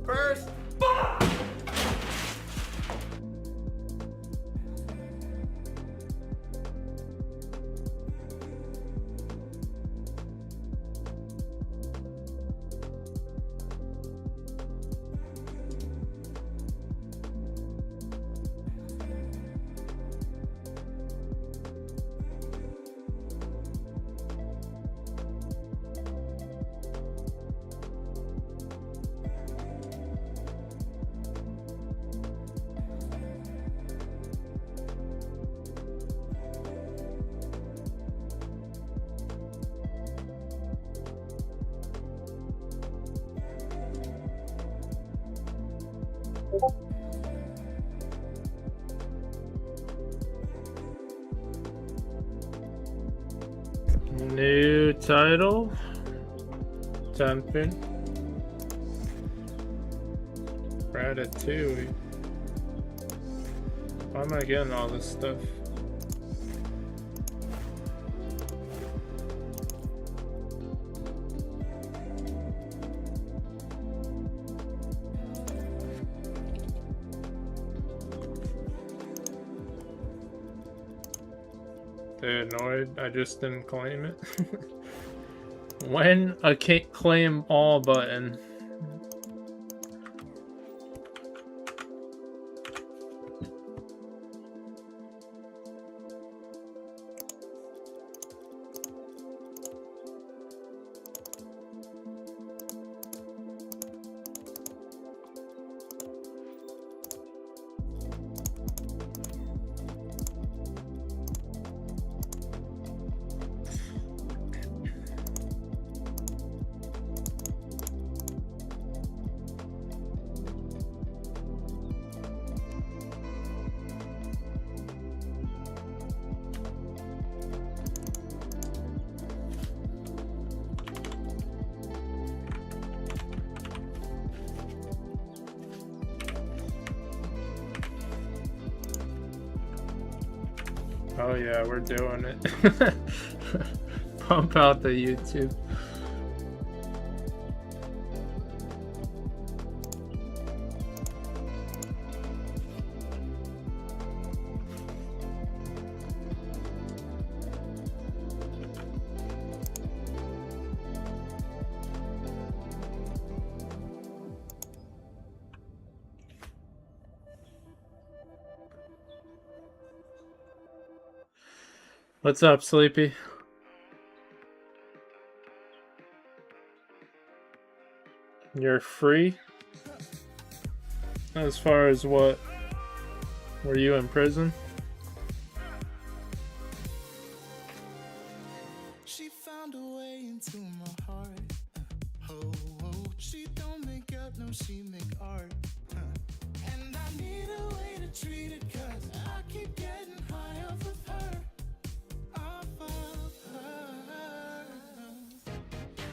First, fuck! New title, Tempin, Ratatouille. Why am I getting all this stuff? Dude, annoyed I just didn't claim it. When a claim all button. Oh yeah, we're doing it. Pump out the YouTube. What's up, Sleepy? You're free? As far as what? Were you in prison? She found a way into my heart. Oh, oh, she don't make up, no, she make art. And I need a way to treat it, 'cause I keep getting high off of her.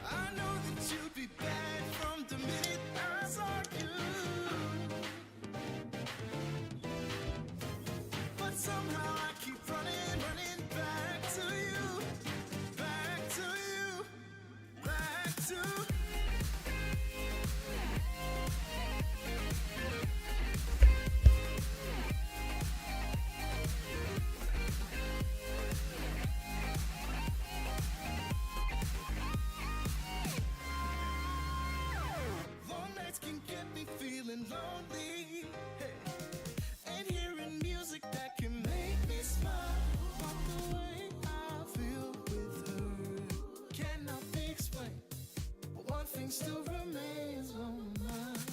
I know that you'd be bad from the minute I saw you, but somehow I keep running back to you, back to you, back to. Can get me feeling lonely, hey. And hearing music that can make me smile. But the way I feel with her cannot be explained, but one thing still remains on my mind.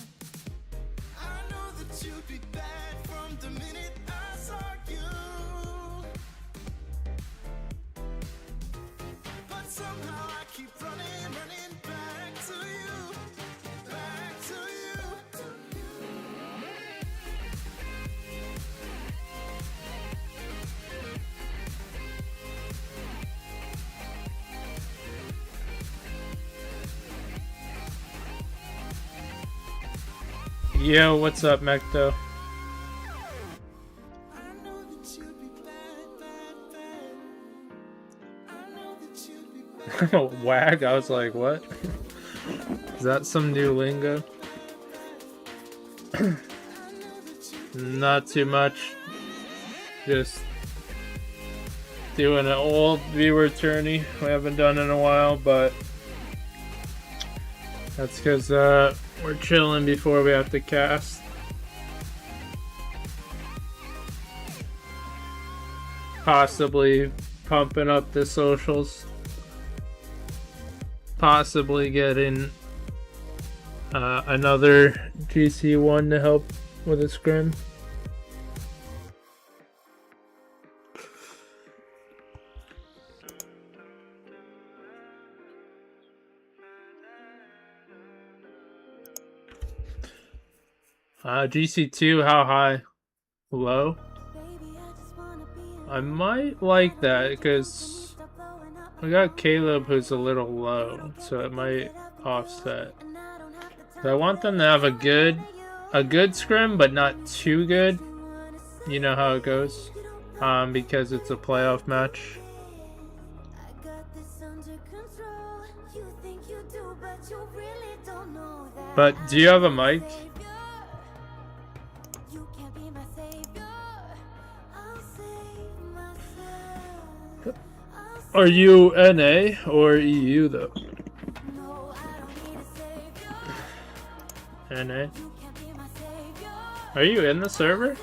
I know that you'd be bad from the minute I saw you, but somehow I keep running back. Yo, what's up, Mecto? Wag? I was like, what? Is that some new lingo? Not too much. Just doing an old viewer tourney we haven't done in a while, but that's because we're chilling before we have to cast. Possibly pumping up the socials. Possibly getting another GC1 to help with a scrim. GC2, how high? Low? I might like that because we got Caleb who's a little low, so it might offset. So I want them to have a good scrim, but not too good. You know how it goes, because it's a playoff match. But do you have a mic? Are you NA or EU though? NA? Are you in the server?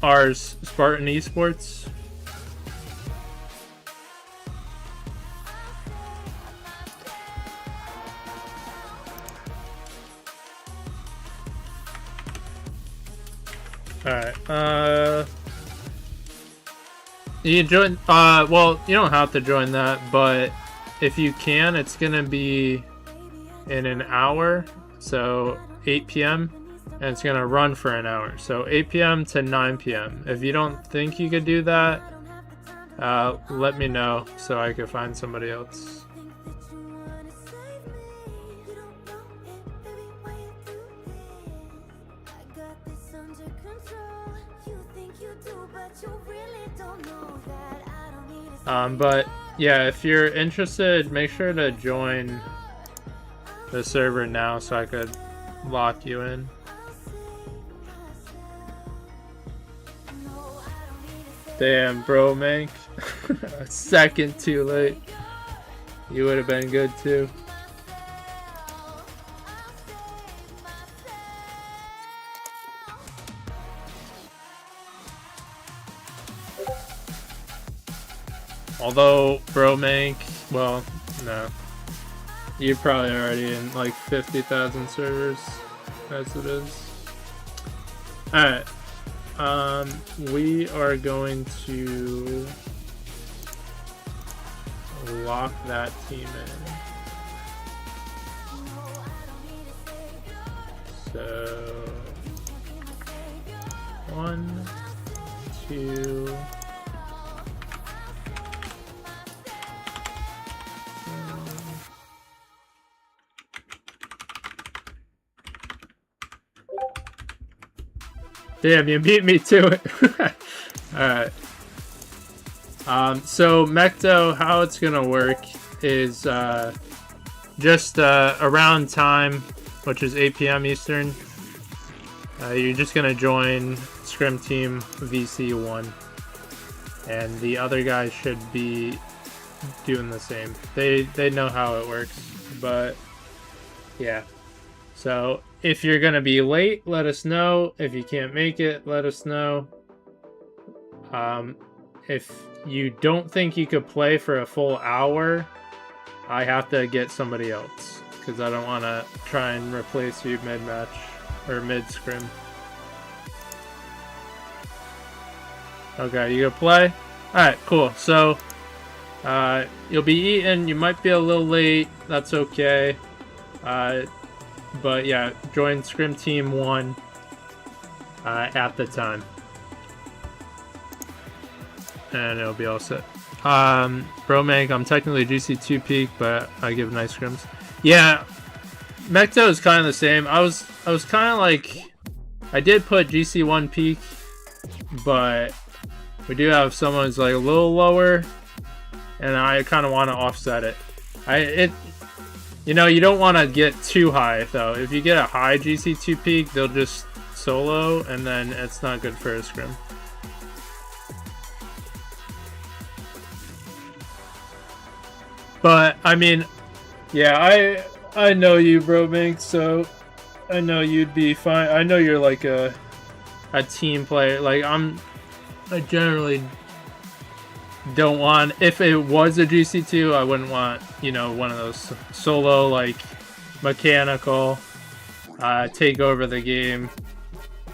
Ours, Spartan Esports. Alright, you join, well, you don't have to join that, but if you can, it's gonna be in an hour, so 8 p.m., and it's gonna run for an hour, so 8 p.m. to 9 p.m. If you don't think you could do that, let me know so I could find somebody else. But yeah, if you're interested, make sure to join the server now so I could lock you in. Damn, bro, Mank. A second too late. You would have been good too. Although, bro, Mank, well, no. You're probably already in like 50,000 servers as it is. Alright. We are going to lock that team in. So 1, 2. Damn, you beat me to it. Alright. So Mecto, how it's gonna work is just around time, which is 8 p.m. Eastern. You're just gonna join Scrim Team VC1, and the other guys should be doing the same. They know how it works, but yeah. So if you're gonna be late, let us know. If you can't make it, let us know. If you don't think you could play for a full hour, I have to get somebody else because I don't want to try and replace you mid-match or mid-scrim. Okay, you gonna play? Alright, cool. So you'll be eating. You might be a little late. That's okay. But yeah, join Scrim Team 1 at the time. and it'll be all set. Bromank, I'm technically GC2 peak, but I give nice scrims. Yeah, Mecto is kind of the same. I was kind of like, I did put GC1 peak, but we do have someone who's like a little lower, and I kind of want to offset it. You know, you don't want to get too high though. If you get a high GC2 peak, they'll just solo, and then it's not good for a scrim. But I mean, yeah, I know you, bro, Mink, so I know you'd be fine. I know you're like a team player. Like I generally don't want, if it was a GC2, I wouldn't want, you know, one of those solo like mechanical take over the game.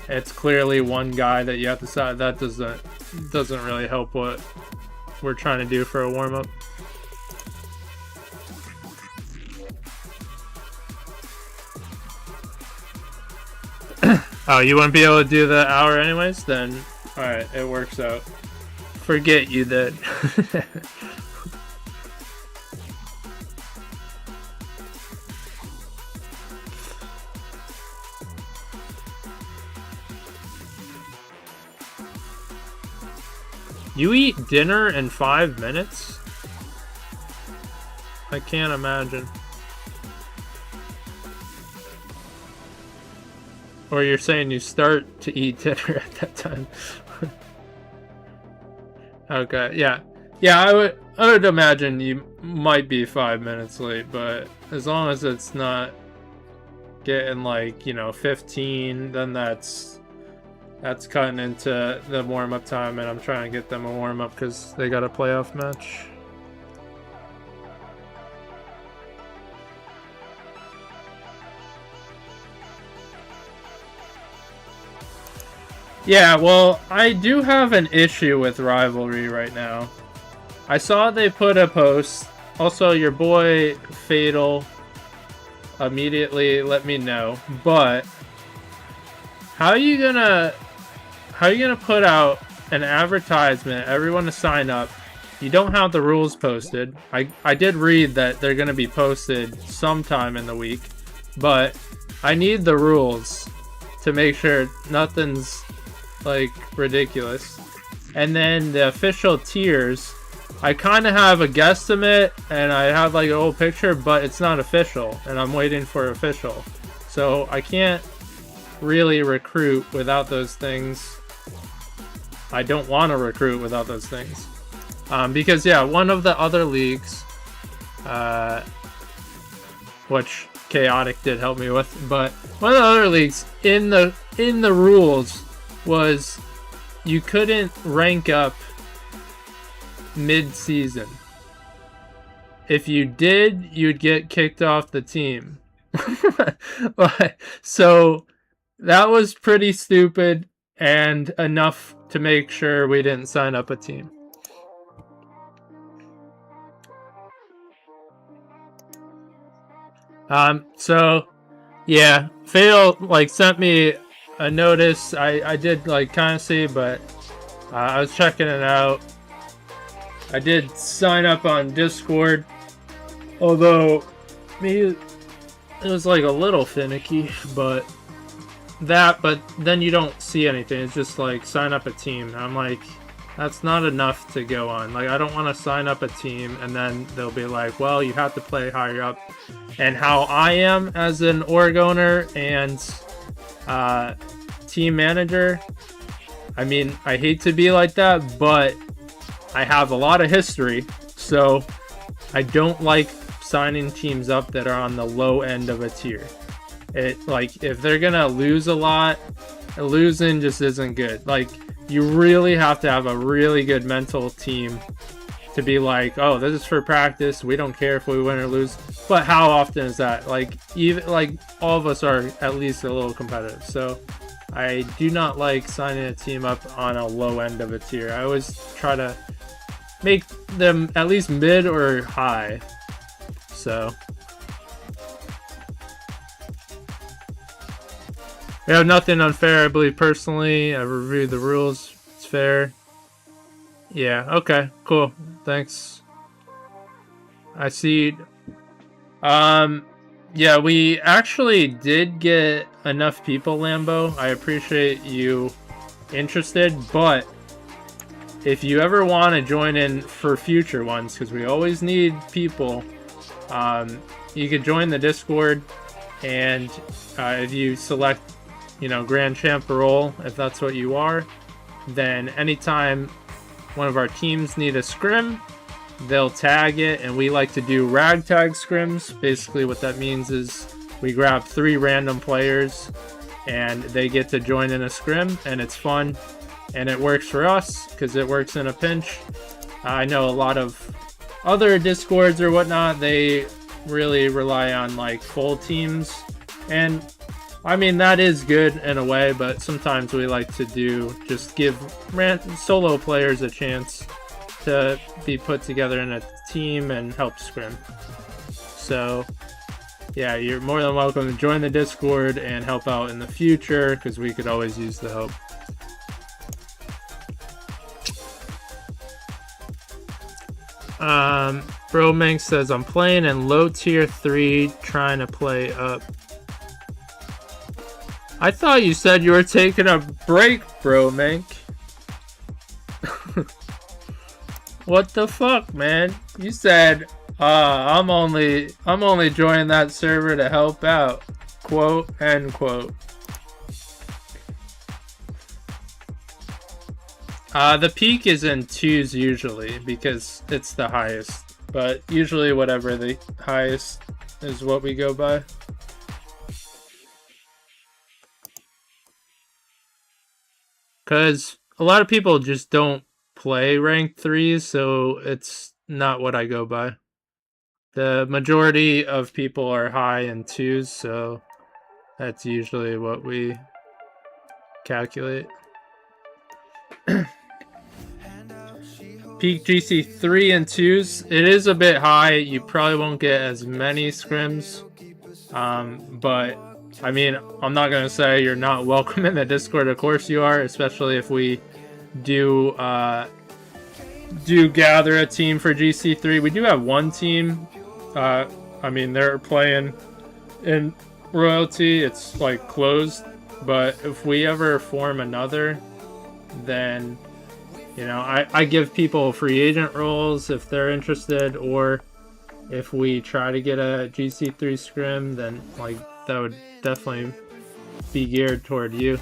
It's clearly one guy that you have to side. That doesn't really help what we're trying to do for a warm-up. Oh, you wouldn't be able to do the hour anyways? Then, alright, it works out. Forget you then. You eat dinner in 5 minutes? I can't imagine. Or you're saying you start to eat dinner at that time. Okay, yeah. Yeah, I would imagine you might be 5 minutes late, but as long as it's not getting like, you know, 15, then that's cutting into the warm-up time, and I'm trying to get them a warm-up because they got a playoff match. Yeah, well, I do have an issue with Rivalry right now. I saw they put a post. Also, your boy Fatal immediately let me know. But how are you gonna put out an advertisement, everyone to sign up? You don't have the rules posted. I did read that they're gonna be posted sometime in the week, but I need the rules to make sure nothing's like ridiculous. And then the official tiers, I kind of have a guesstimate and I have like an old picture, but it's not official, and I'm waiting for official, so I can't really recruit without those things. I don't want to recruit without those things, because yeah, one of the other leagues, which Chaotic did help me with, but one of the other leagues in the rules was you couldn't rank up mid-season. If you did, you'd get kicked off the team. So that was pretty stupid, and enough to make sure we didn't sign up a team. So yeah, Fatal like sent me a notice. I did like kind of see, but I was checking it out. I did sign up on Discord, although maybe it was like a little finicky, but then you don't see anything. It's just like sign up a team. And I'm like, that's not enough to go on. Like, I don't want to sign up a team and then they'll be like, well, you have to play higher up. And how I am as an org owner and team manager, I mean, I hate to be like that, but I have a lot of history, so I don't like signing teams up that are on the low end of a tier. It, like, if they're gonna lose a lot, losing just isn't good. Like, you really have to have a really good mental team to be like, oh, this is for practice, we don't care if we win or lose. But how often is that? Like, even like all of us are at least a little competitive, so I do not like signing a team up on a low end of a tier. I always try to make them at least mid or high. So we have nothing unfair, I believe personally. I reviewed the rules. It's fair. Yeah, okay, cool. Thanks. I see. Yeah, we actually did get enough people, Lambo. I appreciate you interested, but if you ever want to join in for future ones, because we always need people, you could join the Discord, and if you select, Grand Champ role, if that's what you are, then anytime one of our teams need a scrim, they'll tag it, and we like to do ragtag scrims. Basically what that means is we grab 3 random players and they get to join in a scrim, and it's fun and it works for us because it works in a pinch. I know a lot of other Discords or whatnot, they really rely on like full teams, and I mean that is good in a way, but sometimes we like to just give solo players a chance to be put together in a team and help scrim. So yeah, you're more than welcome to join the Discord and help out in the future, because we could always use the help. Bro Mank says, I'm playing in low tier 3, trying to play up. I thought you said you were taking a break, Bro Mank. What the fuck, man? You said, I'm only joining that server to help out. Quote, end quote. The peak is in 2s usually, because it's the highest. But usually whatever the highest is what we go by. Because a lot of people just don't play ranked 3s, so it's not what I go by. The majority of people are high in 2s, so that's usually what we calculate. Peak GC 3 and 2s. It is a bit high. You probably won't get as many scrims. But I mean, I'm not gonna say you're not welcome in the Discord. Of course you are, especially if we do gather a team for GC3. We do have one team. I mean, they're playing in royalty. It's like closed. But if we ever form another, then I give people free agent roles if they're interested, or if we try to get a GC3 scrim, then like that would definitely be geared toward you.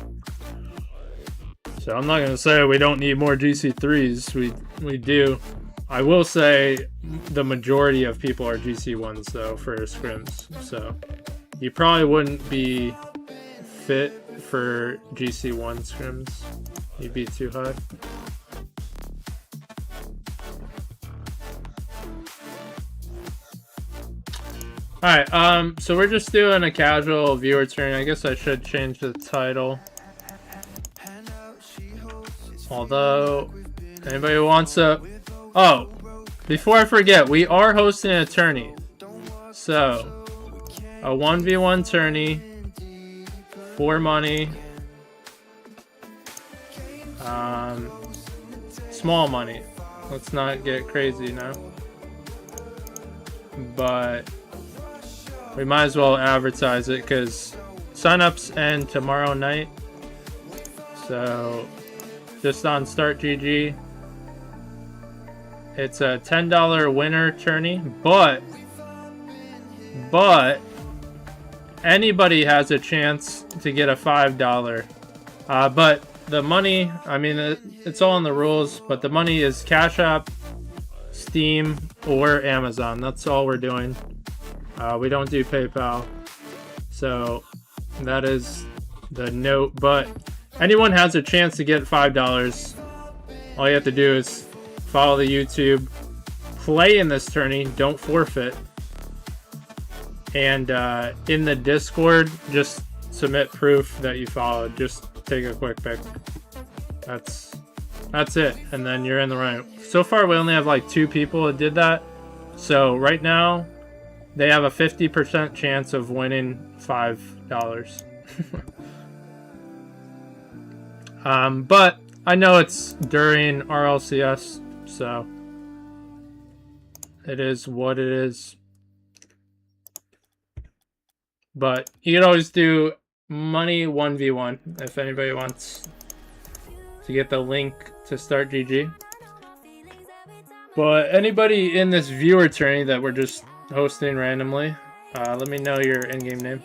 So I'm not gonna say we don't need more GC3s. We do. I will say the majority of people are GC1s though for scrims. So you probably wouldn't be fit for GC1 scrims. You'd be too high. Alright, so we're just doing a casual viewer turn. I guess I should change the title. Although, anybody who wants to... Oh, before I forget, we are hosting a tourney. So, a 1v1 tourney for money. Small money. Let's not get crazy now. But we might as well advertise it because signups end tomorrow night. So just on Start GG, it's a $10 winner tourney, but anybody has a chance to get a $5. But the money, I mean, it's all in the rules, but the money is Cash App, Steam, or Amazon. That's all we're doing. We don't do PayPal. So that is the note. But anyone has a chance to get $5. All you have to do is follow the YouTube, play in this tourney, don't forfeit. And in the Discord, just submit proof that you followed. Just take a quick pic. That's it, and then you're in the running. So far we only have like 2 people that did that, so right now they have a 50% chance of winning $5. But I know it's during RLCS, So it is what it is. But you can always do money 1v1 if anybody wants to get the link to start GG. But anybody in this viewer tourney that we're just hosting randomly, let me know your in-game name.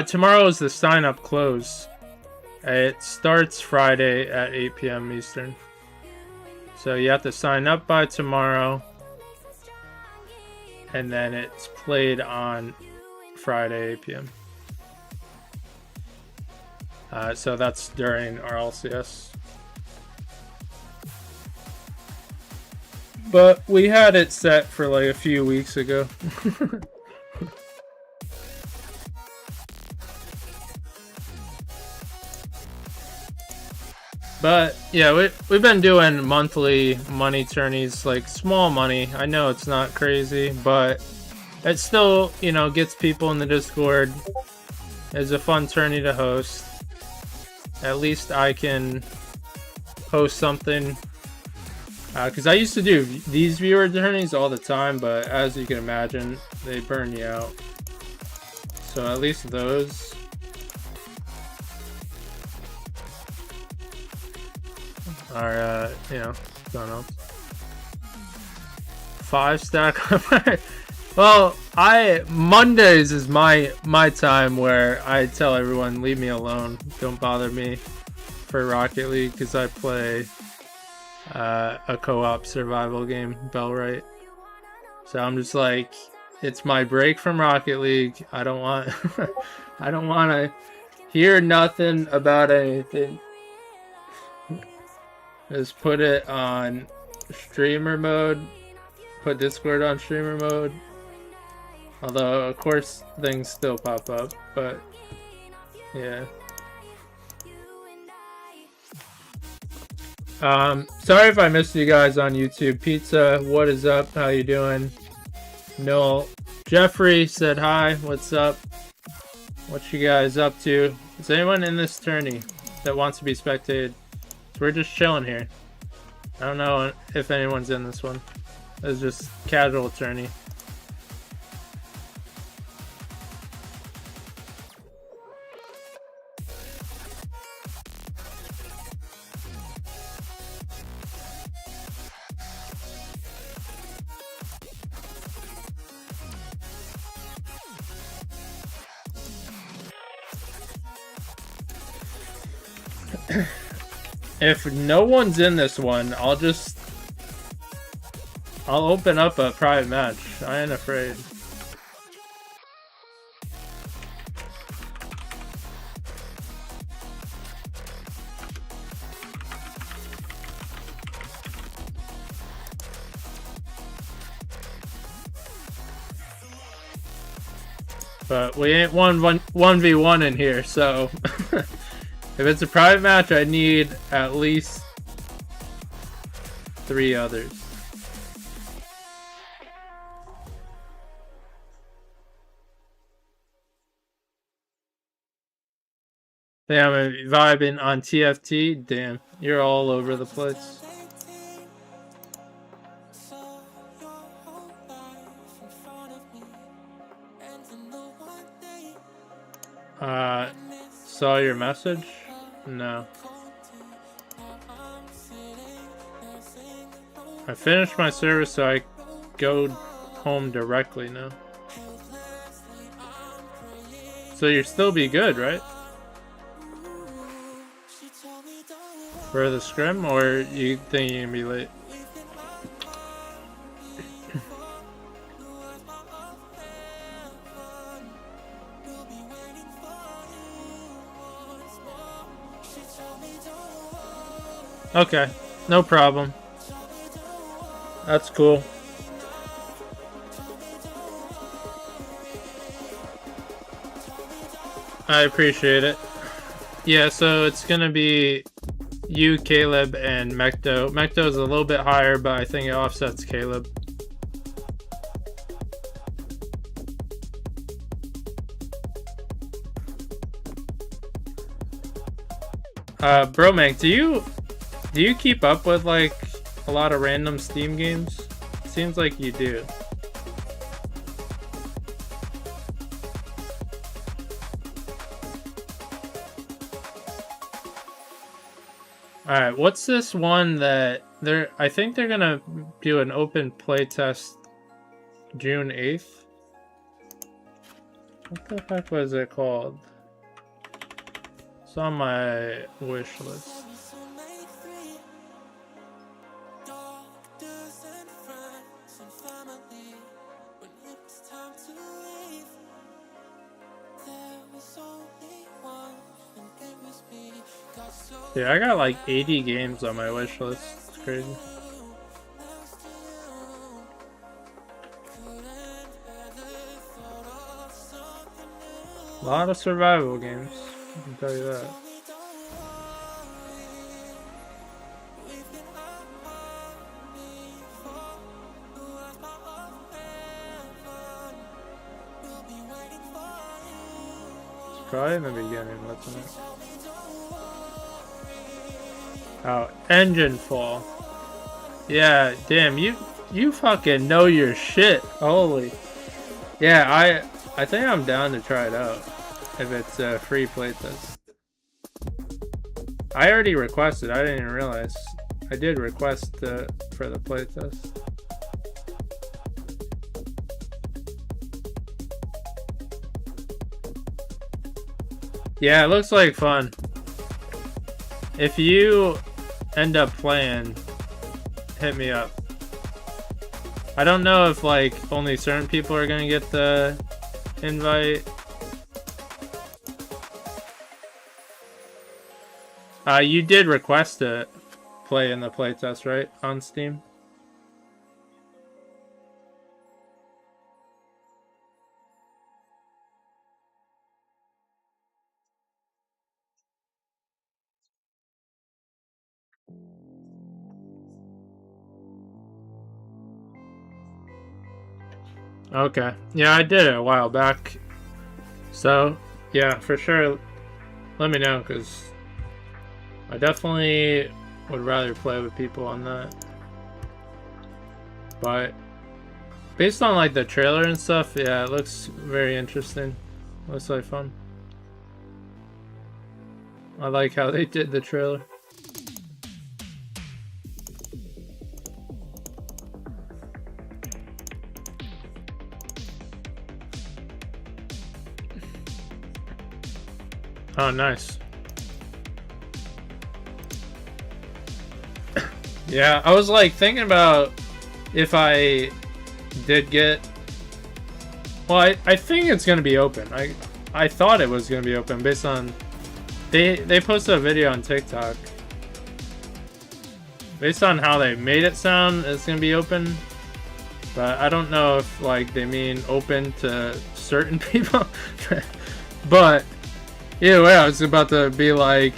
Tomorrow is the sign-up close. It starts Friday at 8 p.m. Eastern. So you have to sign up by tomorrow. And then it's played on Friday, 8 p.m. So that's during our LCS. But we had it set for like a few weeks ago. But yeah, we've been doing monthly money tourneys, like small money. I know it's not crazy, but it still, you know, gets people in the Discord. It's a fun tourney to host. At least I can host something. Because I used to do these viewer tourneys all the time, but as you can imagine, they burn you out. So at least those. Are, you know, going else. 5 stack. Well, Mondays is my time where I tell everyone, leave me alone. Don't bother me for Rocket League, because I play a co-op survival game, Bellwright. So I'm just like, it's my break from Rocket League. I don't want I don't want to hear nothing about anything. Just put it on streamer mode. Put Discord on streamer mode. Although, of course, things still pop up, but yeah. Sorry if I missed you guys on YouTube. Pizza, what is up? How you doing? Noel, Jeffrey said hi. What's up? What you guys up to? Is anyone in this tourney that wants to be spectated? We're just chilling here. I don't know if anyone's in this one. It's just casual tourney. If no one's in this one, I'll open up a private match. I ain't afraid. But we ain't 1v1 in here, so if it's a private match, I need at least 3 others. Damn, I'm vibing on TFT. Damn, you're all over the place. Saw your message? No. I finished my service, so I go home directly now. So you'll still be good, right? For the scrim, or you think you can be late? Okay, no problem. That's cool. I appreciate it. Yeah, so it's gonna be you, Caleb, and Mecto. Mecto's a little bit higher, but I think it offsets Caleb. Bromank, do Do you keep up with like a lot of random Steam games? Seems like you do. Alright, what's this one that I think they're gonna do an open playtest June 8th? What the heck was it called? It's on my wish list. Yeah, I got like 80 games on my wish list. It's crazy. A lot of survival games, I can tell you that. It's probably in the beginning, wasn't it? Oh, Engine Fall. Yeah, damn, you fucking know your shit. Holy. Yeah, I think I'm down to try it out if it's a free playtest. I already requested. I didn't even realize. I did request for the playtest. Yeah, it looks like fun. If you end up playing, hit me up. I don't know if like only certain people are gonna get the invite. You did request to play in the playtest, right? On Steam? Okay. Yeah, I did it a while back. So, yeah, for sure, let me know, because I definitely would rather play with people on that. But based on like the trailer and stuff, yeah, it looks very interesting. Looks like fun. I like how they did the trailer. Oh, nice. Yeah, I was like thinking about if I did get... Well, I think it's gonna be open. I thought it was gonna be open based on... They posted a video on TikTok. Based on how they made it sound, it's gonna be open. But I don't know if like they mean open to certain people. But either way, I was about to be like,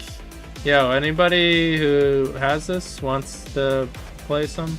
yo, anybody who has this wants to play some?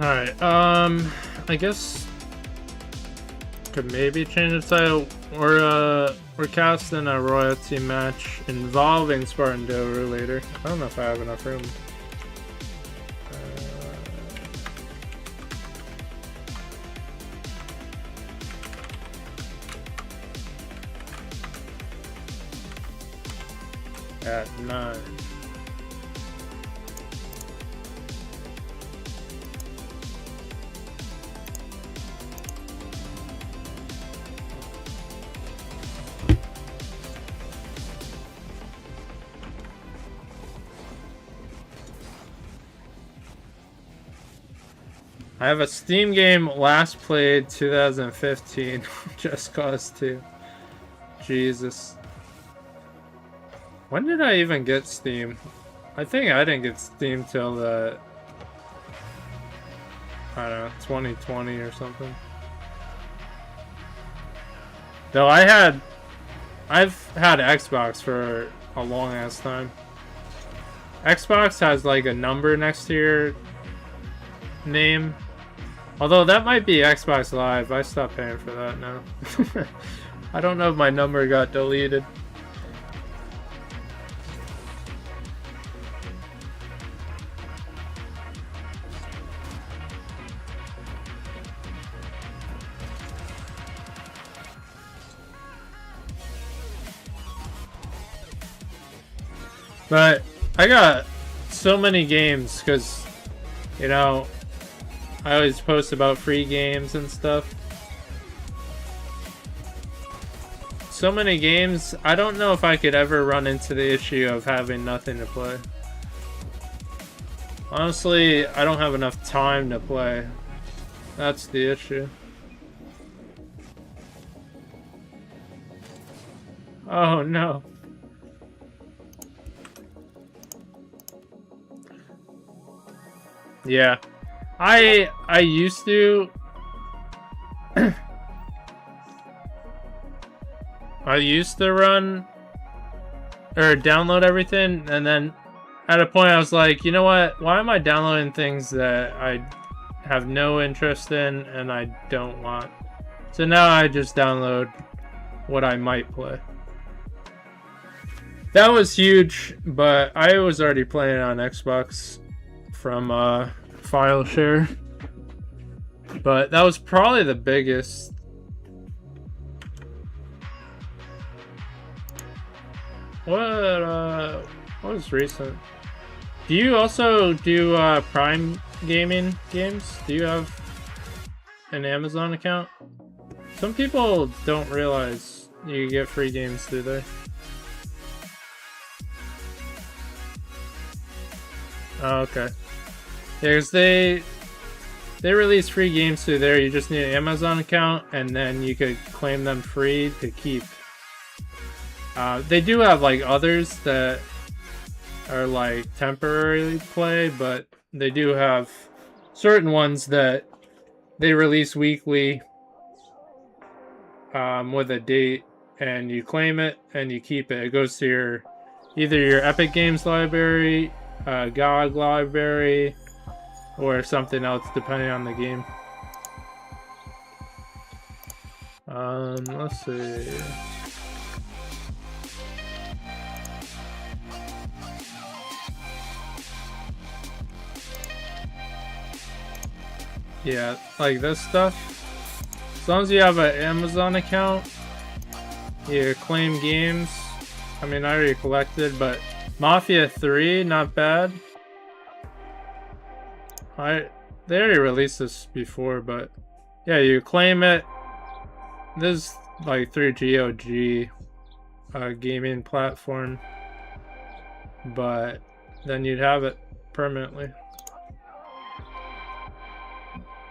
Alright, I guess could maybe change the title. We're casting a royalty match involving Spartan Doru later. I don't know if I have enough room. at 9. I have a Steam game last played 2015, Just Cause 2. Jesus. When did I even get Steam? I think I didn't get Steam till the, I don't know, 2020 or something. Though I've had Xbox for a long ass time. Xbox has like a number next to your name. Although that might be Xbox Live. I stopped paying for that now. I don't know if my number got deleted. But I got so many games because, you know, I always post about free games and stuff. So many games, I don't know if I could ever run into the issue of having nothing to play. Honestly, I don't have enough time to play. That's the issue. Oh no. Yeah. I used to I used to run or download everything, and then at a point I was like, you know what? Why am I downloading things that I have no interest in and I don't want? So now I just download what I might play. That was huge, but I was already playing on Xbox from file share, but that was probably the biggest. What was recent? Do you also do Prime gaming games? Do you have an Amazon account? Some people don't realize you get free games through there. Oh, okay. There's they release free games through there. You just need an Amazon account, and then you could claim them free to keep. They do have like others that are like temporary play, but they do have certain ones that they release weekly with a date, and you claim it and you keep it. It goes to your either your Epic Games library, GOG library, or something else depending on the game. Let's see. Yeah, like this stuff. As long as you have an Amazon account, you claim games. I mean, I already collected, but Mafia 3, not bad. They already released this before, but yeah, you claim it. This is like through GOG gaming platform, but then you'd have it permanently.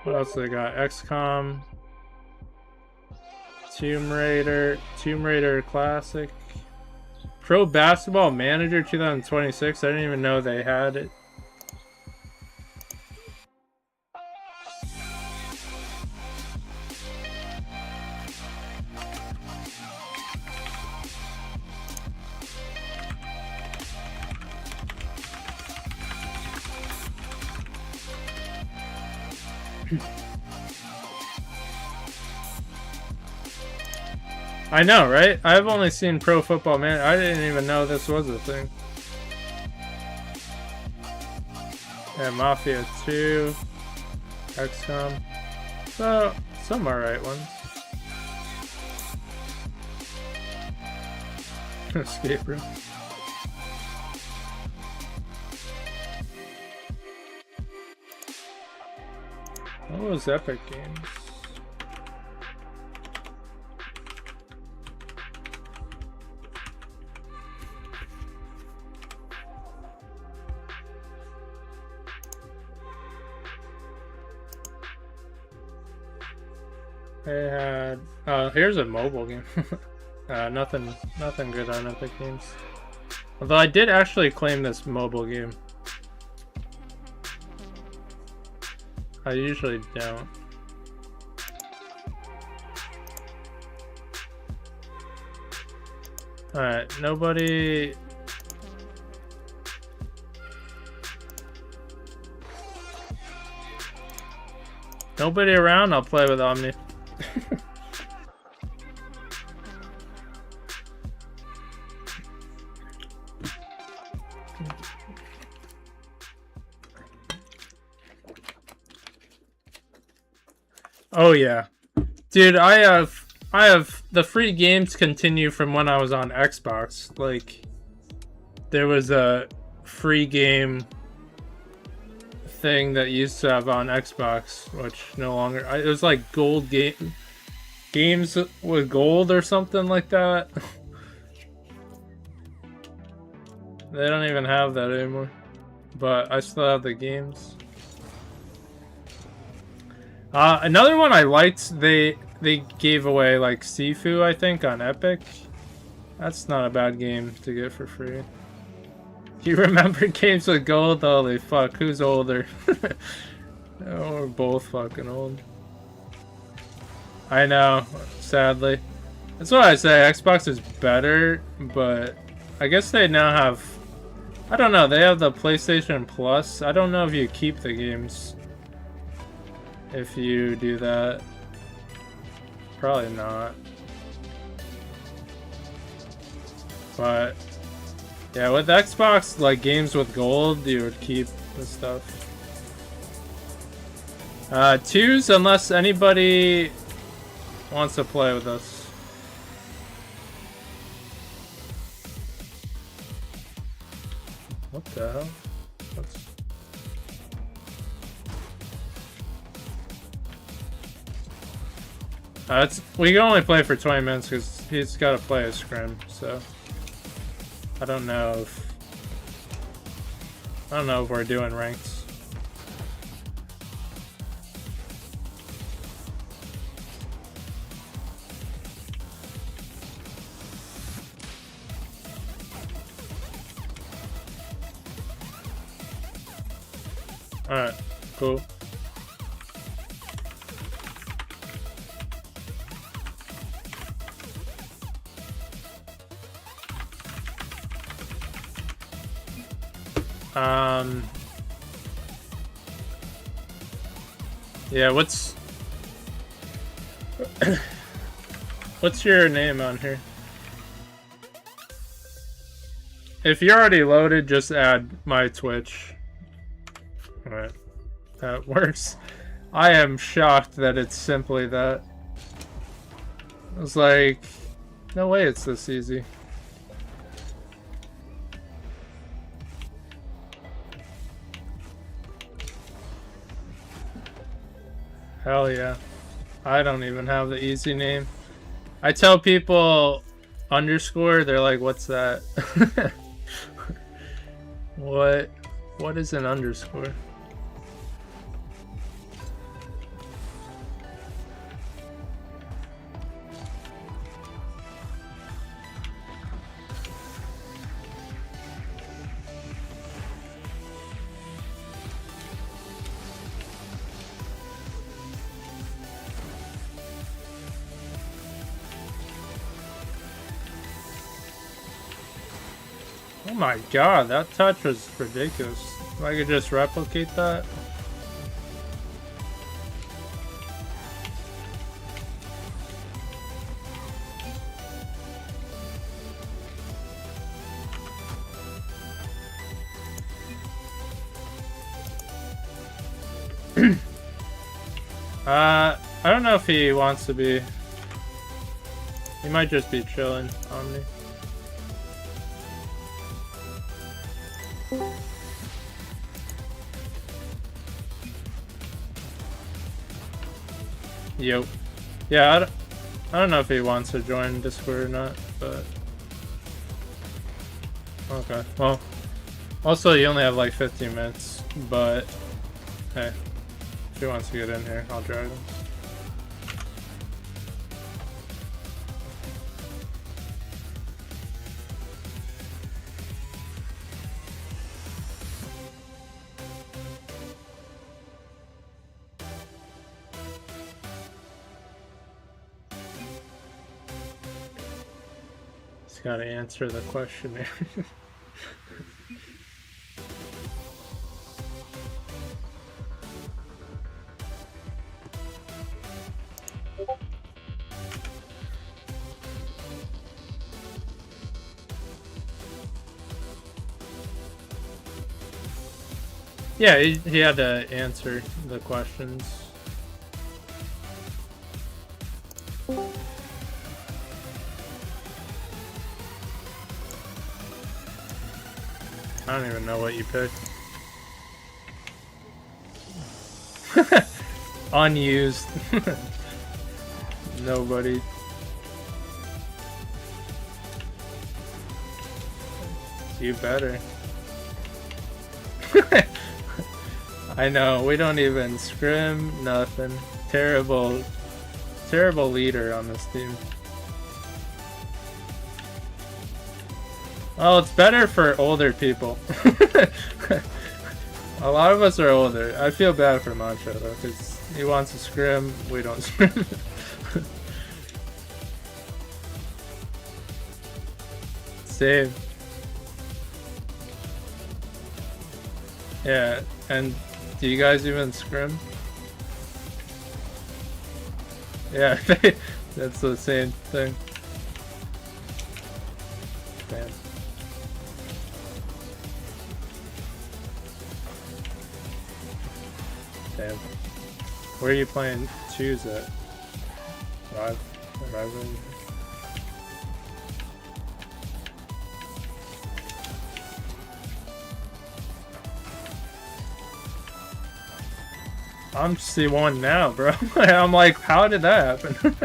What else they got? XCOM, Tomb Raider Classic, Pro Basketball Manager 2026. I didn't even know they had it. I know, right? I've only seen Pro Football Manager. I didn't even know this was a thing. Yeah, Mafia 2, XCOM. So, some alright ones. Escape room. What was Epic Games? They had here's a mobile game. Nothing good on Epic Games. Although I did actually claim this mobile game. I usually don't. Alright, nobody... Nobody around? I'll play with Omni. Oh yeah. Dude, I have the free games continue from when I was on Xbox. Like, there was a free game thing that used to have on Xbox, which no longer. It was like gold games with gold or something like that. They don't even have that anymore, but I still have the games. Another one I liked, they gave away like Sifu, I think, on Epic. That's not a bad game to get for free. Do you remember games with gold? Holy fuck, who's older? Oh, we're both fucking old. I know, sadly. That's what I say, Xbox is better, but I guess they now have... I don't know, they have the PlayStation Plus. I don't know if you keep the games if you do that. Probably not. But yeah, with Xbox, like games with gold, you would keep the stuff. 2s, unless anybody wants to play with us. What the hell? We can only play for 20 minutes because he's got to play a scrim, so I don't know if we're doing ranks. All right, cool. Yeah, what's your name on here? If you're already loaded, just add my Twitch. Alright, that works. I am shocked that it's simply that. I was like, no way it's this easy. Hell yeah. I don't even have the easy name. I tell people underscore, they're like, what's that? What is an underscore? Oh my god, that touch was ridiculous. If I could just replicate that. I don't know if he wants to be. He might just be chilling on me. Yo. Yeah, I don't know if he wants to join Discord or not, but... Okay, well... Also, you only have like 15 minutes, but... Hey. If he wants to get in here, I'll drag him. Just gotta answer the questionnaire. Yeah, he had to answer the questions. I don't even know what you picked. Unused. Nobody. You better. I know, we don't even scrim, nothing. Terrible leader on this team. Oh, it's better for older people. A lot of us are older. I feel bad for Mantra though, because he wants to scrim, we don't scrim. Save. Yeah, and do you guys even scrim? Yeah, that's the same thing. Damn. Damn. Where are you playing choose at? Rival? I'm C1 now, bro. I'm like, how did that happen?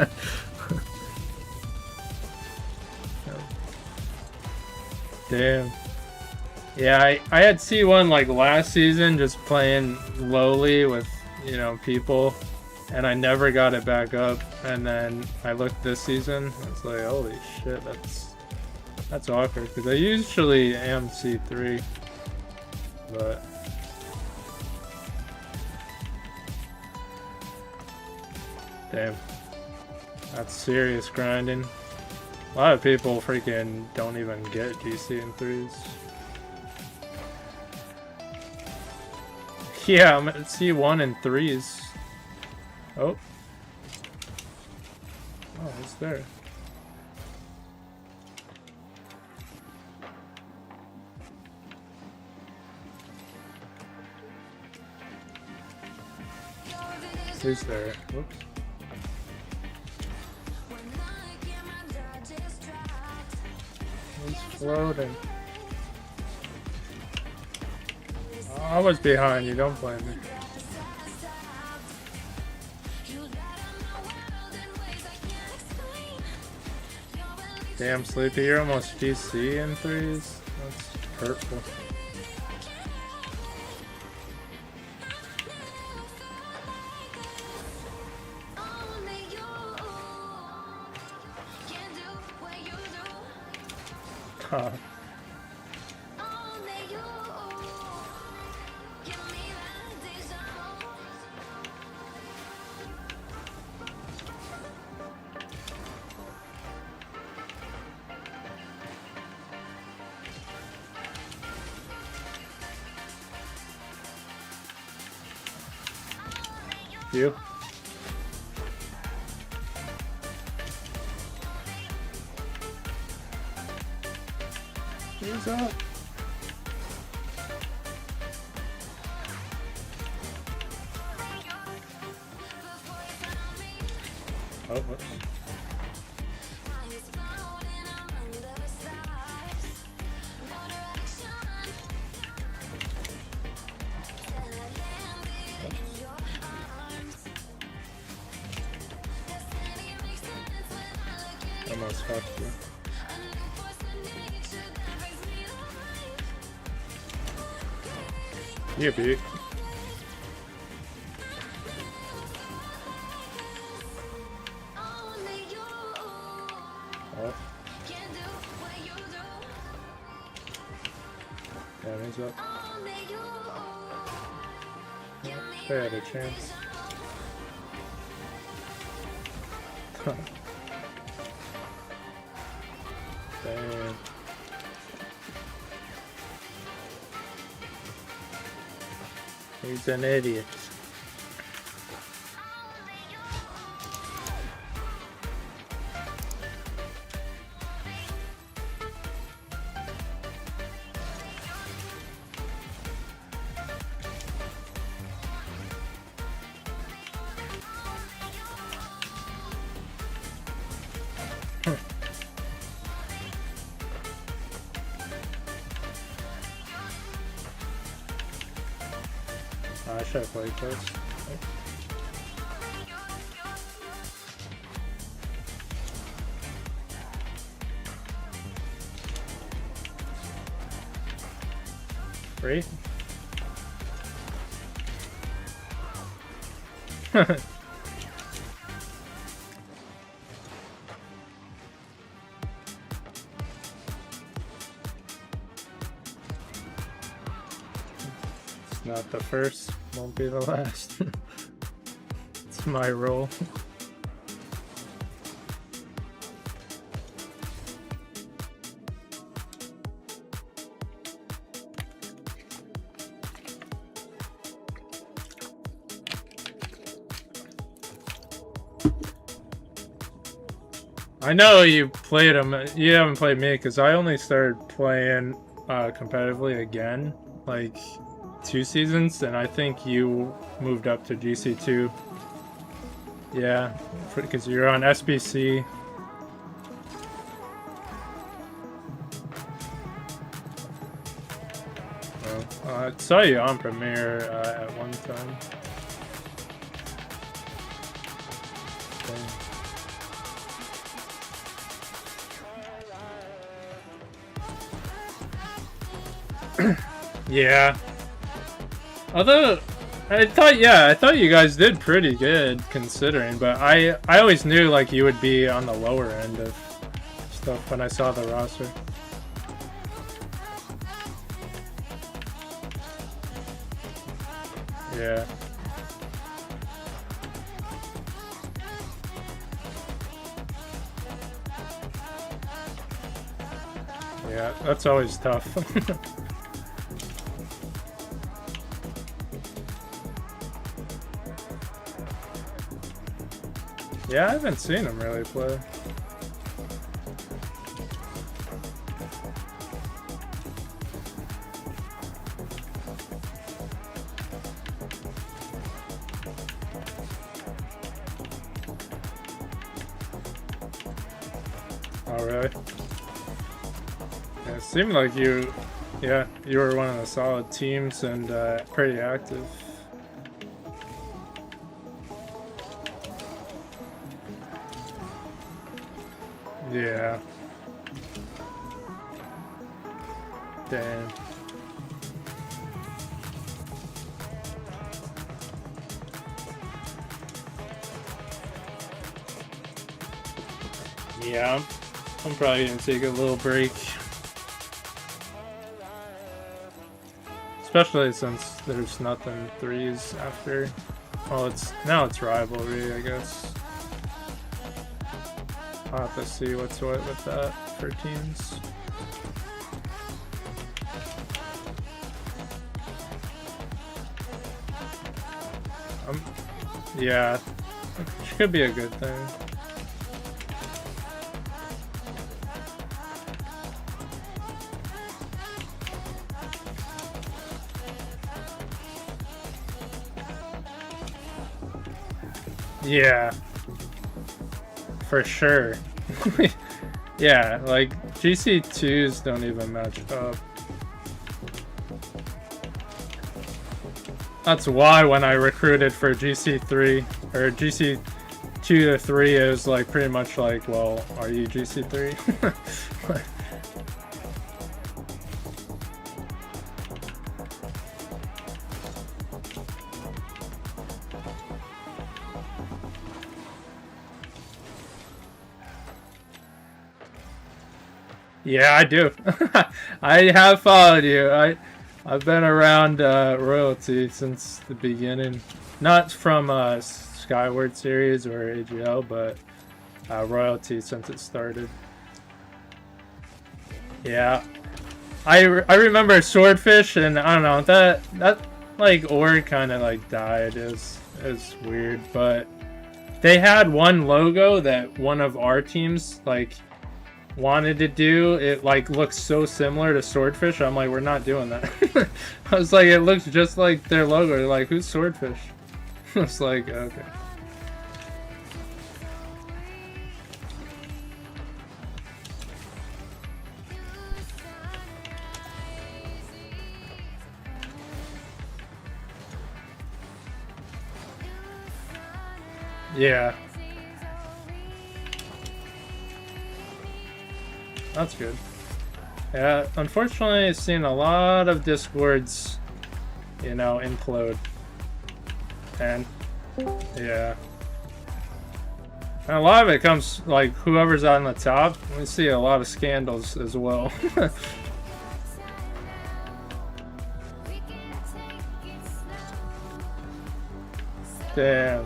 Damn. Yeah, I had C1 like last season, just playing lowly with, you know, people, and I never got it back up. And then I looked this season, it's like, holy shit, that's awkward, because I usually am C3, but... Damn. That's serious grinding. A lot of people freaking don't even get GC in 3s. Yeah, I'm at C1 in 3s. Oh. Oh, it's there. Who's there? Whoops. He's floating. Oh, I was behind you, don't blame me. Damn, Sleepy, you're almost PC in 3s? That's hurtful. Huh. You? Who's up? Oh, what? almost fucked you. Yeah, bitch. Oh. Damage up. They had a chance. Damn. He's an idiot. I should have played close. Free? It's not the first, won't be the last. It's my role. I know you played him. You haven't played me because I only started playing competitively again like 2 seasons, and I think you moved up to GC2. Yeah, because you're on SBC. Well, I saw you on Premiere at one time. Yeah. Although I thought you guys did pretty good considering, but I always knew like you would be on the lower end of stuff when I saw the roster. Yeah. Yeah, that's always tough. Yeah, I haven't seen him really play. Oh, really? Yeah, it seemed like you were one of the solid teams and pretty active. Yeah. Damn. Yeah, I'm probably gonna take a little break. Especially since there's nothing threes after. Well, now it's rivalry, I guess. I'll have to see what's what with that for teams. Yeah, which could be a good thing. Yeah, for sure. Yeah, like GC2s don't even match up. That's why when I recruited for GC3 or GC2 2 to 3, it was like pretty much like, well, are you GC3? Yeah, I do. I have followed you. I've been around royalty since the beginning. Not from Skyward series or AGL, but royalty since it started. Yeah, I remember Swordfish, and I don't know, that like org kind of like died. Is weird, but they had one logo that one of our teams like wanted to do. It like looks so similar to Swordfish. I'm like, we're not doing that. I was like, it looks just like their logo. They're like, who's Swordfish? I was like, okay. Yeah. That's good. Yeah, unfortunately, I've seen a lot of Discords, you know, implode. And, yeah. And a lot of it comes, like, whoever's on the top. We see a lot of scandals as well. Damn.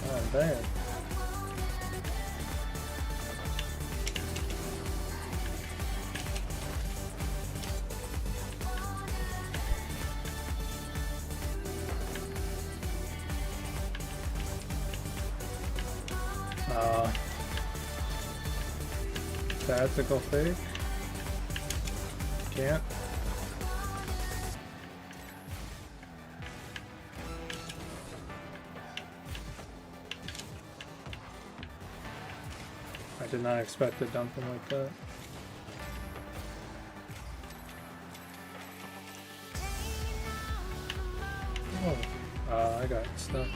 Oh, damn. Tactical fake. Can't. I did not expect to dump him like that. Oh, I got stuff.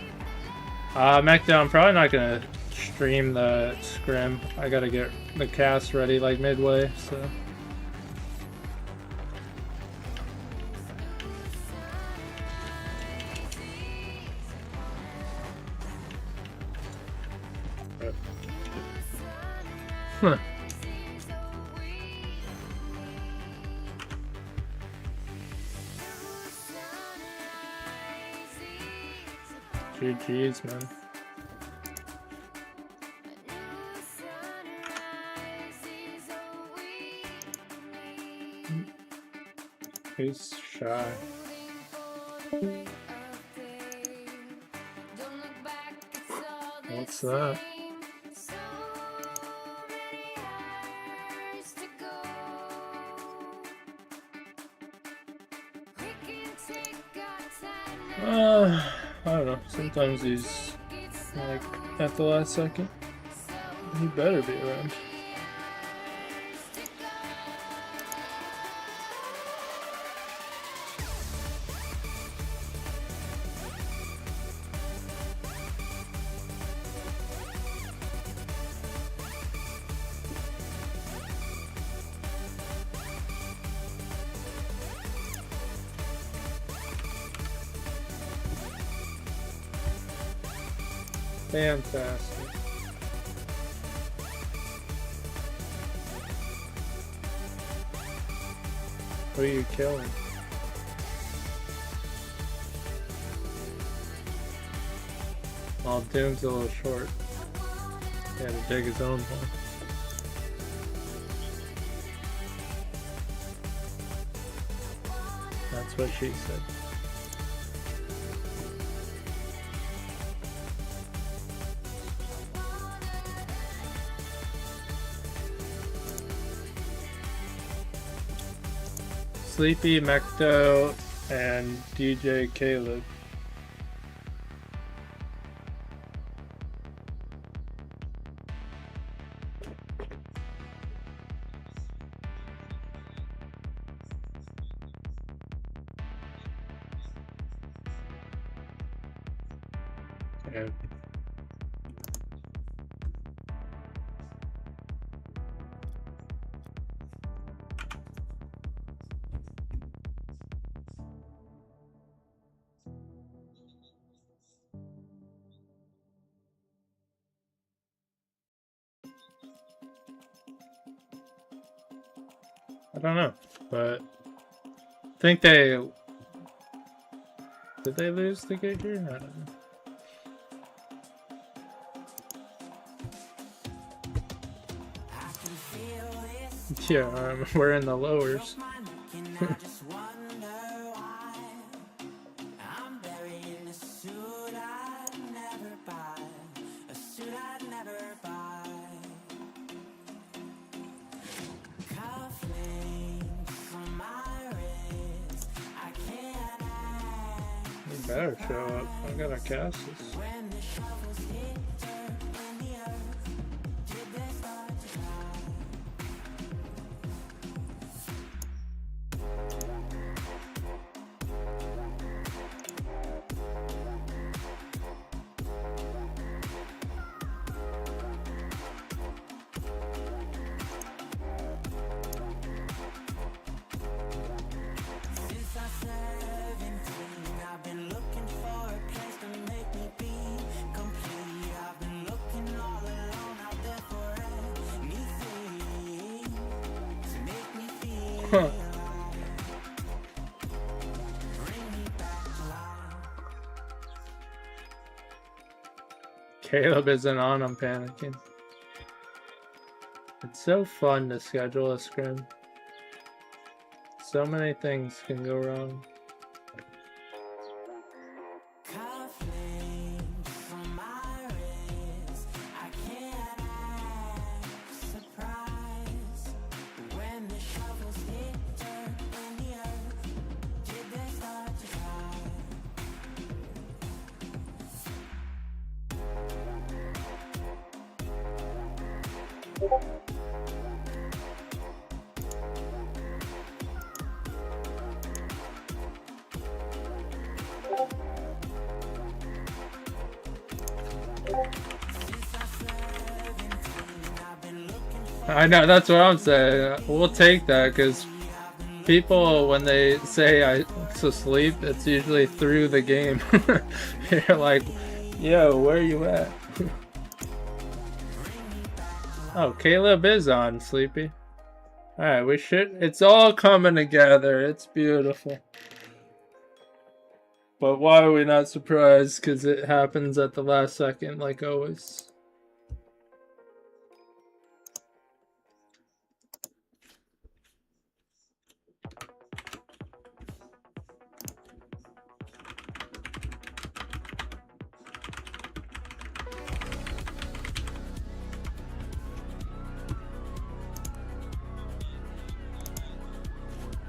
Mechdown, I'm probably not gonna stream the scrim. I gotta get the cast ready like midway, so. Huh. GG's, man. He's shy. What's that? I don't know. Sometimes he's like at the last second. He better be around. Fantastic. Who are you killing? Well, Doom's a little short. He had to dig his own hole. That's what she said. Sleepy, Mecto, and DJ Caleb. Yeah. I don't know, but I think they... Did they lose the gig here? I don't know. Yeah, we're in the lowers. You better show up. I gotta cast this. Huh. Caleb isn't on, I'm panicking. It's so fun to schedule a scrim. So many things can go wrong. I know, that's what I'm saying. We'll take that, because people, when they say I sleep, it's usually through the game. You're like, yo, where are you at? Oh, Caleb is on, Sleepy. Alright, we should... It's all coming together. It's beautiful. But why are we not surprised? Because it happens at the last second, like always.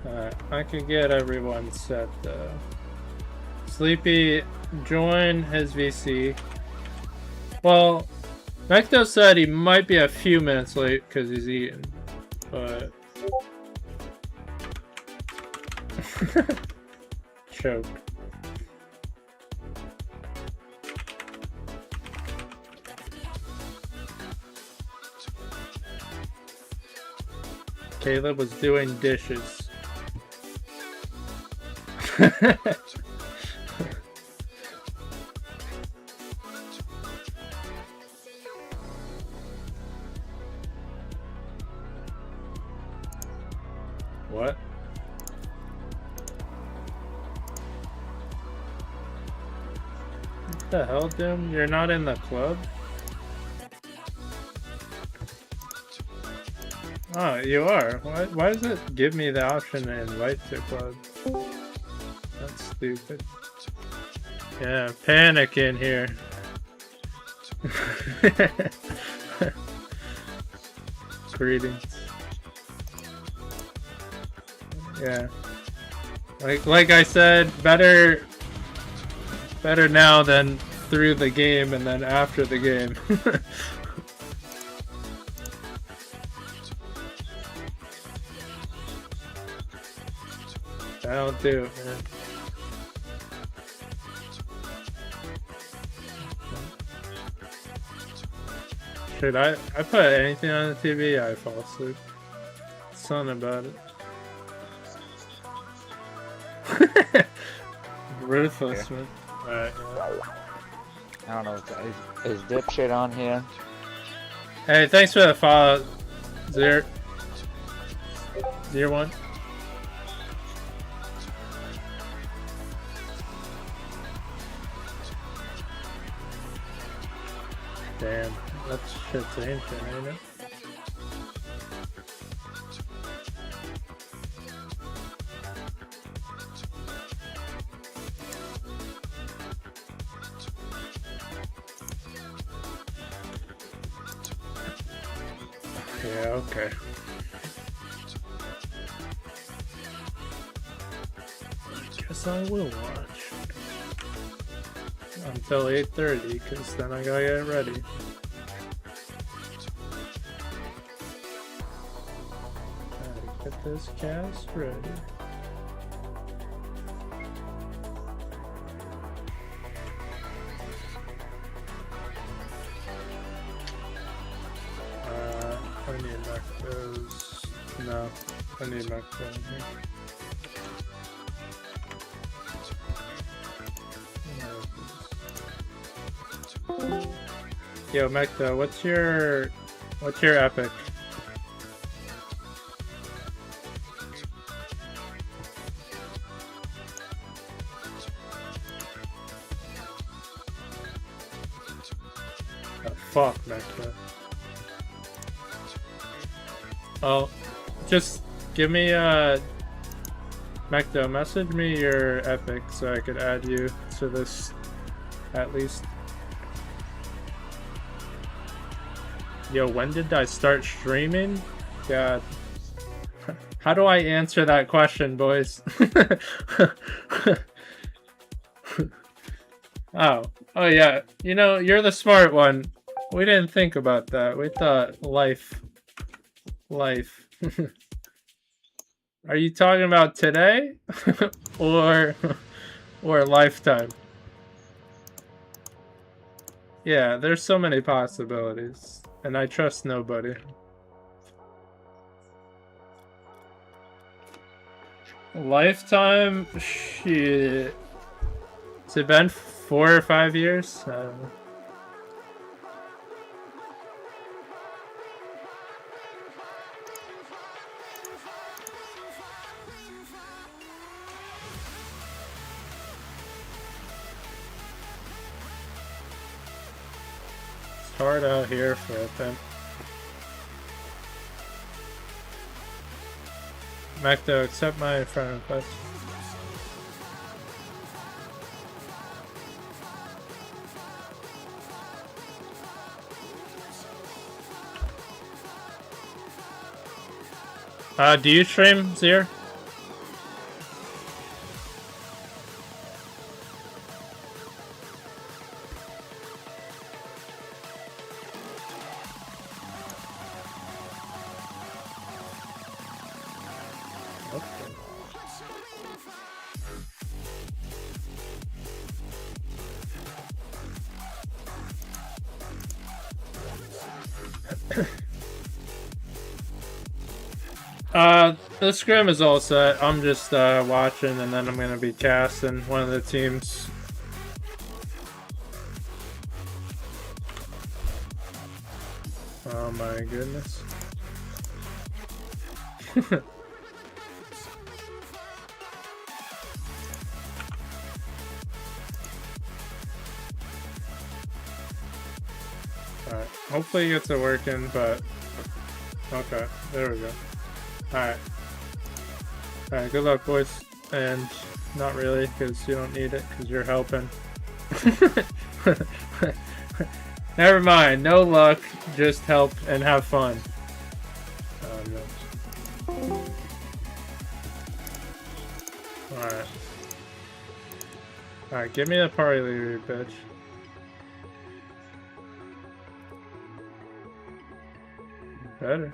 Alright, I can get everyone set though. Sleepy, join his VC. Well, Mecto said he might be a few minutes late because he's eating, but... Choke. Caleb was doing dishes. What? What the hell, Doom? You're not in the club? Oh, you are? Why does it give me the option to invite to club? That's stupid. Yeah, panic in here. Greetings. Yeah. Like I said, better now than through the game and then after the game. That'll do, man. Should I put anything on the TV? I fall asleep. Something about it. Ruthless, man. Alright, yeah. I don't know. Is dipshit on here? Hey, thanks for the follow, Zero 1. Damn, that shit's ancient, ain't it? Yeah, okay. Guess I will watch until 8:30, because then I gotta get ready. Gotta get this cast ready. I need macros. No, I need macros in here. Yo, Mecta, what's your epic? Oh, fuck, Mecta. Oh, just give me Mecto, message me your epic so I could add you to this at least. Yo, when did I start streaming? God. How do I answer that question, boys? Oh yeah. You know, you're the smart one. We didn't think about that. We thought life. Are you talking about today? or lifetime? Yeah, there's so many possibilities. And I trust nobody. Lifetime? Shit. Has it been 4 or 5 years? I don't know. It's hard out here for a pimp. Macdo, accept my friend request. Do you stream, Zir? The scrim is all set. I'm just watching, and then I'm gonna be casting one of the teams. Oh my goodness. Alright, hopefully it gets it working, but okay, there we go. Alright. Alright, good luck, boys. And not really, because you don't need it, because you're helping. Never mind, no luck, just help and have fun. No. Alright. Alright, give me the party leader, bitch. Better.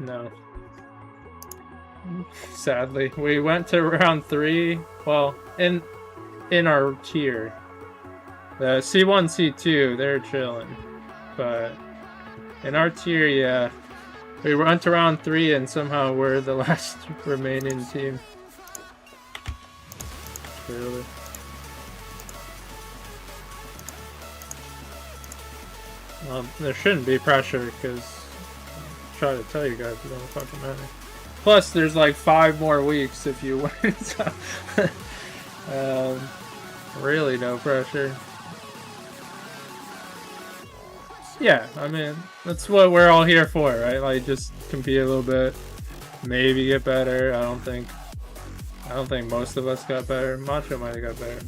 No. Sadly, we went to round 3. Well, in our tier, The C1, C2, they're chilling. But in our tier, yeah, we went to round 3 and somehow we're the last remaining team. Really. Well, there shouldn't be pressure because I try to tell you guys it don't fucking matter. Plus, there's like 5 more weeks if you win. So, really no pressure. Yeah, I mean, that's what we're all here for, right? Like, just compete a little bit, maybe get better. I don't think most of us got better. Macho might have got better,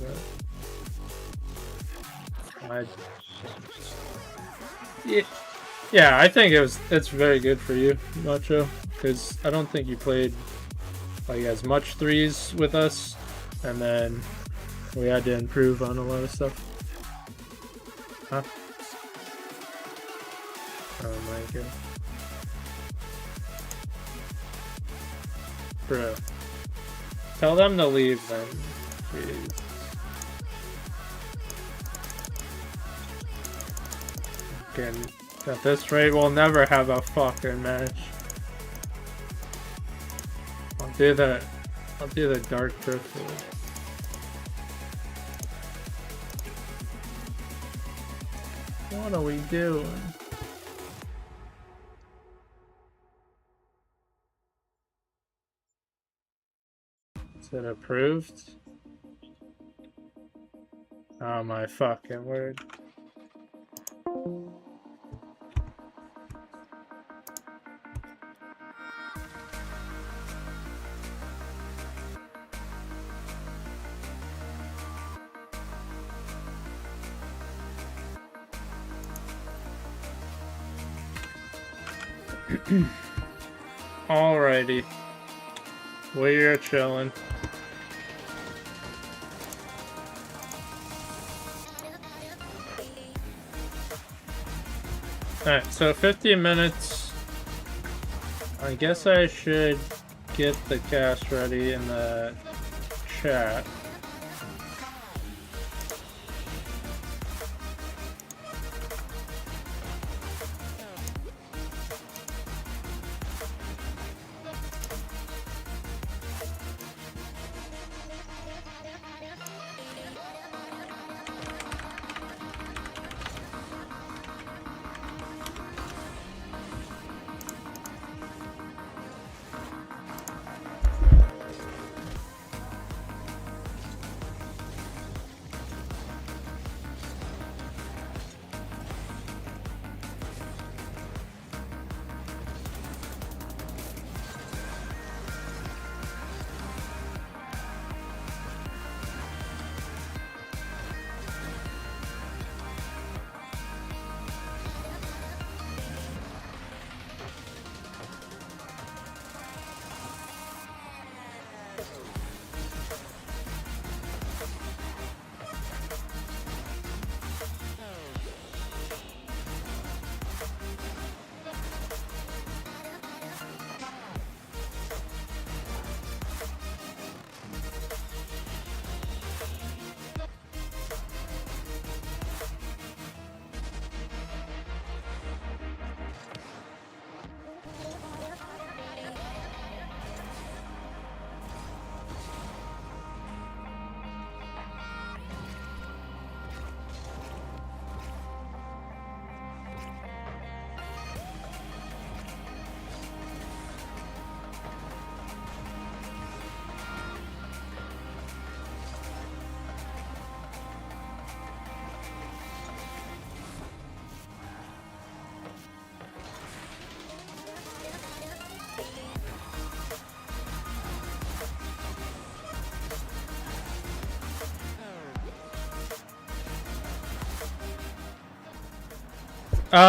but yeah, I think it's very good for you, Macho, because I don't think you played like as much threes with us, and then we had to improve on a lot of stuff. Huh? Oh my god. Bro. Tell them to leave then. Jeez. Again, at this rate, we'll never have a fucking match. I'll do the dark privilege. What are we doing? Is it approved? Oh my fucking word. Alrighty. We're chilling. Alright, so 15 minutes. I guess I should get the cast ready in the chat.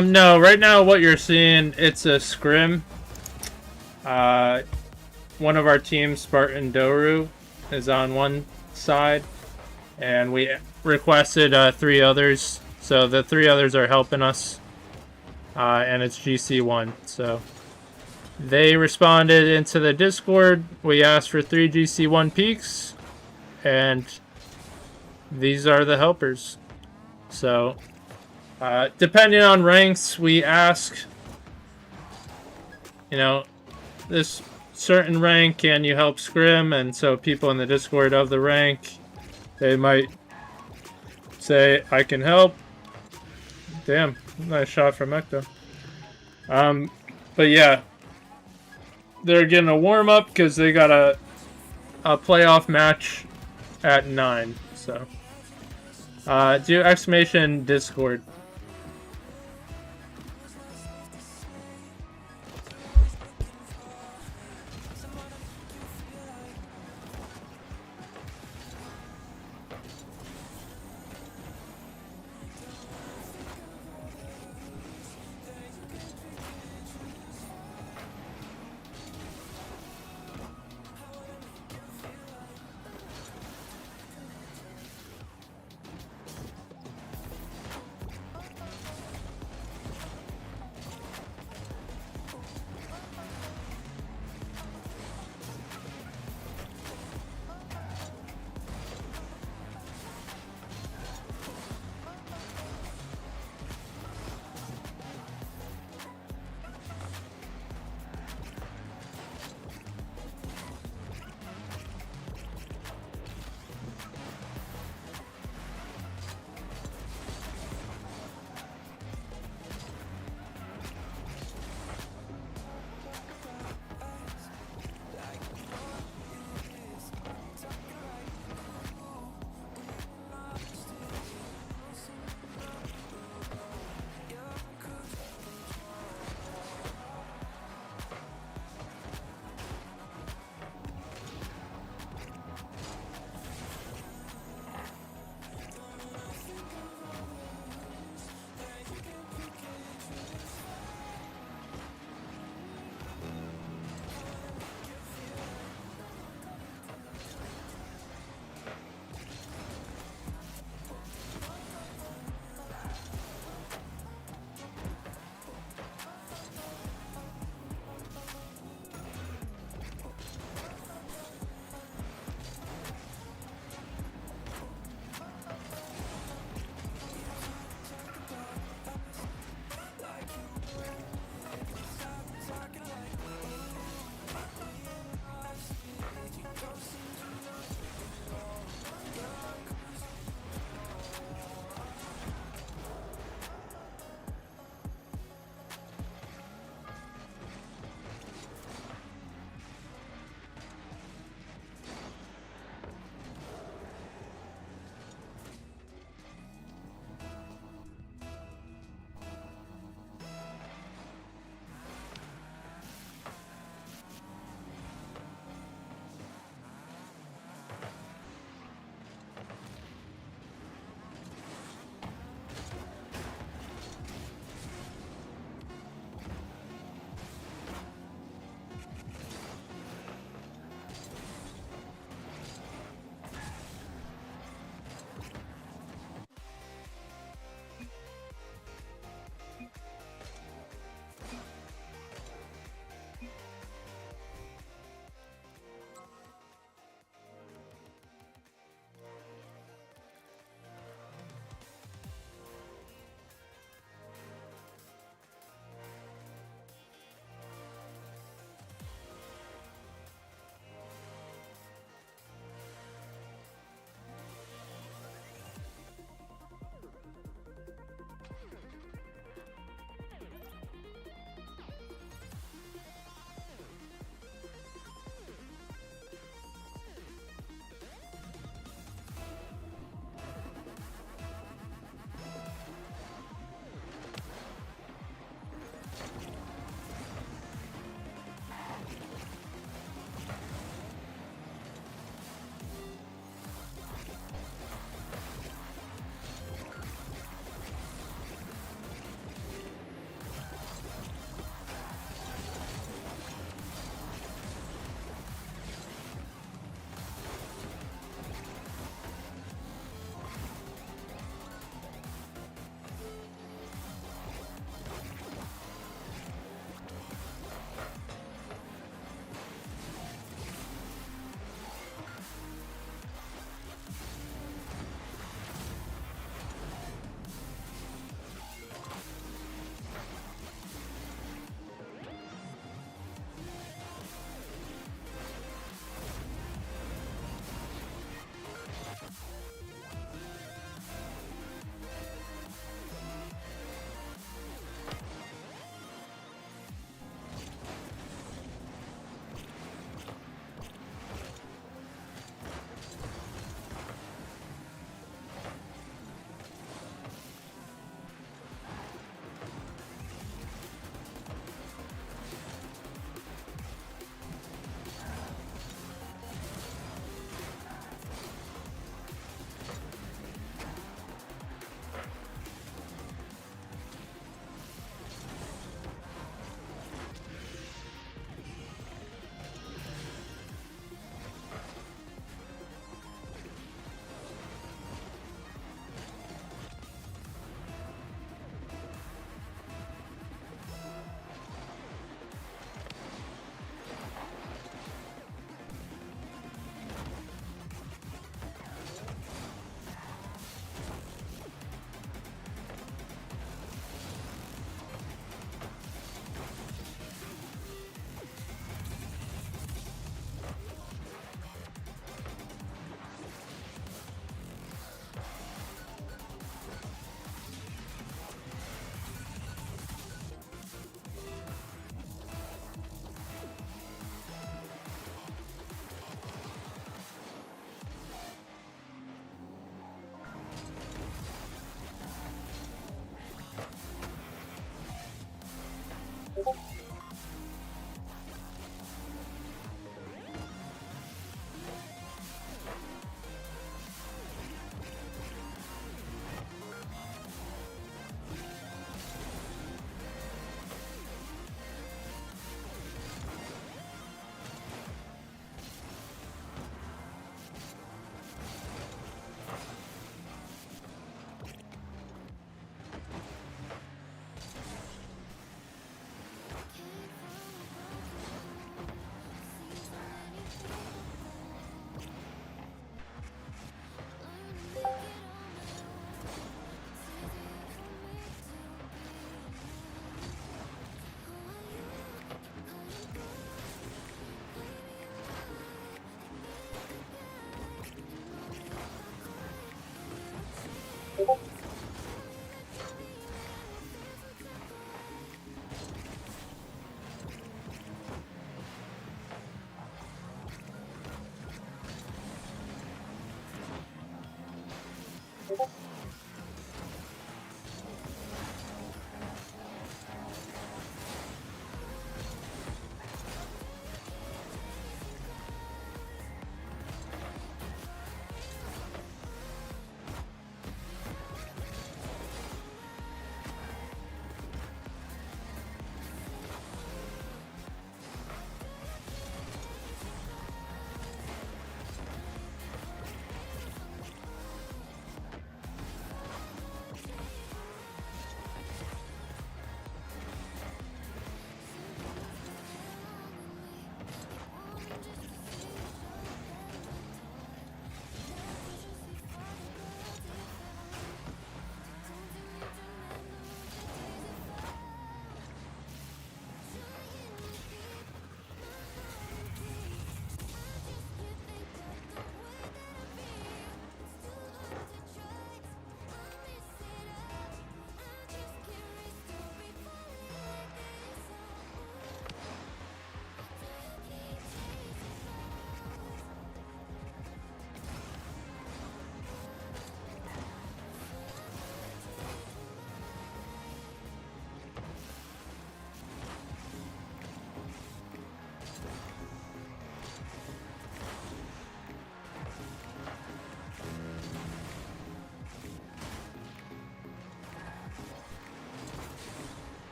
No, right now what you're seeing, it's a scrim. One of our teams, Spartan Doru, is on one side, and we requested 3 others, so the 3 others are helping us, and it's GC1, so they responded into the Discord. We asked for 3 GC1 peaks, and these are the helpers. So, depending on ranks, we ask, you know, this certain rank, can you help scrim? And so people in the Discord of the rank, they might say, I can help. Damn, nice shot from Ecto. But yeah, they're getting a warm-up because they got a playoff match at 9, so. Do exclamation Discord.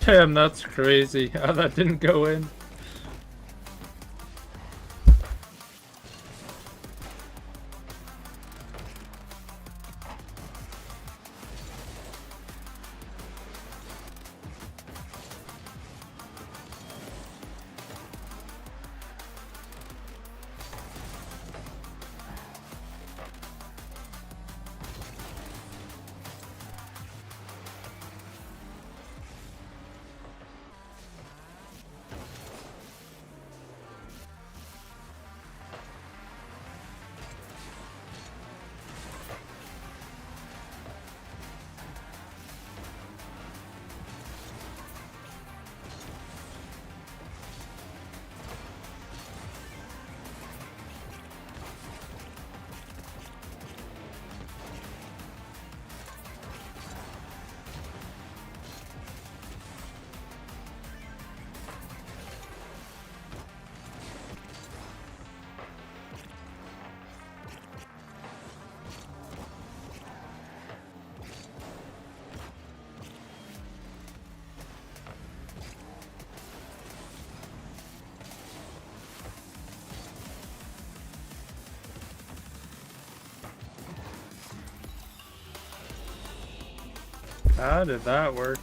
Damn, that's crazy how that didn't go in. How did that work?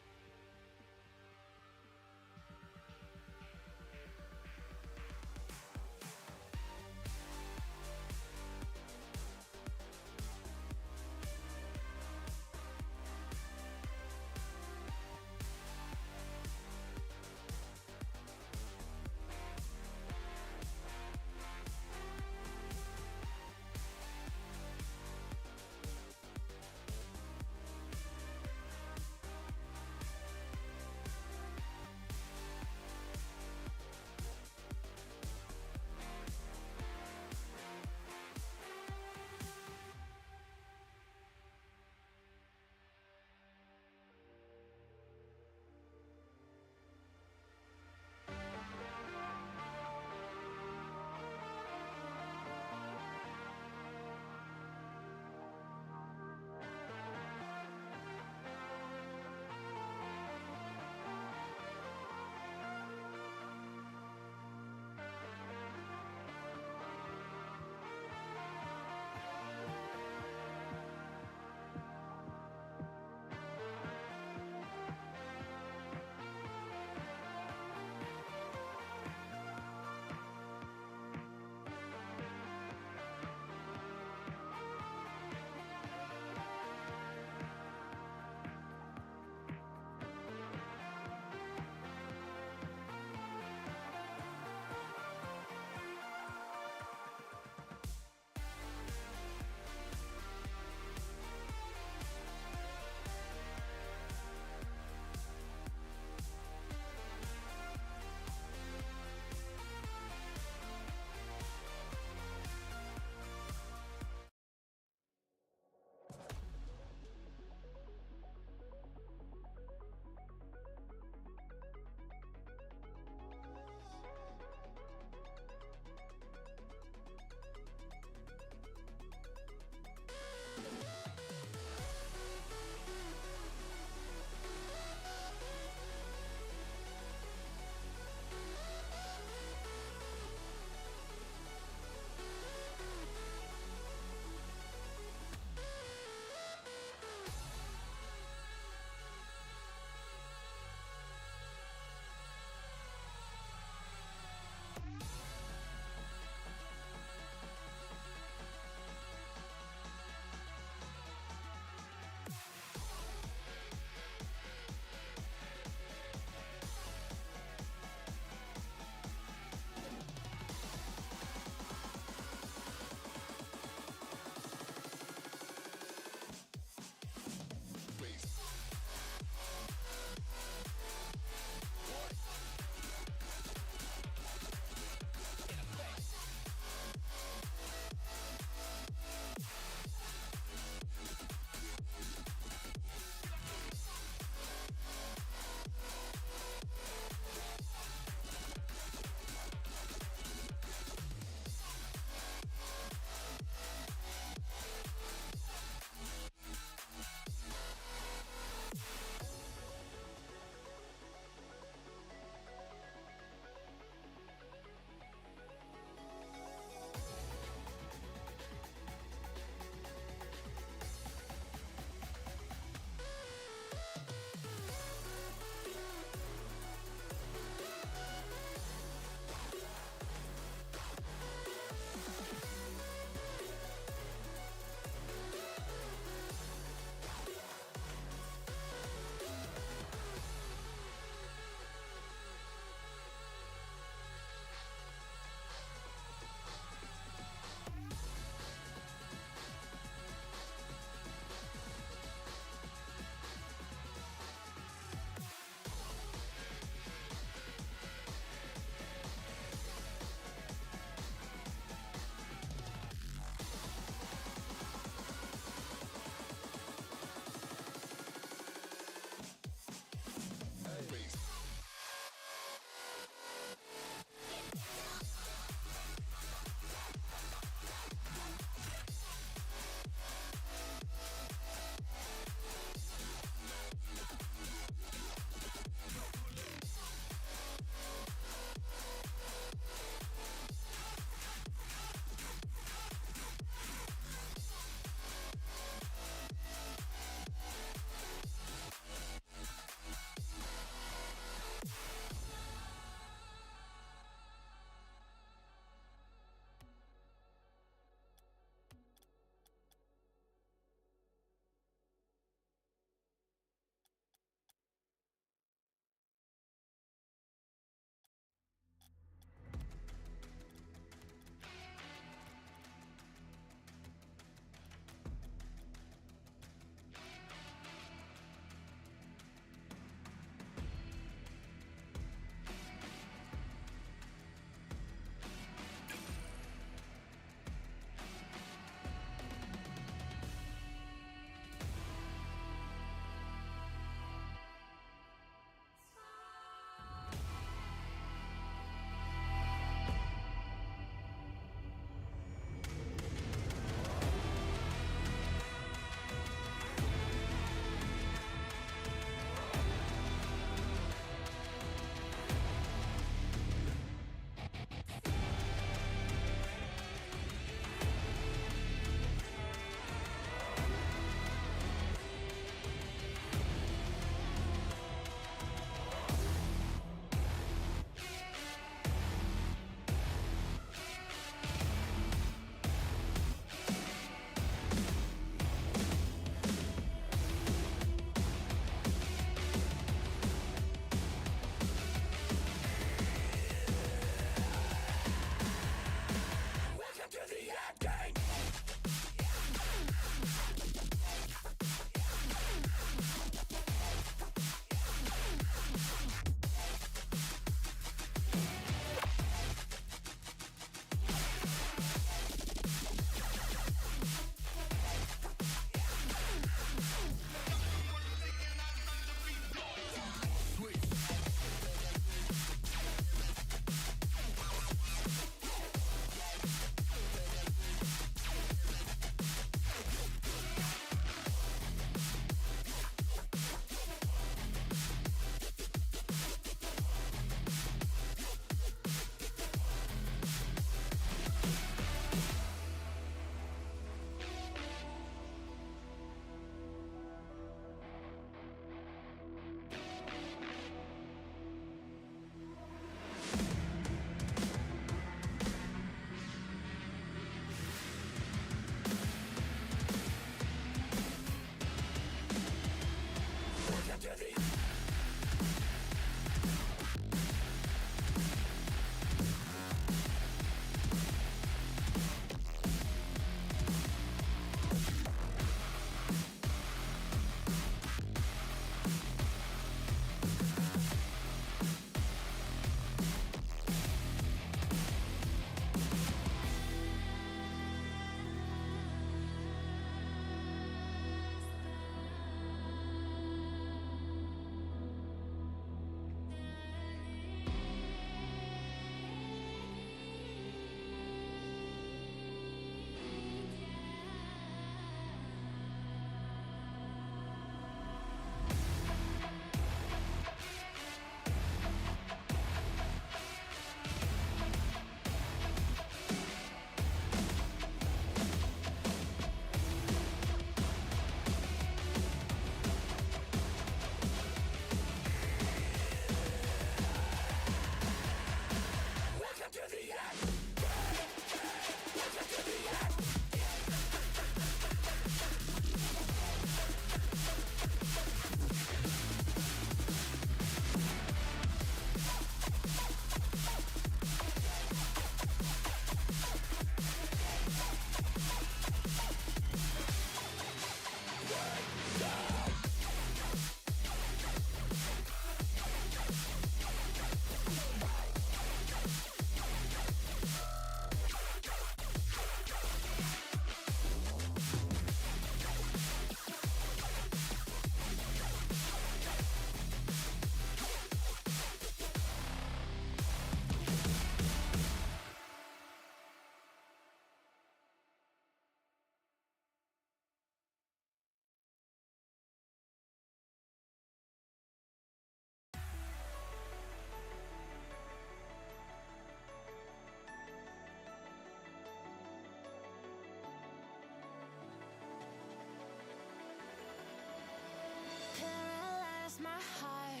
heart.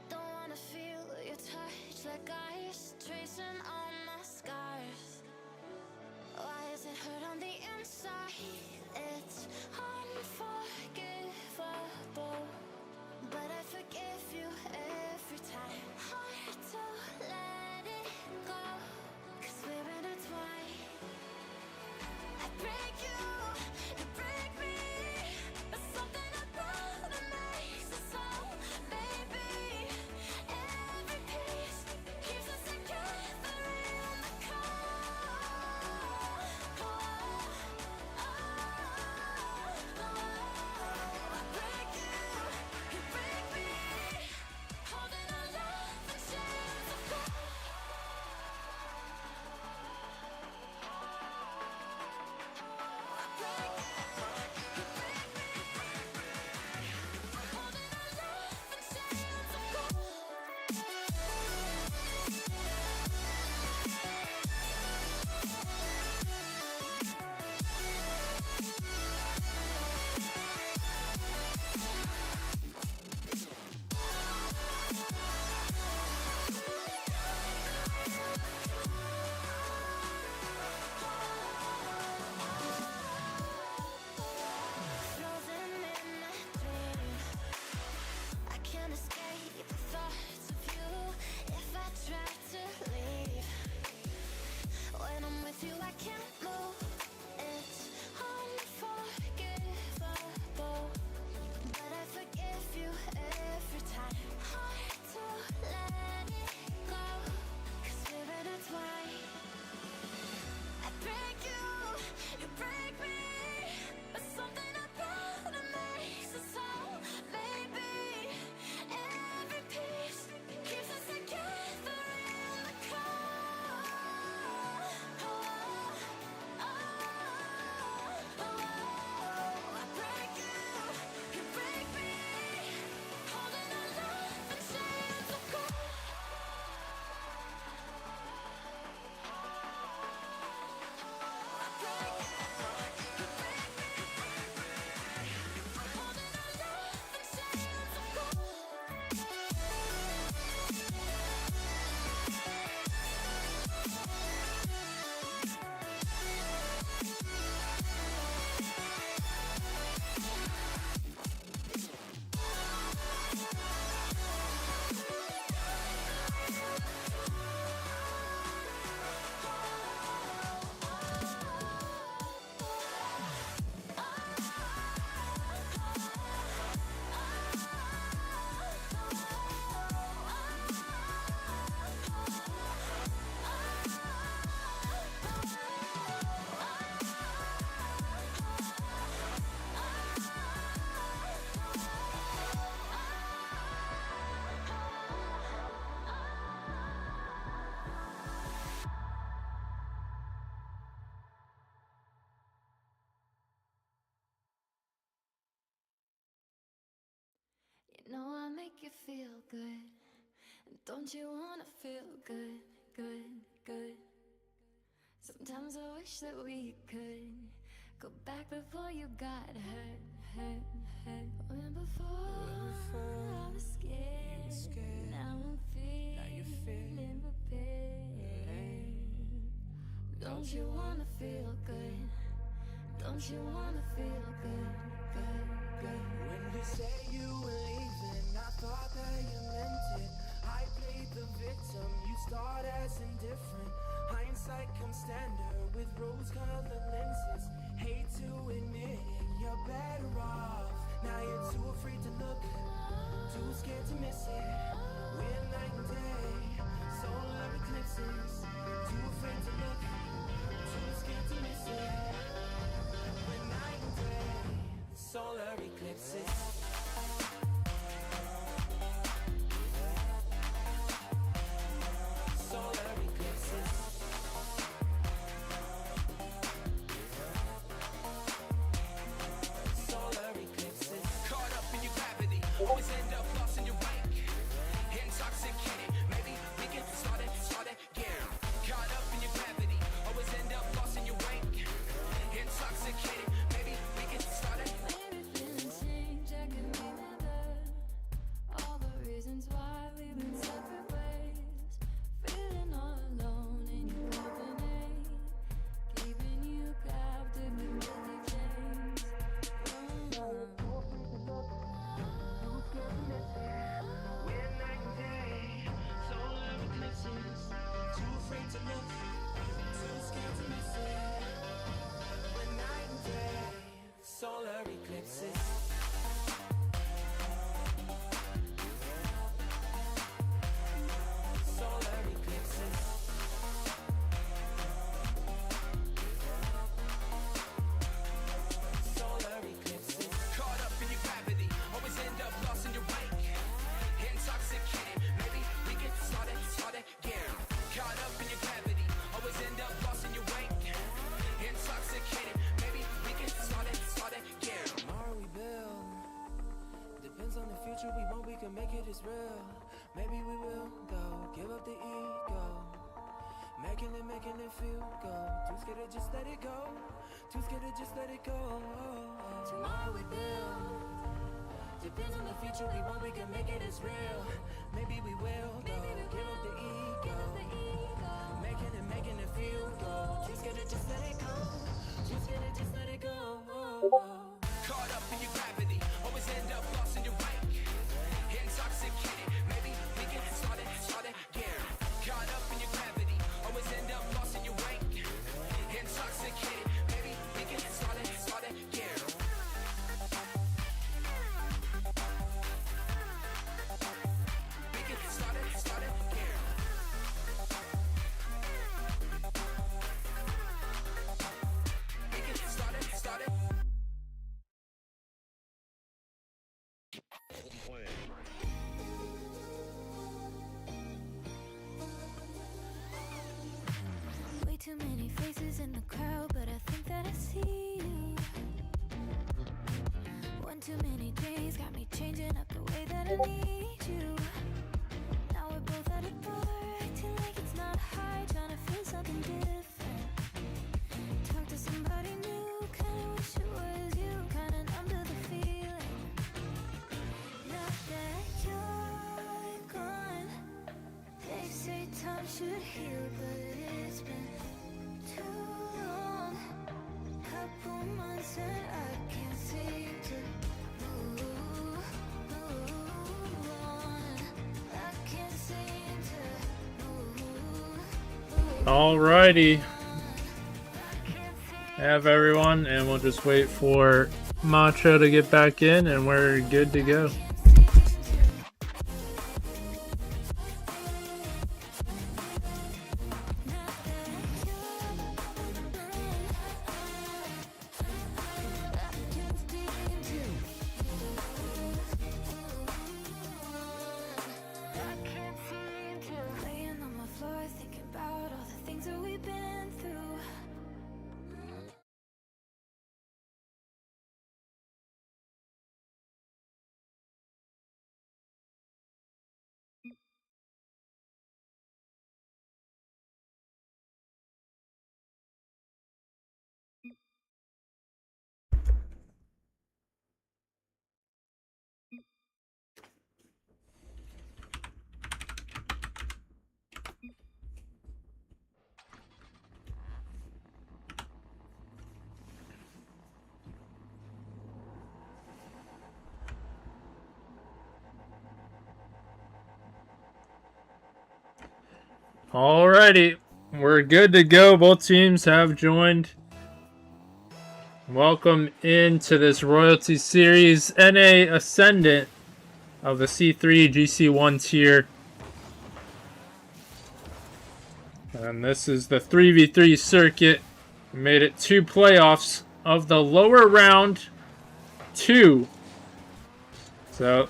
Don't wanna feel your touch like ice, tracing all my scars. Why is it hurt on the inside? It's unforgivable, but I forgive you every time. Hard to let it go, 'cause we're intertwined. I break you, you break me, but something about it makes us whole, baby. Every piece keeps us together in the cold. I break you, you break me, holding our love in chains of gold. I break you, you break me, holding our love in chains of frozen in a dream. I can't escape the thoughts of you if I try to leave. When I'm with you, I can't move. It's unforgivable, but I forgive you every time. Hard to let it go, 'cause we're intertwined. I break you, you break me, but something about it makes us whole, baby. Every piece keeps us together in the cold. I break you, you break me, holding our love in chains of gold. I break you, you break me, holding our love in chains of gold. You know I make you feel good. Don't you wanna feel good, good, good? Sometimes I wish that we could go back before you got hurt, hurt, hurt. When before I was scared, now I'm feeling prepared. Don't you wanna feel good? Don't you wanna feel good, good, good? When you say you were leaving, I thought that you meant it. I played the victim, you start as indifferent. Hindsight comes standard with rose-colored lenses. Hate to admit it, you're better off. Now you're too afraid to look, too scared to miss it. We're night and day, solar eclipses. Too afraid to look, too scared to miss it. We're night and day, solar eclipses. Solar eclipses. Solar eclipses. Caught up in your gravity, always end up lost in your wake. Intoxicated, maybe we can start again. Caught up in your gravity, always end up lost in your wake. Intoxicated, maybe we can start it. Maybe feeling change, I can be better. want, we can make it as real. Maybe we will go, give up the ego. Making it feel good. Too scared to just let it go. Too scared to just let it go. Tomorrow we build. Depends on the future we want, we can make it as real. Maybe we will go, give up the ego. Making it feel good. Too scared to just let it go. Too scared to just let it go. Caught up in your gravity, always end up lost in your wake. Intoxicated, maybe we can start it again. Caught up in your gravity, always end up lost in your wake. Intoxicated, maybe we can start it again. We can start it again. We can start it. Way too many faces in the crowd, but I think that I see you. One too many days got me changing up the way that I need you. Now we're both at a bar, acting like it's not hard, trying to feel something different. Talk to somebody new, kinda wish it was you, kinda numb to the feeling. Now that you're gone, they say time should heal, but it's been too long. Couple months and I can't seem to move on. I can't seem to move. Alrighty. Have everyone, and we'll just wait for Macho to get back in, and we're good to go. Laying on my floor, thinking about all the things that we've been through. Alrighty, we're good to go. Both teams have joined. Welcome into this Royalty Series NA Ascendant of the C3 GC1 tier. And this is the 3v3 circuit. We made it 2 playoffs of the lower round 2. So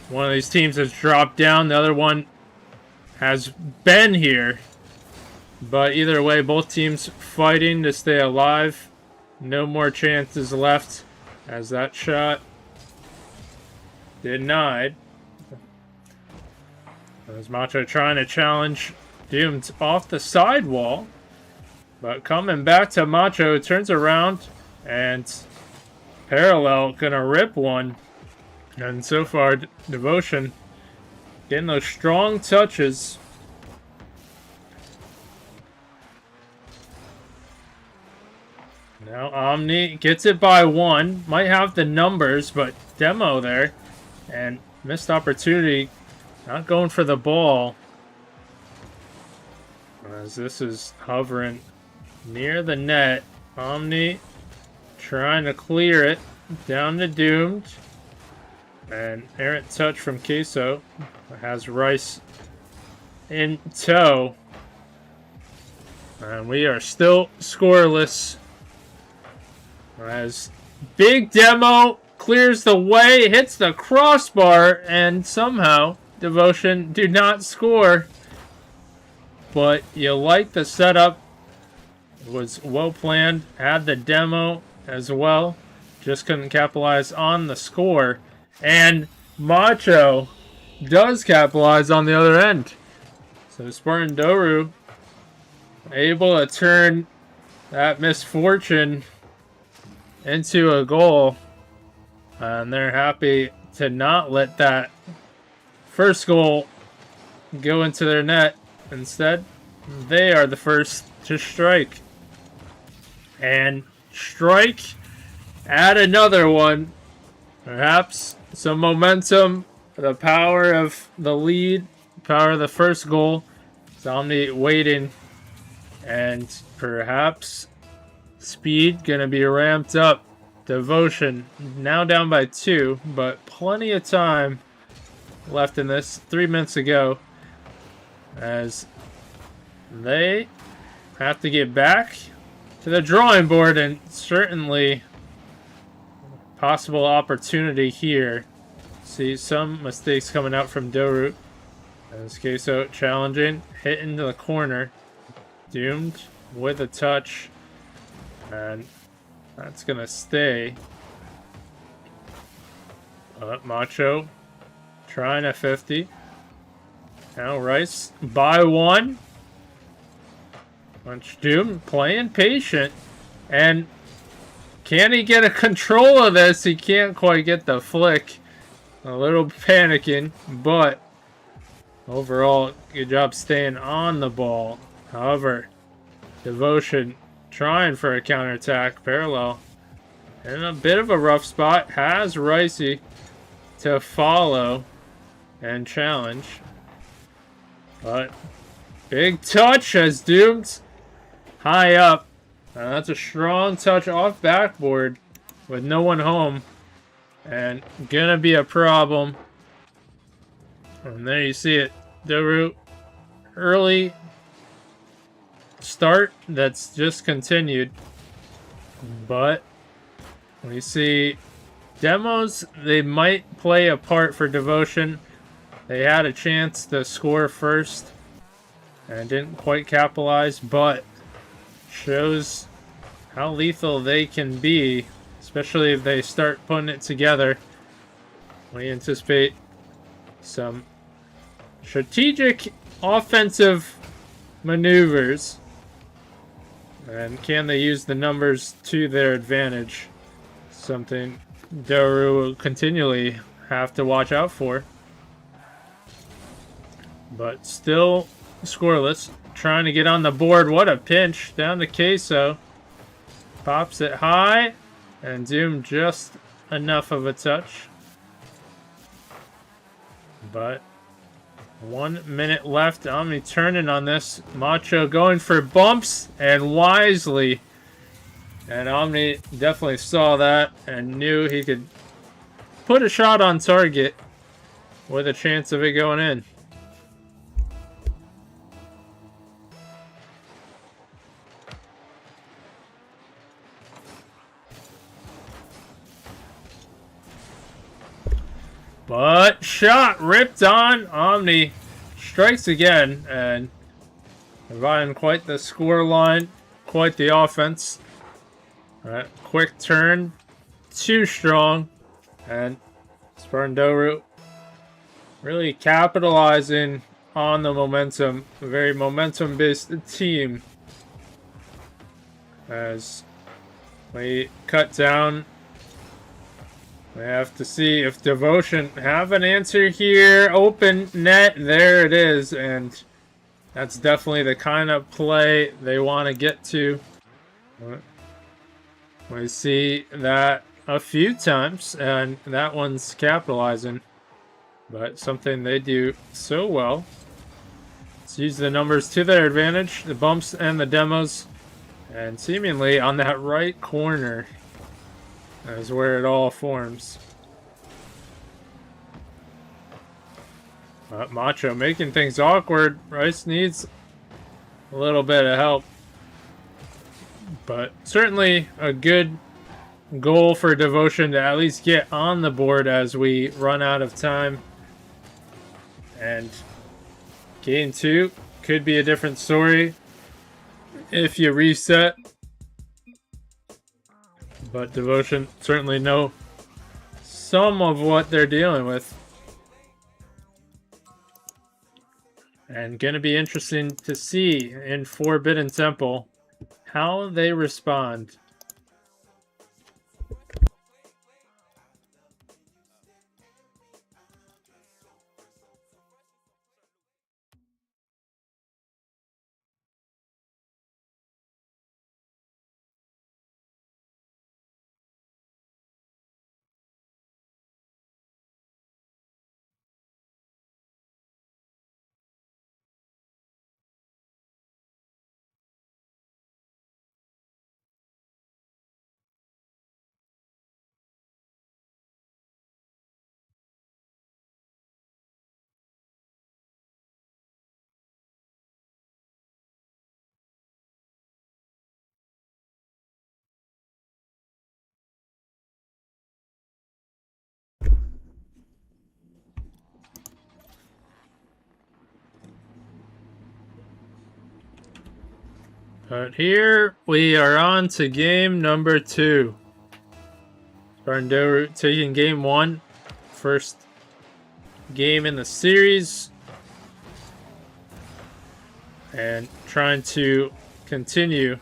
one of these teams has dropped down, the other one has been here. But either way, both teams fighting to stay alive. No more chances left as that shot denied. As Macho trying to challenge Doomed off the sidewall. But coming back to Macho, turns around and Parallel gonna rip one. And so far, Devotion getting those strong touches. Now Omni gets it by 1. Might have the numbers, but Demo there. And missed opportunity. Not going for the ball. As this is hovering near the net. Omni trying to clear it. Down to Doomed. And errant touch from Queso. Has Rice in tow. And we are still scoreless. As Big Demo clears the way, hits the crossbar, and somehow Devotion do not score. But you like the setup. It was well planned. Had the demo as well. Just couldn't capitalize on the score. And Macho does capitalize on the other end. So Spartan Doru able to turn that misfortune into a goal. And they're happy to not let that first goal go into their net. Instead, they are the first to strike. And strike at another one. Perhaps some momentum, the power of the lead, power of the first goal. Omni waiting, and perhaps speed gonna be ramped up. Devotion now down by 2, but plenty of time left in this. 3 minutes ago, as they have to get back to the drawing board, and certainly possible opportunity here. See some mistakes coming out from Doru. As Queso challenging, hit into the corner, doomed with a touch, and that's gonna stay. Macho trying a 50. Now Rice by 1. Punch Doom playing patient, and can he get a control of this? He can't quite get the flick. A little panicking, but overall, good job staying on the ball. However, Devotion trying for a counterattack, parallel. In a bit of a rough spot, has Ricey to follow and challenge. But big touch as Doomed high up. That's a strong touch off backboard with no one home. And gonna be a problem. And there you see it. Doru early start that's just continued. But we see demos, they might play a part for Devotion. They had a chance to score first and didn't quite capitalize, but shows how lethal they can be, especially if they start putting it together. We anticipate some strategic offensive maneuvers. And can they use the numbers to their advantage? Something Doru will continually have to watch out for. But still scoreless. Trying to get on the board. What a pinch. Down to Queso. Pops it high. And Doom just enough of a touch. But 1 minute left. Omni turning on this. Macho going for bumps and wisely. And Omni definitely saw that and knew he could put a shot on target with a chance of it going in. But shot ripped on. Omni strikes again and providing quite the score line, quite the offense. Alright, quick turn, too strong, and Spartan Doru really capitalizing on the momentum. A very momentum-based team. As we cut down. We have to see if Devotion have an answer here. Open net. There it is. And that's definitely the kind of play they want to get to. We see that a few times. And that one's capitalizing. But something they do so well. Let's use the numbers to their advantage. The bumps and the demos. And seemingly on that right corner is where it all forms. Macho making things awkward. Rice needs a little bit of help. But certainly a good goal for Devotion to at least get on the board as we run out of time. And game 2 could be a different story if you reset. But Devotion certainly know some of what they're dealing with. And gonna be interesting to see in Forbidden Temple how they respond. But here we are on to game number 2. Spartan taking game 1. First game in the series. And trying to continue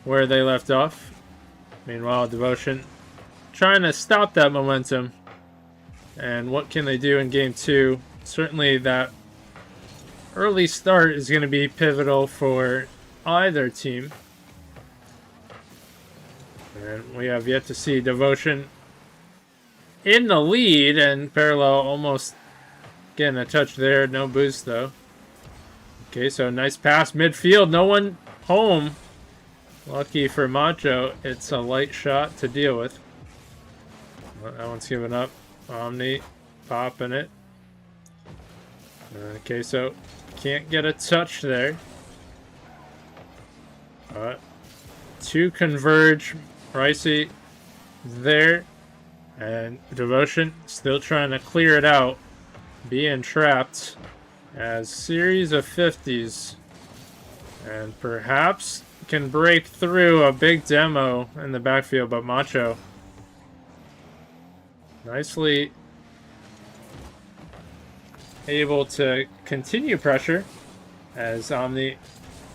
where they left off. Meanwhile, Devotion trying to stop that momentum. And what can they do in game 2? Certainly that early start is going to be pivotal for either team. And we have yet to see Devotion in the lead, and Parallel almost getting a touch there. No boost though. Okay, so nice pass midfield. No one home. Lucky for Macho, it's a light shot to deal with. Well, that one's given up. Omni popping it. Okay, so can't get a touch there. To converge, Ricey there, and Devotion still trying to clear it out, being trapped as series of 50s, and perhaps can break through a big demo in the backfield, but Macho nicely able to continue pressure as Omni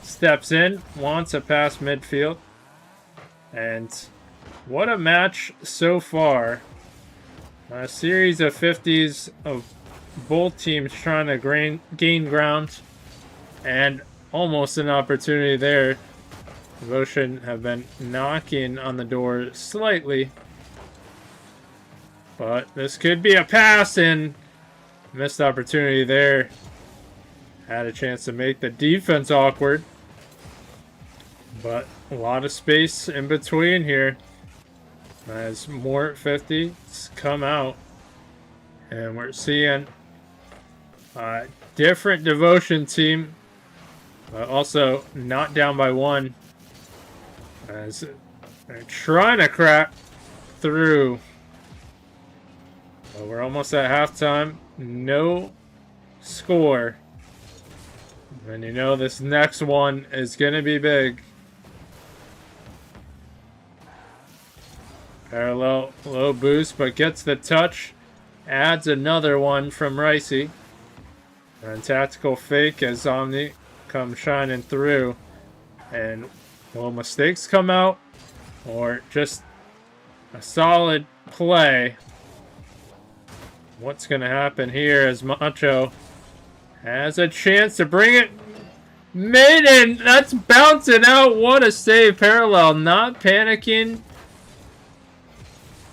steps in, wants a pass midfield. And what a match so far. A series of 50s of both teams trying to gain ground. And almost an opportunity there. Devotion have been knocking on the door slightly. But this could be a pass, and missed opportunity there. Had a chance to make the defense awkward. But a lot of space in between here as more 50s come out. And we're seeing a different Devotion team, but also not down by 1. As they're trying to crack through. But we're almost at halftime. No score. And you know this next one is going to be big. Parallel, low boost, but gets the touch. Adds another one from Ricey. And tactical fake as Omni comes shining through. And will mistakes come out? Or just a solid play? What's going to happen here as Macho has a chance to bring it. Maiden, that's bouncing out. What a save. Parallel not panicking.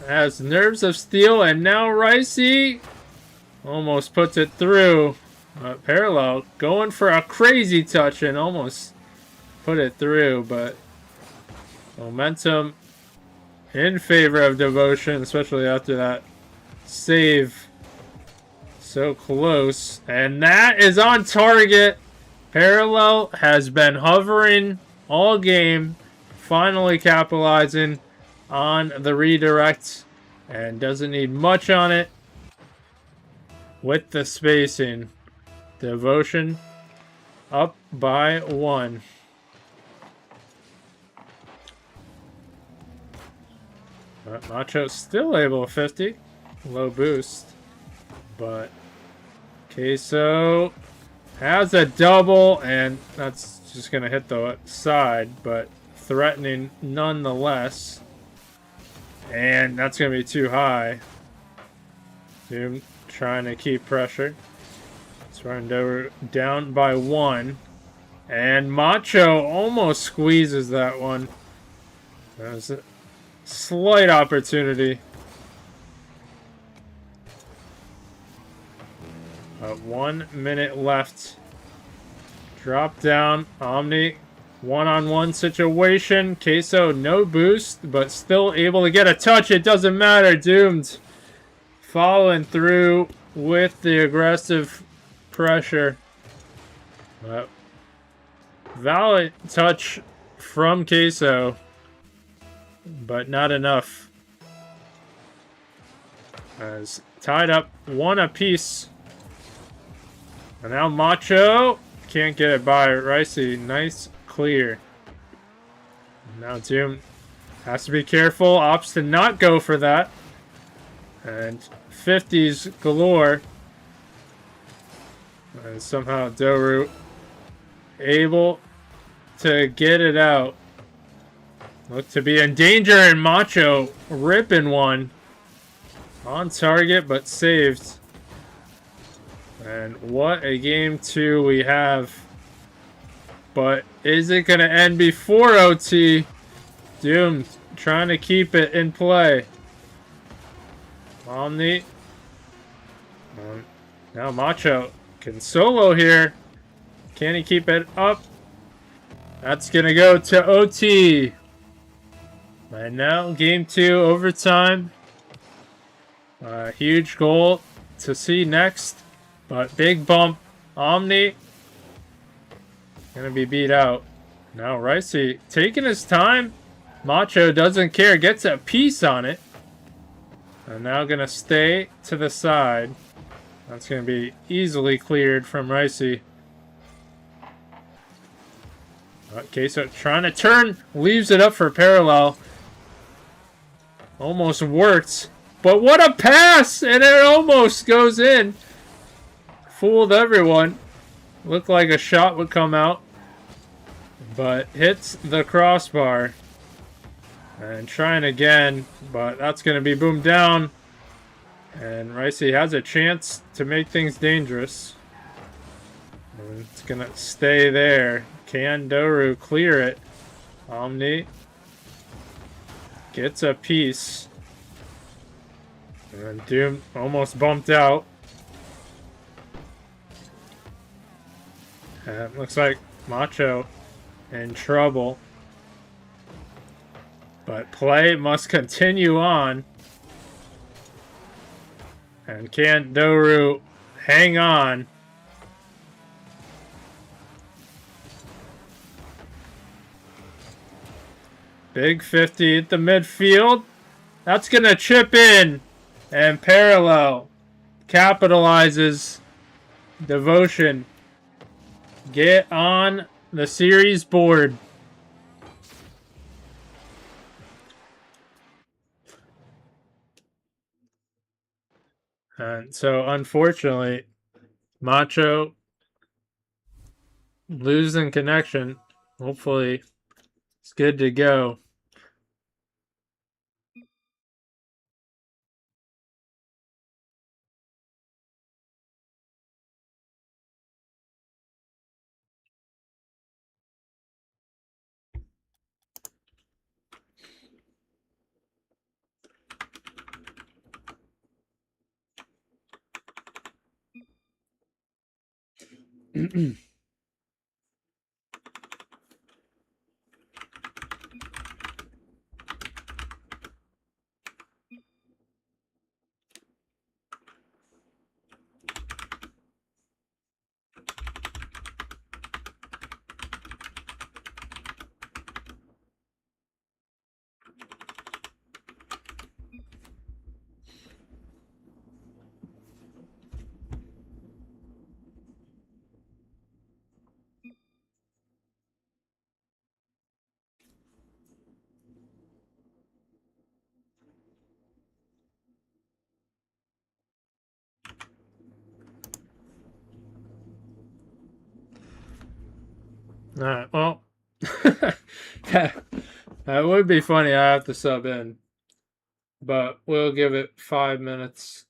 Has nerves of steel, and now Ricey almost puts it through. Parallel going for a crazy touch and almost put it through, but momentum in favor of Devotion, especially after that save. So close, and that is on target. Parallel has been hovering all game, finally capitalizing on the redirect, and doesn't need much on it with the spacing. Devotion up by 1. But Macho still able to 50. Low boost. But Queso Has a double, and that's just going to hit the side, but threatening nonetheless. And that's going to be too high. Doom trying to keep pressure. Spartan down by 1. And Macho almost squeezes that one. That was a slight opportunity. 1 minute left. Drop down. Omni. One-on-one situation. Queso, no boost, but still able to get a touch. It doesn't matter. Doomed. Following through with the aggressive pressure. Valid touch from Queso, but not enough. As tied up 1 apiece. And now Macho can't get it by Ricey. Nice clear. Now Doom has to be careful. Opts to not go for that. And 50s galore. And somehow Doru able to get it out. Look to be in danger, and Macho ripping one. On target, but saved. And what a game 2 we have. But is it going to end before OT? Doom trying to keep it in play. Omni. Now Macho can solo here. Can he keep it up? That's going to go to OT. And now game 2 overtime. Huge goal to see next. But big bump. Omni. Gonna be beat out. Now Ricey taking his time. Macho doesn't care. Gets a piece on it. And now gonna stay to the side. That's gonna be easily cleared from Ricey. Okay, so trying to turn. Leaves it up for parallel. Almost worked. But what a pass! And it almost goes in. Fooled everyone. Looked like a shot would come out. But hits the crossbar. And trying again. But that's going to be boomed down. And Ricey has a chance to make things dangerous. And it's going to stay there. Can Doru clear it? Omni gets a piece. And Doom almost bumped out. And looks like Macho in trouble. But play must continue on. And can Doru hang on? Big 50 at the midfield. That's going to chip in. And parallel capitalizes. Devotion. Get on the series board. And so, unfortunately, Macho losing connection. Hopefully, it's good to go. Alright, well. that would be funny. I have to sub in. But we'll give it 5 minutes.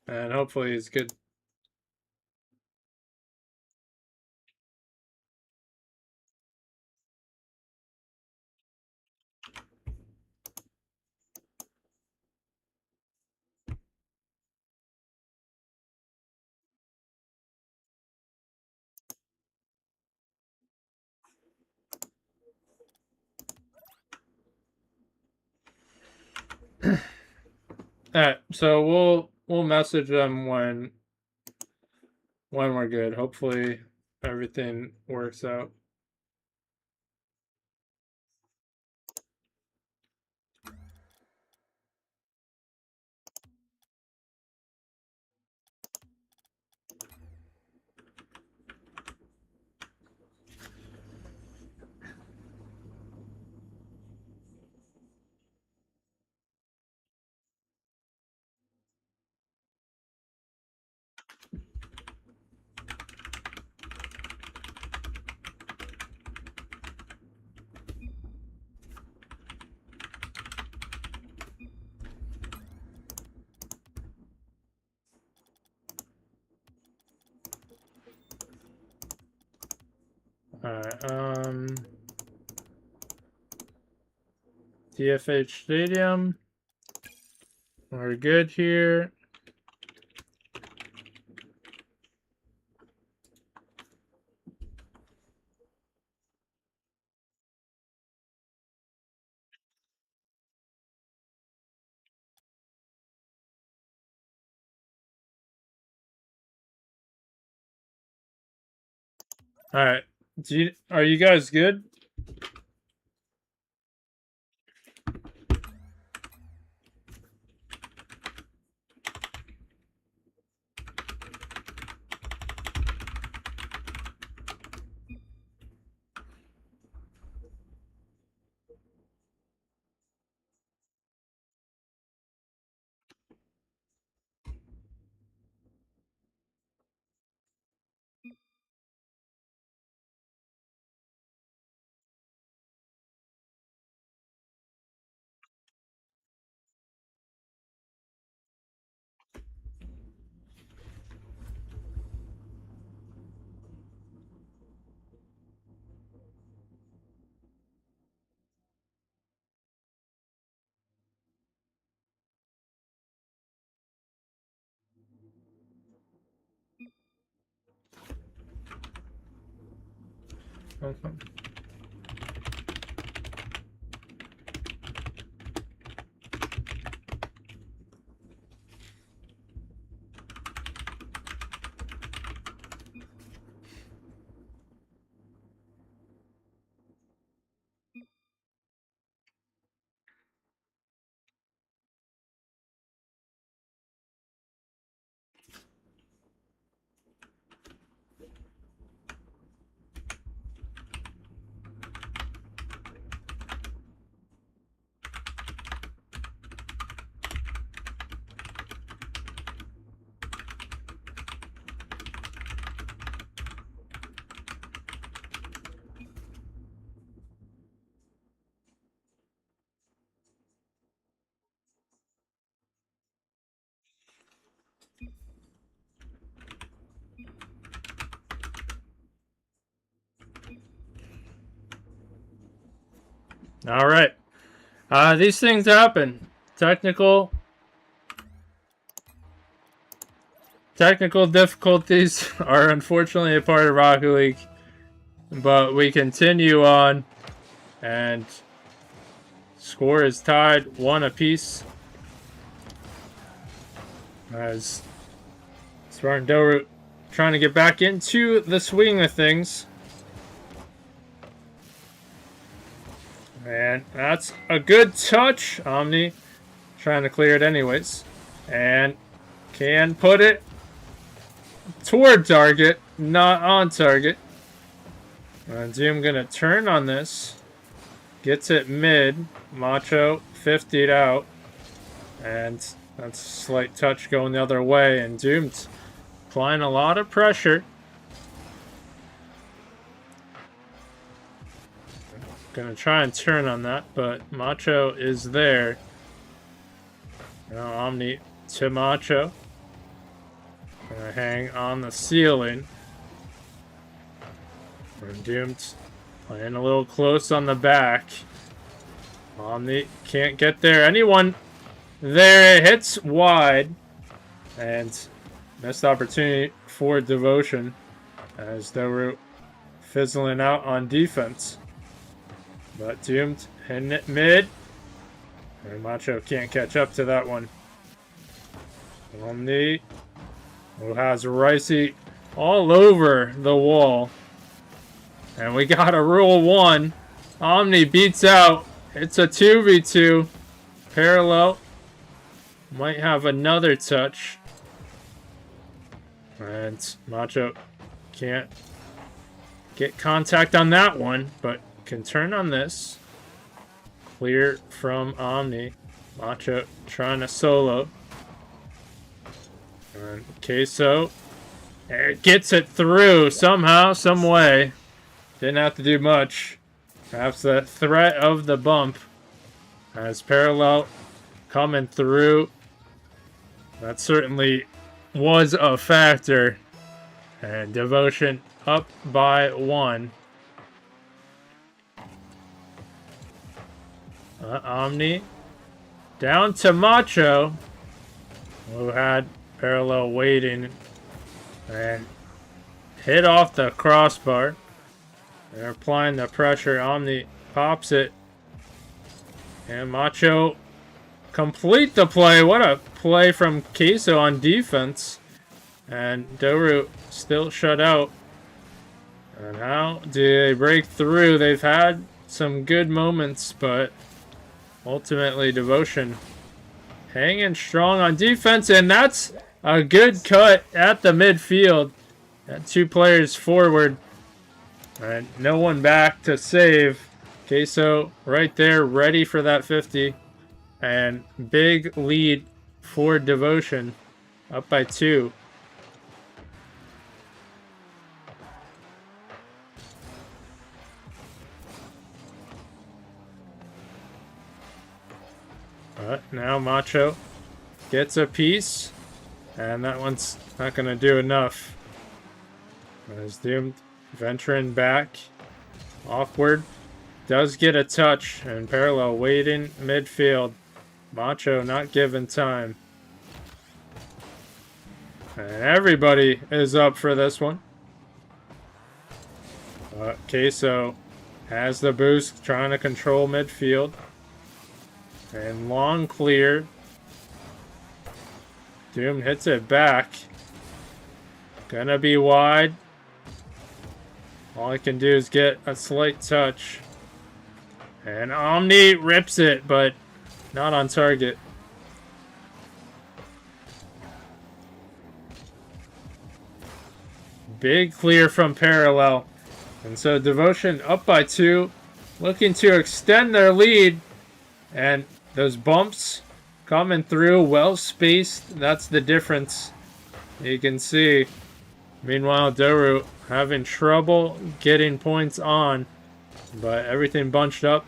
And hopefully it's good. Alright, so we'll message them when we're good. Hopefully everything works out. Alright, DFH Stadium. We're good here. Alright. Are you guys good? Okay. All right. These things happen. Technical difficulties are unfortunately a part of Rocket League, but we continue on, and score is tied 1 apiece. As Spartan Delroot trying to get back into the swing of things. And that's a good touch. Omni trying to clear it anyways. And can put it toward target, not on target. Doom gonna turn on this. Gets it mid. Macho 50'd out. And That's a slight touch going the other way, and Doomed applying a lot of pressure. Gonna try and turn on that, but Macho is there. Now Omni to Macho. Gonna hang on the ceiling. And Doomed playing a little close on the back. Omni can't get there. Anyone there? It hits wide. And missed opportunity for Devotion as they were fizzling out on defense. But Doomed hitting it mid. And Macho can't catch up to that one. Omni, who has Ricey all over the wall. And we got a rule 1. Omni beats out. It's a 2v2. Parallel might have another touch. And Macho can't get contact on that one, but can turn on this. Clear from Omni. Macho trying to solo. And Queso gets it through somehow, some way. Didn't have to do much. Perhaps the threat of the bump as Parallel coming through. That certainly was a factor. And Devotion up by 1. Omni down to Macho, who had Parallel waiting and hit off the crossbar. They're applying the pressure. Omni pops it. And Macho complete the play. What a play from Queso on defense. And Doru still shut out. And how do they break through? They've had some good moments, but ultimately Devotion hanging strong on defense. And that's a good cut at the midfield. Got 2 players forward. And no one back to save. Queso right there, ready for that 50. And big lead for Devotion. Up by 2. But now Macho gets a piece. And that one's not going to do enough. As Doomed venturing back. Awkward. Does get a touch. And Parallel waiting midfield. Macho not given time. And everybody is up for this one. Queso has the boost. Trying to control midfield. And long clear. Doom hits it back. Gonna be wide. All I can do is get a slight touch. And Omni rips it, but not on target. Big clear from Parallel. And so Devotion up by 2. Looking to extend their lead. And those bumps coming through, well spaced. That's the difference. You can see. Meanwhile, Doru having trouble getting points on. But everything bunched up.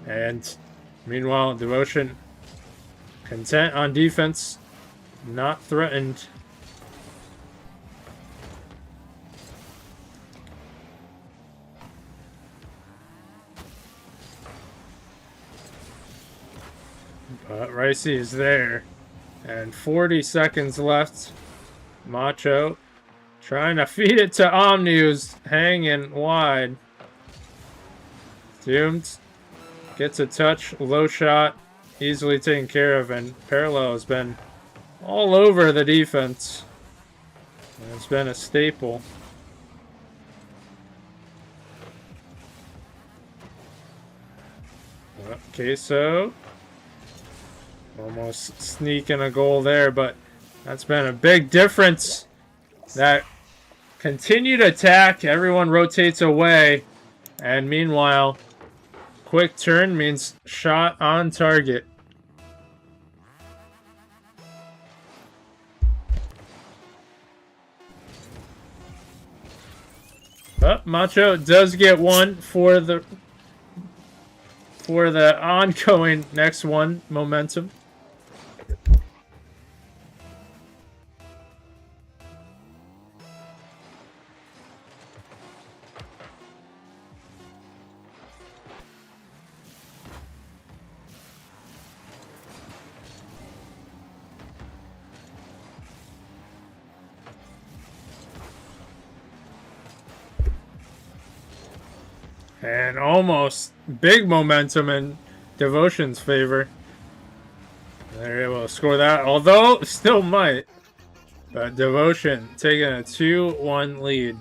And meanwhile, Devotion content on defense. Not threatened. But Ricey is there. And 40 seconds left. Macho trying to feed it to Omni, who's hanging wide. Doomed gets a touch, low shot, easily taken care of, and Parallel has been all over the defense. And it's been a staple. Queso almost sneaking a goal there, but that's been a big difference. That continued attack, everyone rotates away, and meanwhile, quick turn means shot on target. But Macho does get one for the ongoing next one momentum. And almost big momentum in Devotion's favor. They're able to score that, although still might. But Devotion taking a 2-1 lead.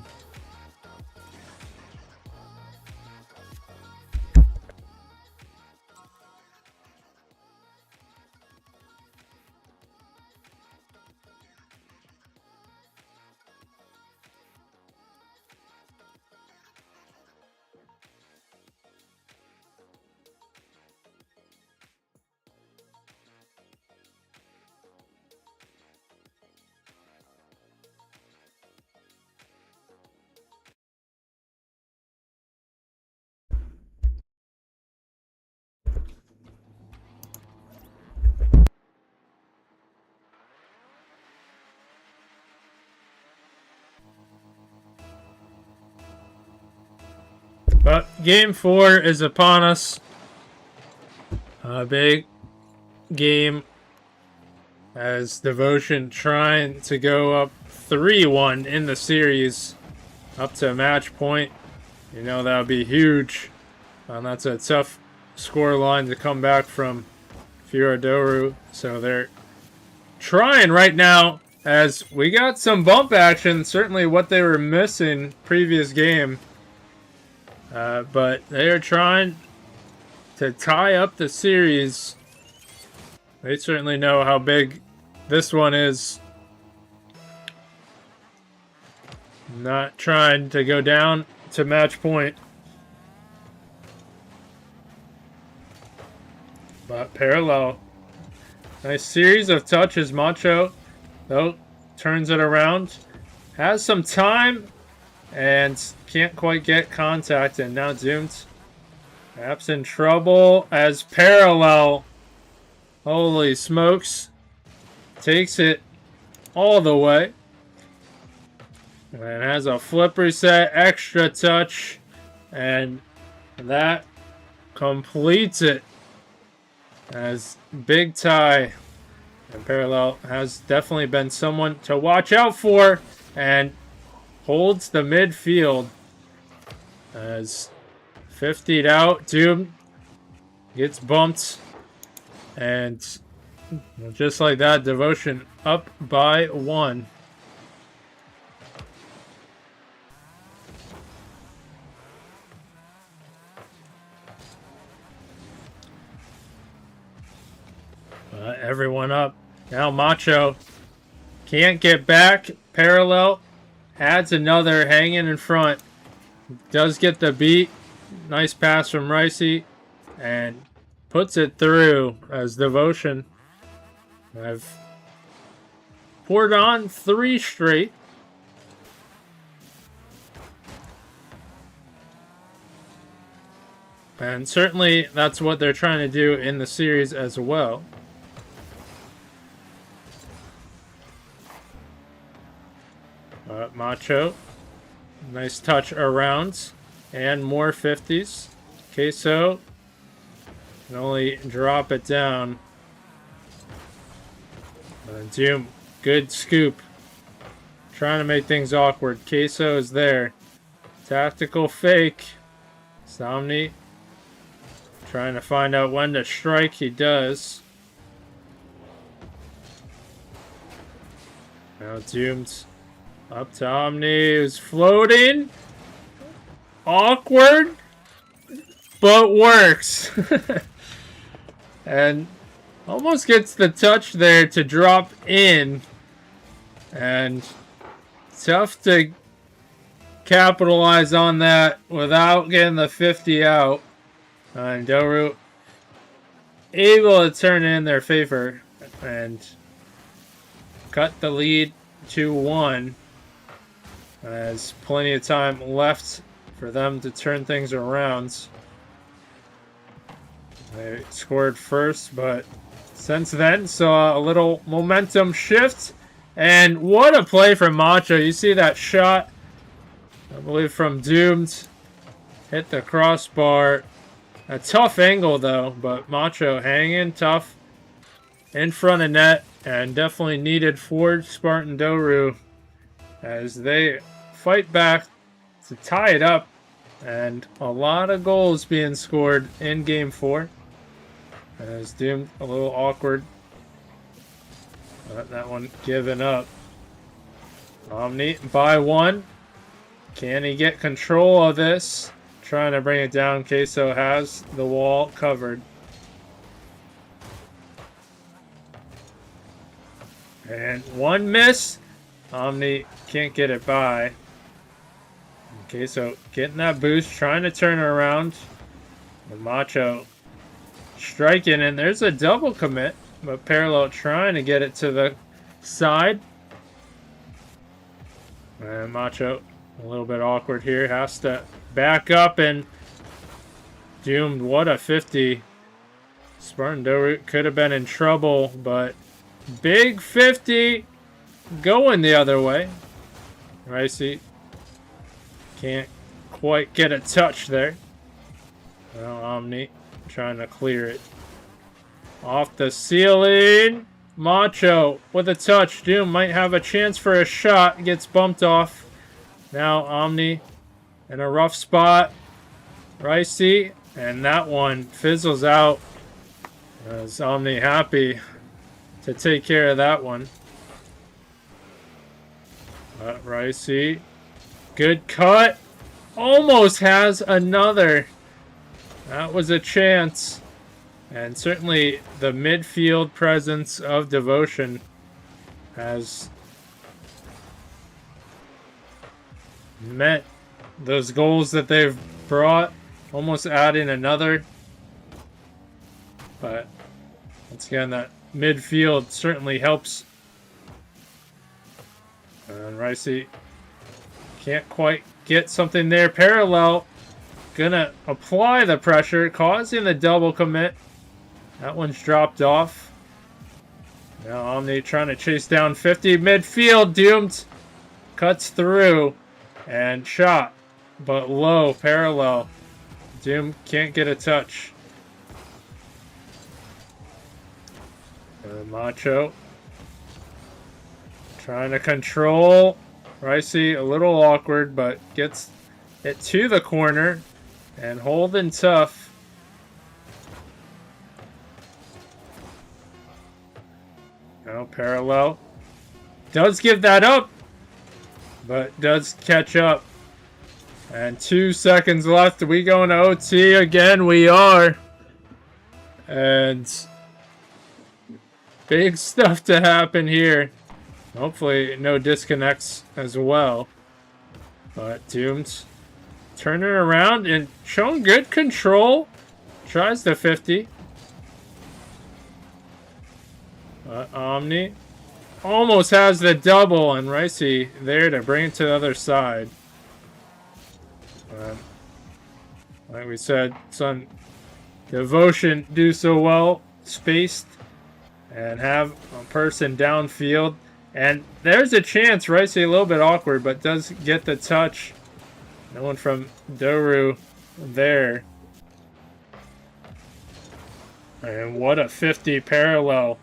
But game 4 is upon us. A big game as Devotion trying to go up 3-1 in the series up to match point. You know, that would be huge. And that's a tough score line to come back from Fiodoru. So they're trying right now as we got some bump action. Certainly what they were missing previous game. But they are trying to tie up the series. They certainly know how big this one is. Not trying to go down to match point. But parallel. Nice series of touches. Macho, though, turns it around. Has some time. And can't quite get contact. And now Doomed. Perhaps in trouble as Parallel. Holy smokes. Takes it all the way. And has a flip reset. Extra touch. And that completes it. As big tie. And Parallel has definitely been someone to watch out for. And holds the midfield. As 50'd out. Doom gets bumped. And just like that, Devotion up by 1. Everyone up. Now Macho can't get back. Parallel adds another hanging in front. Does get the beat. Nice pass from Ricey. And puts it through as Devotion have poured on 3 straight. And certainly that's what they're trying to do in the series as well. Macho. Nice touch around. And more 50s. Queso can only drop it down. Doom, good scoop. Trying to make things awkward. Queso is there. Tactical fake. Somni trying to find out when to strike. He does. Now Doomed up to Omni, who's floating. Awkward, but works. And almost gets the touch there to drop in. And tough to capitalize on that without getting the 50 out. And Doru able to turn it in their favor and cut the lead to 1. There's plenty of time left for them to turn things around. They scored first, but since then saw a little momentum shift. And what a play from Macho. You see that shot, I believe, from Doomed. Hit the crossbar. A tough angle, though, but Macho hanging tough in front of net. And definitely needed for Spartan Doru as they fight back to tie it up. And a lot of goals being scored in Game 4. As Doomed a little awkward. That one given up. Omni by 1. Can he get control of this? Trying to bring it down. Queso has the wall covered. And one miss. Omni can't get it by. Queso getting that boost. Trying to turn it around. And Macho striking. And there's a double commit. But Parallel trying to get it to the side. And Macho, a little bit awkward here. Has to back up and Doomed. What a 50. Spartan Doru could have been in trouble, but big 50 going the other way. Ricey can't quite get a touch there. Well, Omni trying to clear it. Off the ceiling. Macho with a touch. Doom might have a chance for a shot. Gets bumped off. Now Omni in a rough spot. Ricey. And that one fizzles out. As Omni happy to take care of that one. Ricey. Good cut. Almost has another. That was a chance. And certainly the midfield presence of Devotion has met those goals that they've brought. Almost adding another. But once again, that midfield certainly helps. And Ricey can't quite get something there. Parallel gonna apply the pressure, causing the double commit. That one's dropped off. Now Omni trying to chase down 50. Midfield, Doomed cuts through and shot, but low. Parallel. Doom can't get a touch. Macho trying to control. Ricey a little awkward, but gets it to the corner and holding tough. Now Parallel does give that up, but does catch up. And 2 seconds left. Are we going to OT again? We are. And big stuff to happen here. Hopefully no disconnects as well. But Doomed turning around and showing good control. Tries the 50. Omni almost has the double, and Ricey there to bring it to the other side. Like we said, Sun Devotion do so well, spaced, and have a person downfield. And there's a chance. Ricey a little bit awkward, but does get the touch. No one from Doru there. And what a 50 Parallel.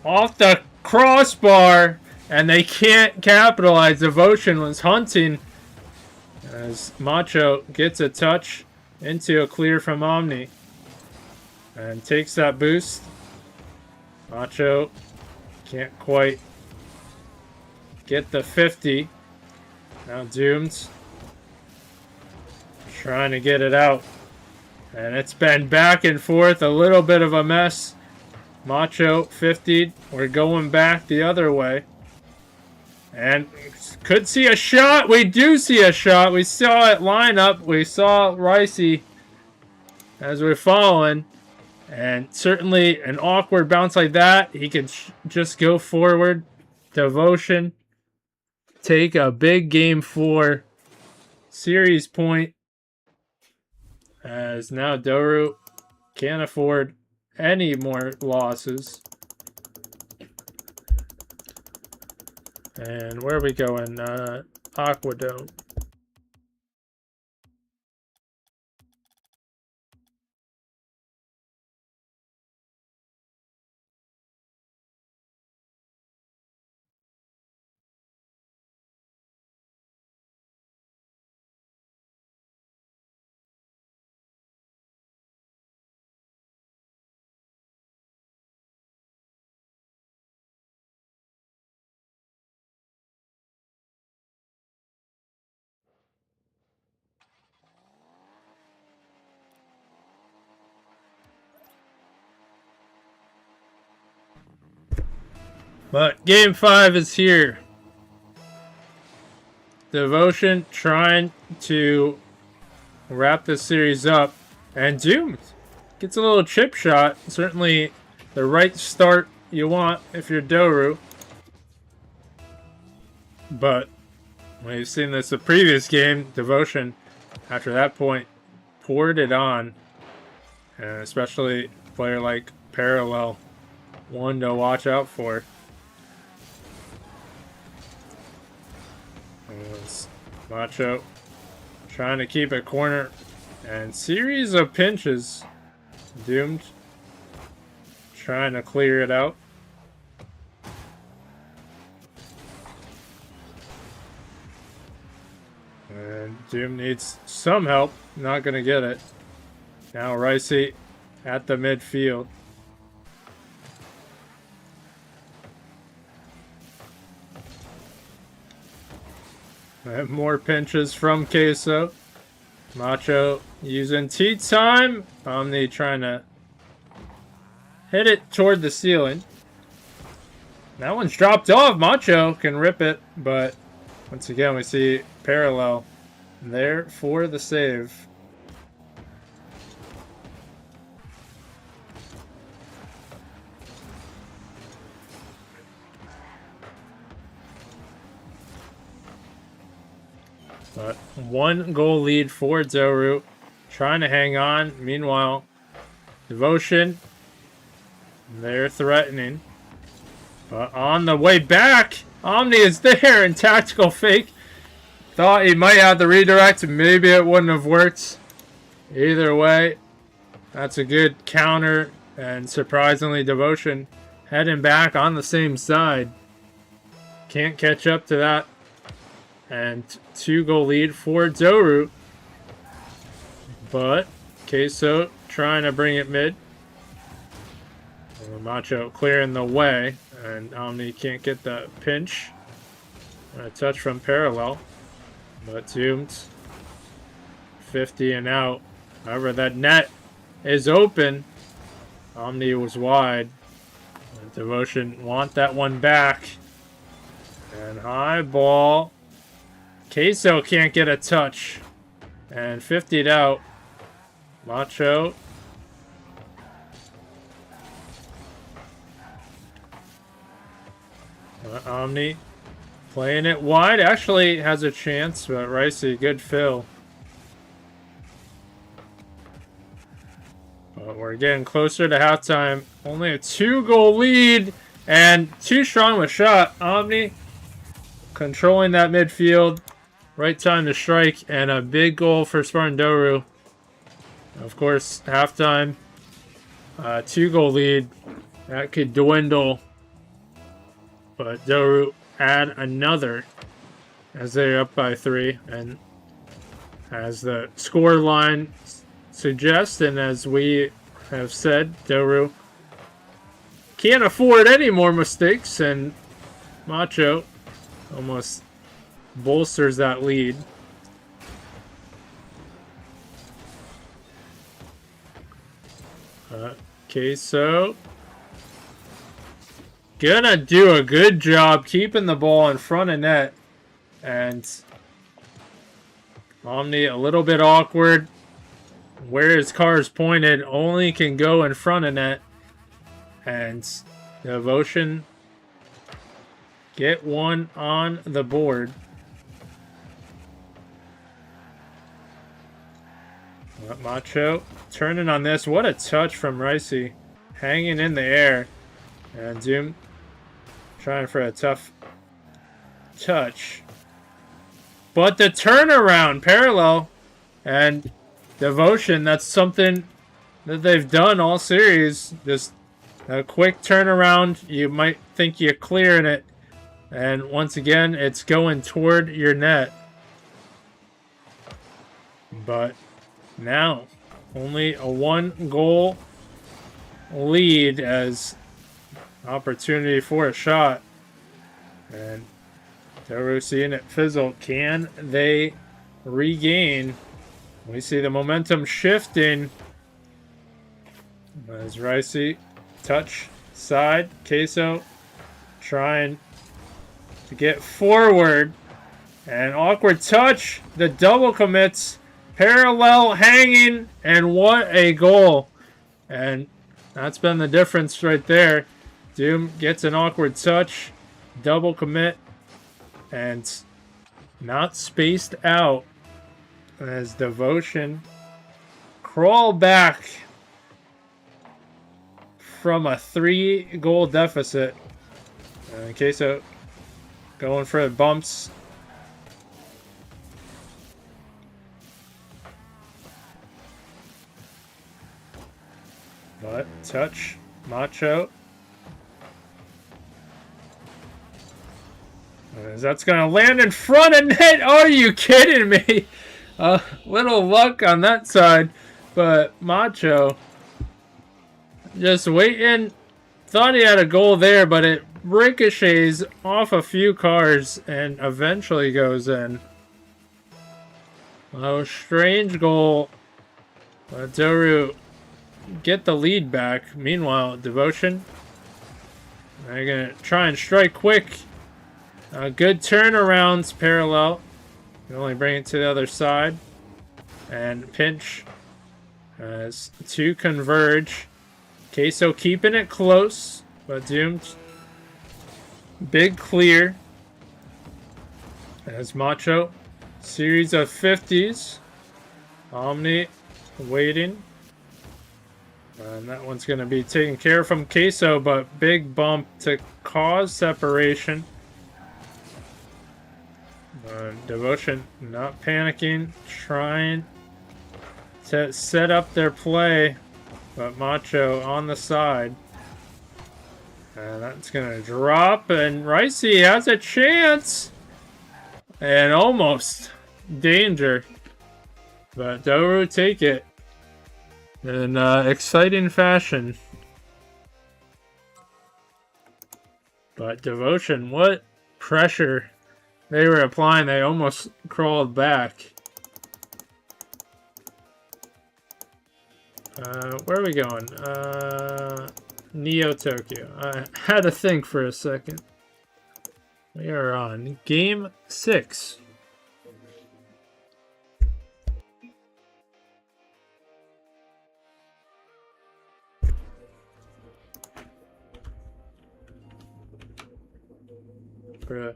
Off the crossbar, and they can't capitalize. Devotion was hunting as Macho gets a touch into a clear from Omni and takes that boost. Macho can't quite get the 50. Now Doomed trying to get it out, and it's been back and forth, a little bit of a mess. Macho 50'd. We're going back the other way. And could see a shot. We do see a shot. We saw it line up. We saw Ricey as we're following. And certainly an awkward bounce like that. He could just go forward. Devotion take a big game 4 series point, as now Doru can't afford any more losses. And where are we going? Aquadome. But game 5 is here. Devotion trying to wrap this series up. And Doomed gets a little chip shot. Certainly the right start you want if you're Doru. But we've seen this the previous game. Devotion, after that point, poured it on. And especially a player like Parallel, one to watch out for. Macho trying to keep it corner, and series of pinches. Doomed trying to clear it out. And Doom needs some help. Not going to get it. Now Ricey at the midfield. And more pinches from Queso. Macho using tea time. Omni trying to hit it toward the ceiling. That one's dropped off. Macho can rip it, but once again we see Parallel there for the save. But 1 goal lead for Doru. Trying to hang on. Meanwhile, Devotion, they're threatening. But on the way back, Omni is there in tactical fake. Thought he might have the redirect. Maybe it wouldn't have worked. Either way, that's a good counter. And surprisingly, Devotion heading back on the same side. Can't catch up to that. And 2 goal lead for Doru. But Queso trying to bring it mid. Macho clearing the way. And Omni can't get the pinch. A touch from Parallel. But Doomed 50 and out. However, that net is open. Omni was wide. And Devotion want that one back. And high ball. Queso can't get a touch. And 50'd out. Macho. Omni playing it wide. Actually has a chance, but Ricey, good fill. But we're getting closer to halftime. Only a 2-goal lead. And too strong of a shot. Omni controlling that midfield. Right time to strike, and a big goal for Spartan Doru. Of course, halftime, 2-goal lead. That could dwindle, but Doru add another as they're up by 3. And as the score line suggests, and as we have said, Doru can't afford any more mistakes, and Macho almost bolsters that lead. Queso gonna do a good job keeping the ball in front of net. And Omni a little bit awkward. Where his car is pointed only can go in front of net. And Devotion get one on the board. Macho turning on this. What a touch from Ricey. Hanging in the air. And Doom trying for a tough touch. But the turnaround parallel and Devotion, that's something that they've done all series. Just a quick turnaround. You might think you're clearing it. And once again, it's going toward your net. But now, only a 1-goal lead as opportunity for a shot. And Toru seeing it fizzle. Can they regain? We see the momentum shifting. As Ricey touch side. Queso trying to get forward. And awkward touch. The double commits. Parallel hanging. And what a goal. And that's been the difference right there. Doom gets an awkward touch. Double commit. And not spaced out. As Devotion crawl back from a 3-goal deficit. Queso going for the bumps. But touch Macho. As that's going to land in front of net. Oh, are you kidding me? Little luck on that side. But Macho just waiting. Thought he had a goal there, but it ricochets off a few cars and eventually goes in. Oh, strange goal. But Toru get the lead back. Meanwhile, Devotion, they're going to try and strike quick. Good turnarounds, parallel. You only bring it to the other side. And pinch as 2 converge. Queso keeping it close, but Doomed. Big clear. As Macho. Series of 50s. Omni waiting. And that one's going to be taken care of from Queso, but big bump to cause separation. Devotion not panicking, trying to set up their play, but Macho on the side. And that's going to drop, and Ricey has a chance. And almost danger. But Toru take it in exciting fashion. But Devotion, what pressure they were applying. They almost crawled back. Where are we going? Neo Tokyo. I had to think for a second. We are on Game 6. Bruh.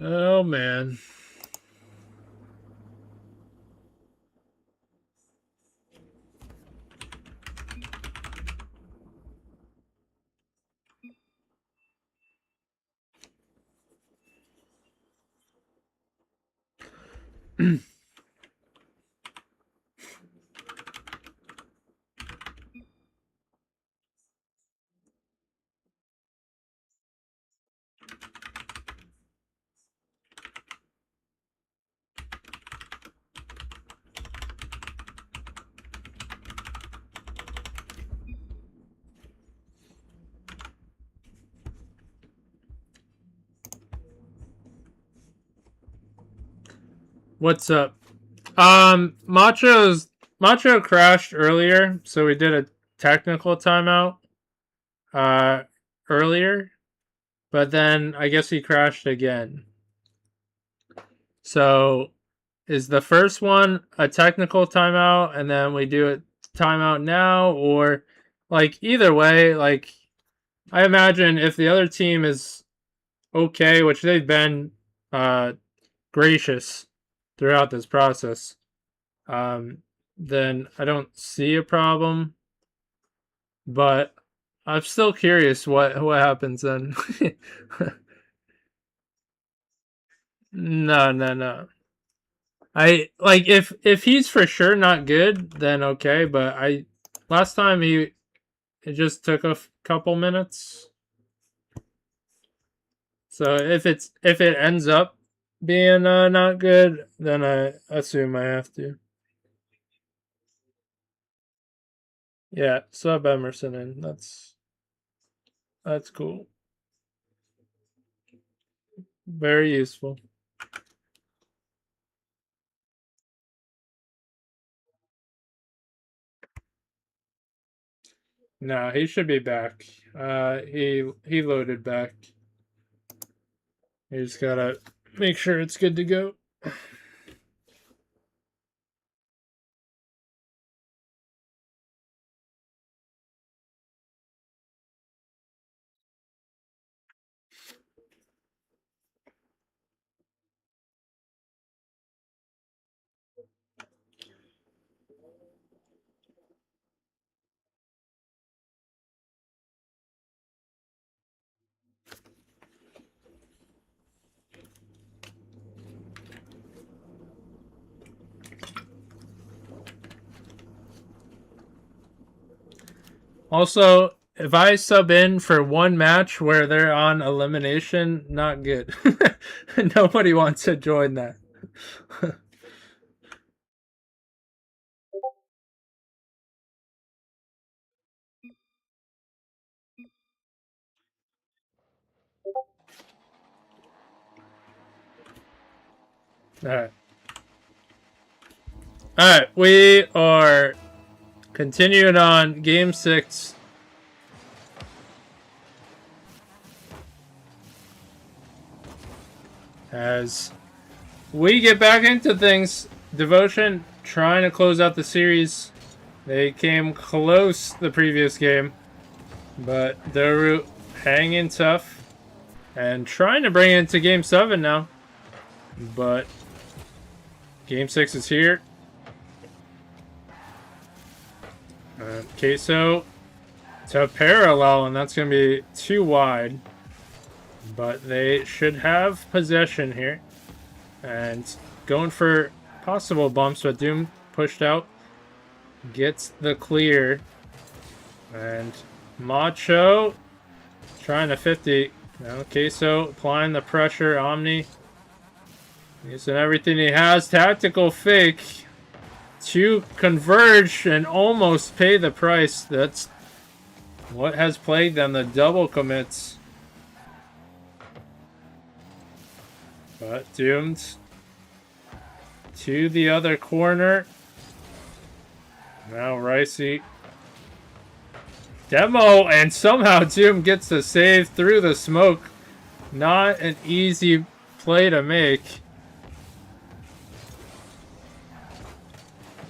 Oh man. What's up? Macho crashed earlier, so we did a technical timeout earlier, but then I guess he crashed again. So is the first one a technical timeout and then we do a timeout now, or like either way, like I imagine if the other team is okay, which they've been gracious throughout this process, then I don't see a problem. But I'm still curious what happens then. No. I like if he's for sure not good, then okay. But I last time it just took a couple minutes. So if it ends up being not good, then I assume I have to. Yeah, sub Emerson in. That's cool. Very useful. No, he should be back. He loaded back. You just gotta make sure it's good to go. Also, if I sub in for one match where they're on elimination, not good. Nobody wants to join that. Alright. Alright, we are continuing on game 6. As we get back into things, Devotion trying to close out the series. They came close the previous game, but they're hanging tough and trying to bring it into game 7 now. But game 6 is here. Queso to parallel, and that's going to be too wide. But they should have possession here. And going for possible bumps, but Doom pushed out. Gets the clear. And Macho trying to 50. Now Queso applying the pressure. Omni using everything he has. Tactical fake to converge and almost pay the price. That's what has plagued them, the double commits. But Doomed to the other corner. Now Ricey. Demo, and somehow Doom gets the save through the smoke. Not an easy play to make.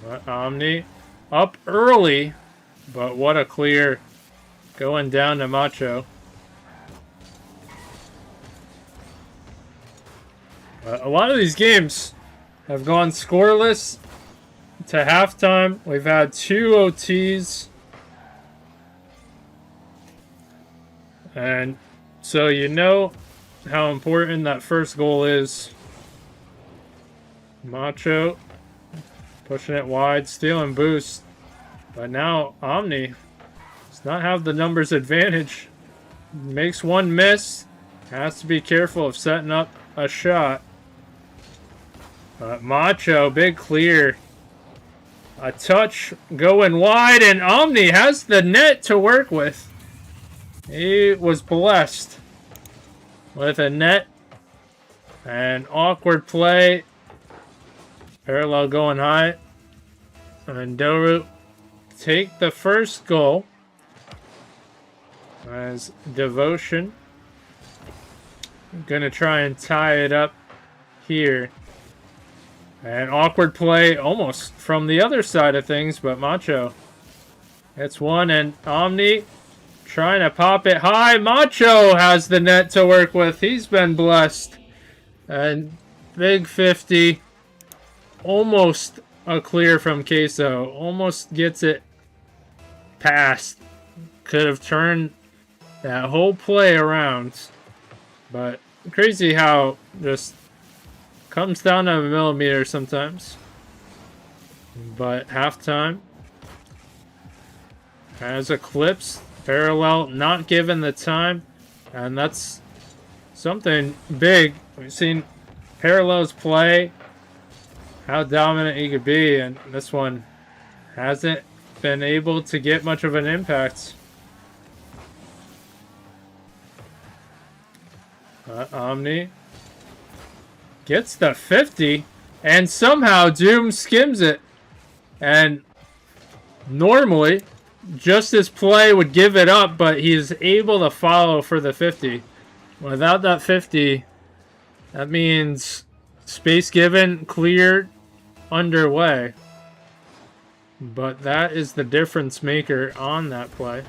But Omni up early, but what a clear going down to Macho. A lot of these games have gone scoreless to halftime. We've had 2 OTs. And so you know how important that first goal is. Macho pushing it wide, stealing boost. But now Omni does not have the numbers advantage. Makes one miss. Has to be careful of setting up a shot. Macho, big clear. A touch going wide, and Omni has the net to work with. He was blessed with a net. An awkward play. Parallel going high. And Doru take the first goal. As Devotion. Gonna try and tie it up here. An awkward play almost from the other side of things, but Macho. It's one, and Omni trying to pop it high. Macho has the net to work with. He's been blessed. And big 50. Almost a clear from Queso. Almost gets it past. Could have turned that whole play around. But crazy how just comes down to a millimeter sometimes. But halftime has Eclipse. Parallel not given the time. And that's something big. We've seen Parallel's play. How dominant he could be. And this one hasn't been able to get much of an impact. Omni gets the 50, and somehow Doom skims it. And normally, just this play would give it up, but he's able to follow for the 50. Without that 50, that means space given, cleared, underway. But that is the difference maker on that play.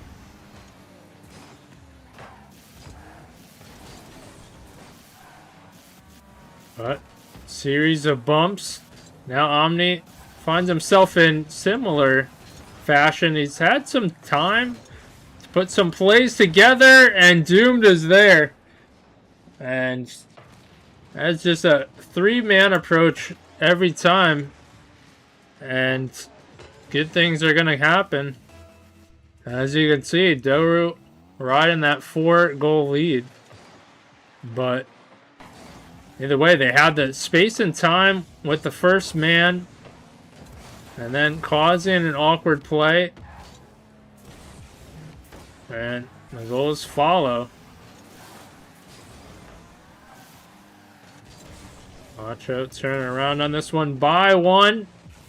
But series of bumps. Now Omni finds himself in similar fashion. He's had some time to put some plays together, and Doomed is there. And that's just a 3-man approach every time. And good things are going to happen. As you can see, Doru riding that 4-goal lead. But either way, they had the space and time with the first man. And then causing an awkward play. And the goals follow. Macho turning around on this one by 1.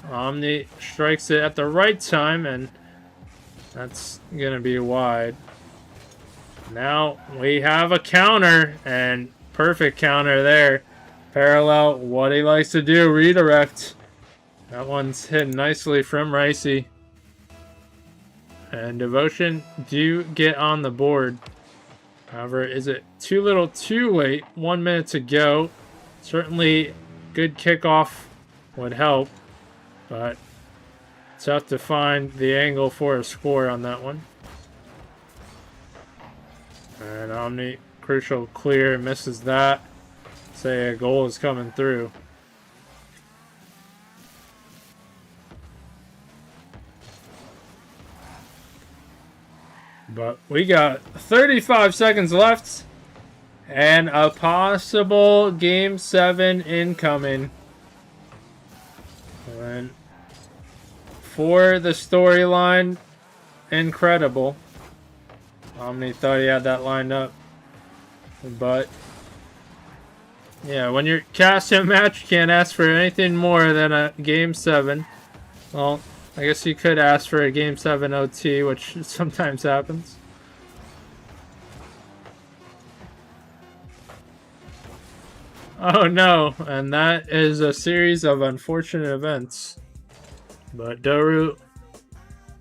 Omni strikes it at the right time, and that's going to be wide. Now we have a counter, and perfect counter there. Parallel, what he likes to do, redirect. That one's hit nicely from Ricey. And Devotion do get on the board. However, is it too little too late? 1 minute to go. Certainly good kickoff would help. But tough to find the angle for a score on that one. And Omni, crucial clear, misses that. Say a goal is coming through. But we got 35 seconds left. And a possible Game 7 incoming. And for the storyline, incredible. Omni thought he had that lined up. But yeah, when you're casting a match, you can't ask for anything more than a Game 7. Well, I guess you could ask for a Game 7 OT, which sometimes happens. Oh no, and that is a series of unfortunate events. But Doru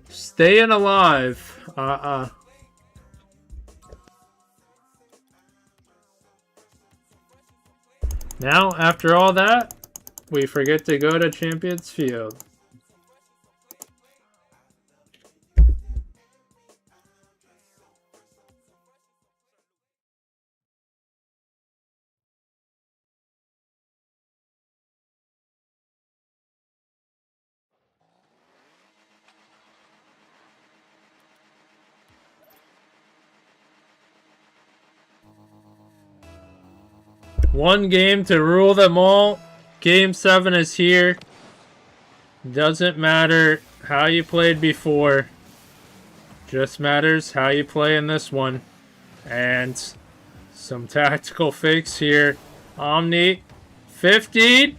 staying alive. Now, after all that, we forget to go to Champions Field. One game to rule them all. Game 7 is here. Doesn't matter how you played before. Just matters how you play in this one. And some tactical fakes here. Omni, 15.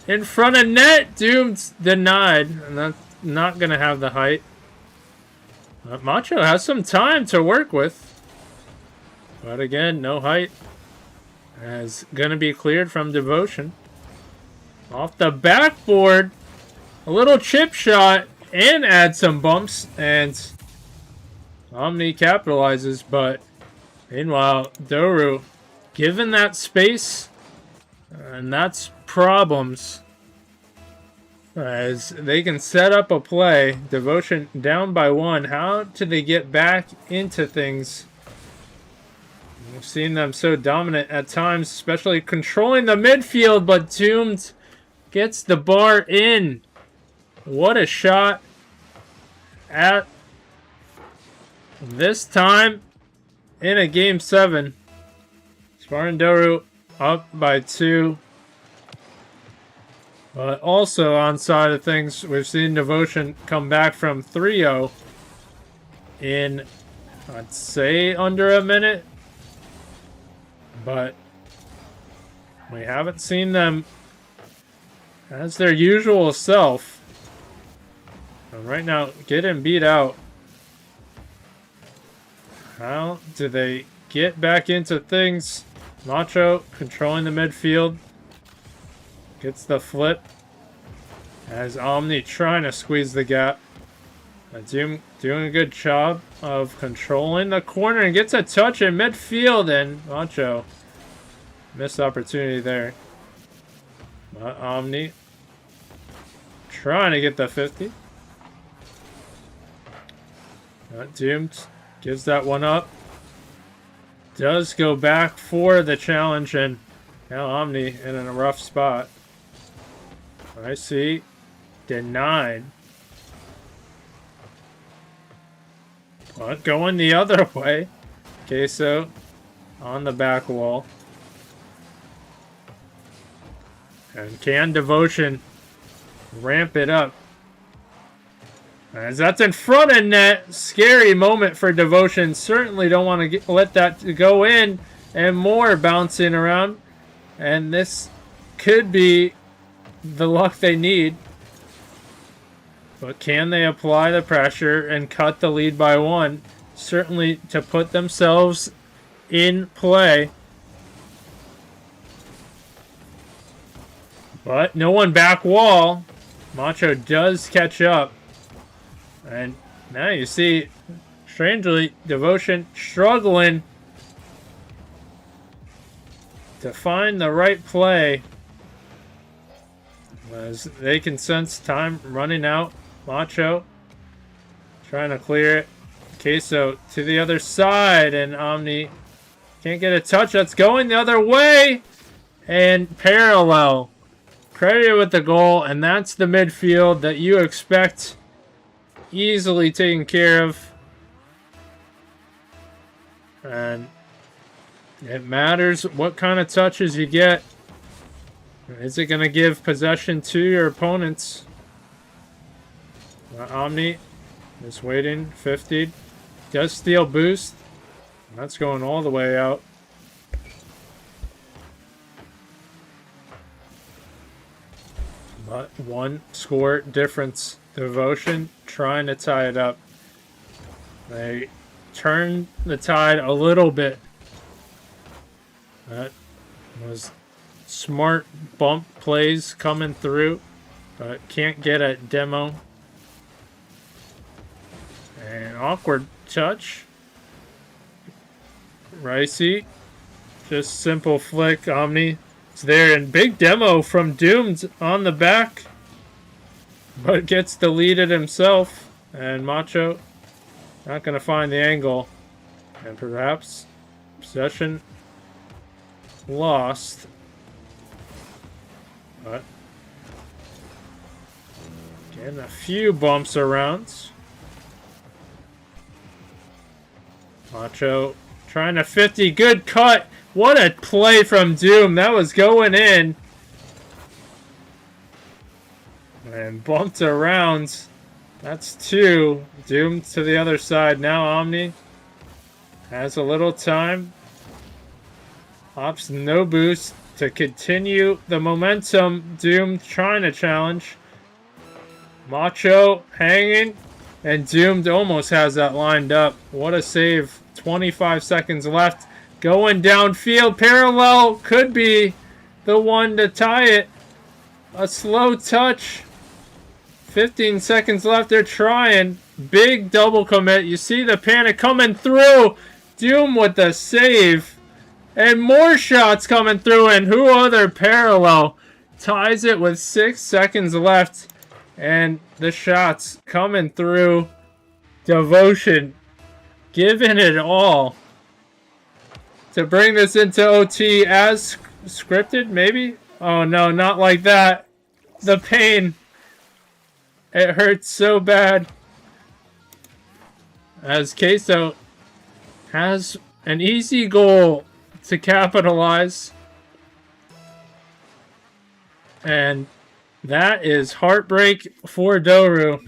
in front of net. Doom's denied, and that's not going to have the height. Macho has some time to work with. But again, no height. Is going to be cleared from Devotion. Off the backboard. A little chip shot and add some bumps. And Omni capitalizes. But meanwhile, Doru given that space. And that's problems. As they can set up a play. Devotion down by 1. How do they get back into things? We've seen them so dominant at times, especially controlling the midfield, but Doomed gets the bar in. What a shot at this time in a Game 7. Spartan Doru up by 2. But also on side of things, we've seen Devotion come back from 3-0 in, I'd say, under a minute. But we haven't seen them as their usual self. And right now, getting beat out. How do they get back into things? Macho controlling the midfield. Gets the flip. As Omni trying to squeeze the gap. Doom doing a good job of controlling the corner and gets a touch in midfield, and Macho missed opportunity there. But Omni trying to get the 50. Doomed gives that one up. Does go back for the challenge, and now Omni in a rough spot. I see. Denied. But going the other way. Queso on the back wall. And can Devotion ramp it up? As that's in front of net. Scary moment for Devotion. Certainly don't want to let that go in. And more bouncing around. And this could be the luck they need. But can they apply the pressure and cut the lead by 1? Certainly to put themselves in play. But no one back wall. Macho does catch up. And now you see, strangely, Devotion struggling to find the right play. As they can sense time running out. Macho trying to clear it. Queso to the other side, and Omni can't get a touch. That's going the other way. And parallel. Credited with the goal, and that's the midfield that you expect easily taken care of. And it matters what kind of touches you get. Is it going to give possession to your opponents? Omni is waiting. 50. Does steal boost. That's going all the way out. But 1 score difference. Devotion trying to tie it up. They turn the tide a little bit. That was smart bump plays coming through. But can't get a demo. And awkward touch. Ricey. Just simple flick. Omni is there. And big demo from Doomed on the back. But gets deleted himself. And Macho not going to find the angle. And perhaps possession lost. But getting a few bumps around. Macho trying to 50. Good cut. What a play from Doom. That was going in. And bumped around. That's 2. Doom to the other side. Now Omni has a little time. Hops no boost to continue the momentum. Doom trying to challenge. Macho hanging. And Doomed almost has that lined up. What a save. 25 seconds left. Going downfield. Parallel could be the one to tie it. A slow touch. 15 seconds left. They're trying. Big double commit. You see the panic coming through. Doom with the save. And more shots coming through. And who other? Parallel ties it with 6 seconds left. And the shots coming through. Devotion giving it all to bring this into OT as scripted, maybe? Oh no, not like that. The pain. It hurts so bad. As Queso has an easy goal to capitalize. And that is heartbreak for Doru.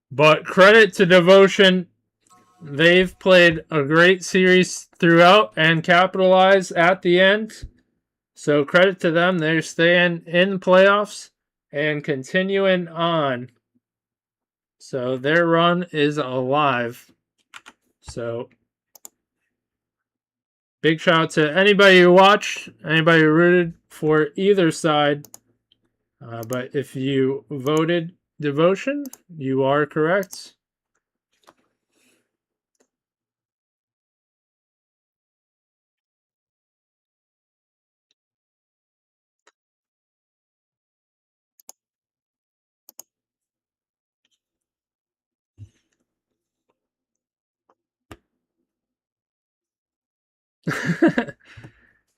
But credit to Devotion. They've played a great series throughout and capitalized at the end. So credit to them. They're staying in the playoffs and continuing on. So their run is alive. So big shout out to anybody who watched, anybody who rooted for either side. But if you voted Devotion, you are correct.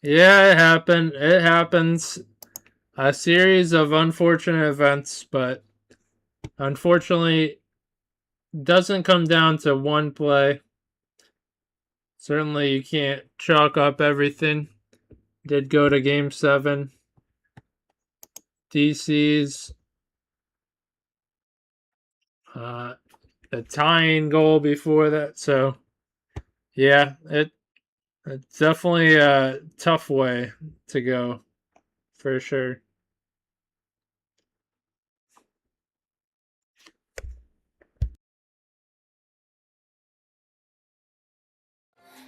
Yeah, it happened. It happens. A series of unfortunate events, but unfortunately doesn't come down to one play. Certainly you can't chalk up everything. Did go to game 7. DC's a tying goal before that, so yeah, it's definitely a tough way to go for sure.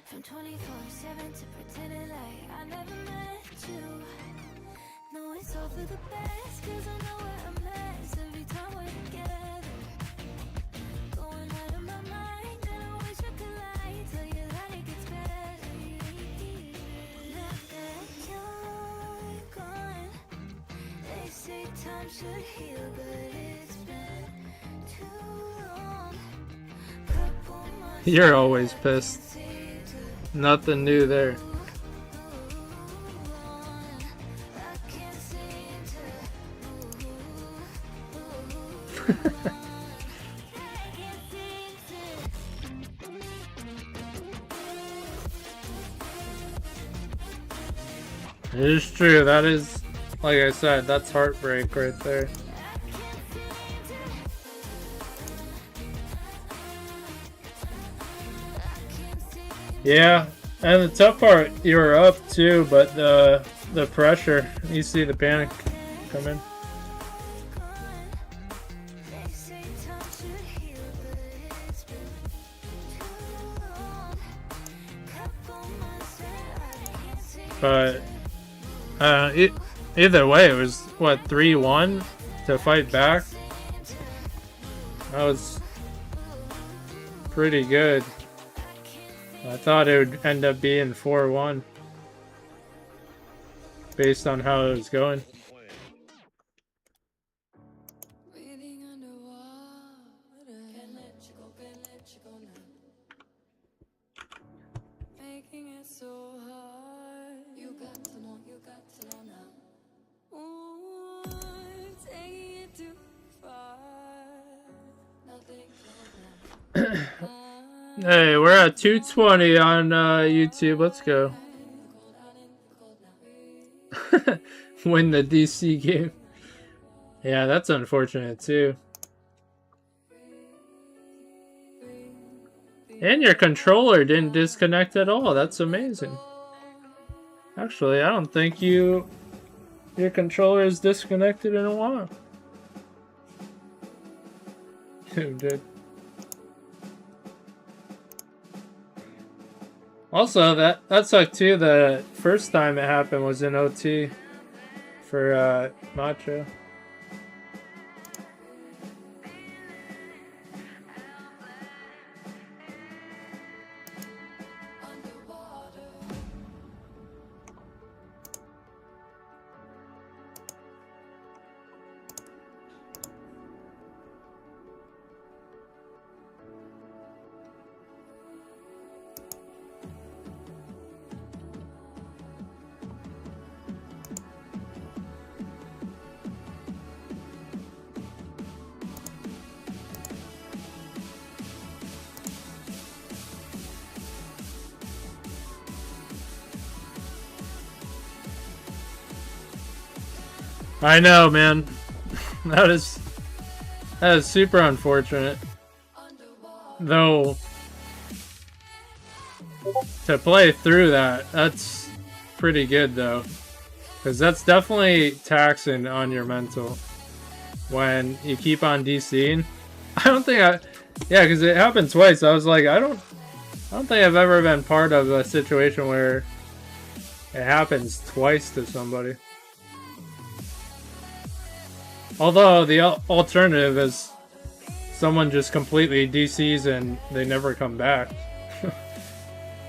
From 24/7 to pretending like I never met you. No, it's all for the best, cause I know we're a mess every time we're together. Going out of my mind, and I wish I could lie, tell you that it gets better. Now that you're gone, they say time should heal, but it's been too long. Couple months You're always pissed. Nothing new there. It is true. That is, like I said, that's heartbreak right there. Yeah, and the tough part, you were up too, but the pressure, you see the panic come in. But either way, it was what, 3-1 to fight back. That was pretty good. I thought it would end up being 4-1 based on how it was going. Breathing underwater. Can't let you go now. Making it so hard. You got to know now. Ooh, taking it too far. Nothing now. Hey, we're at 220 on YouTube. Let's go. Win the DC game. Yeah, that's unfortunate too. And your controller didn't disconnect at all. That's amazing. Actually, I don't think your controller is disconnected in a while. Dude. Also, that sucked too. The first time it happened was in OT for Macho. I know, man. That is super unfortunate. Though, to play through that's pretty good though. Because that's definitely taxing on your mental when you keep on DCing. I don't think yeah, because it happened twice. I was like, I don't think I've ever been part of a situation where it happens twice to somebody. Although the alternative is someone just completely DCs and they never come back.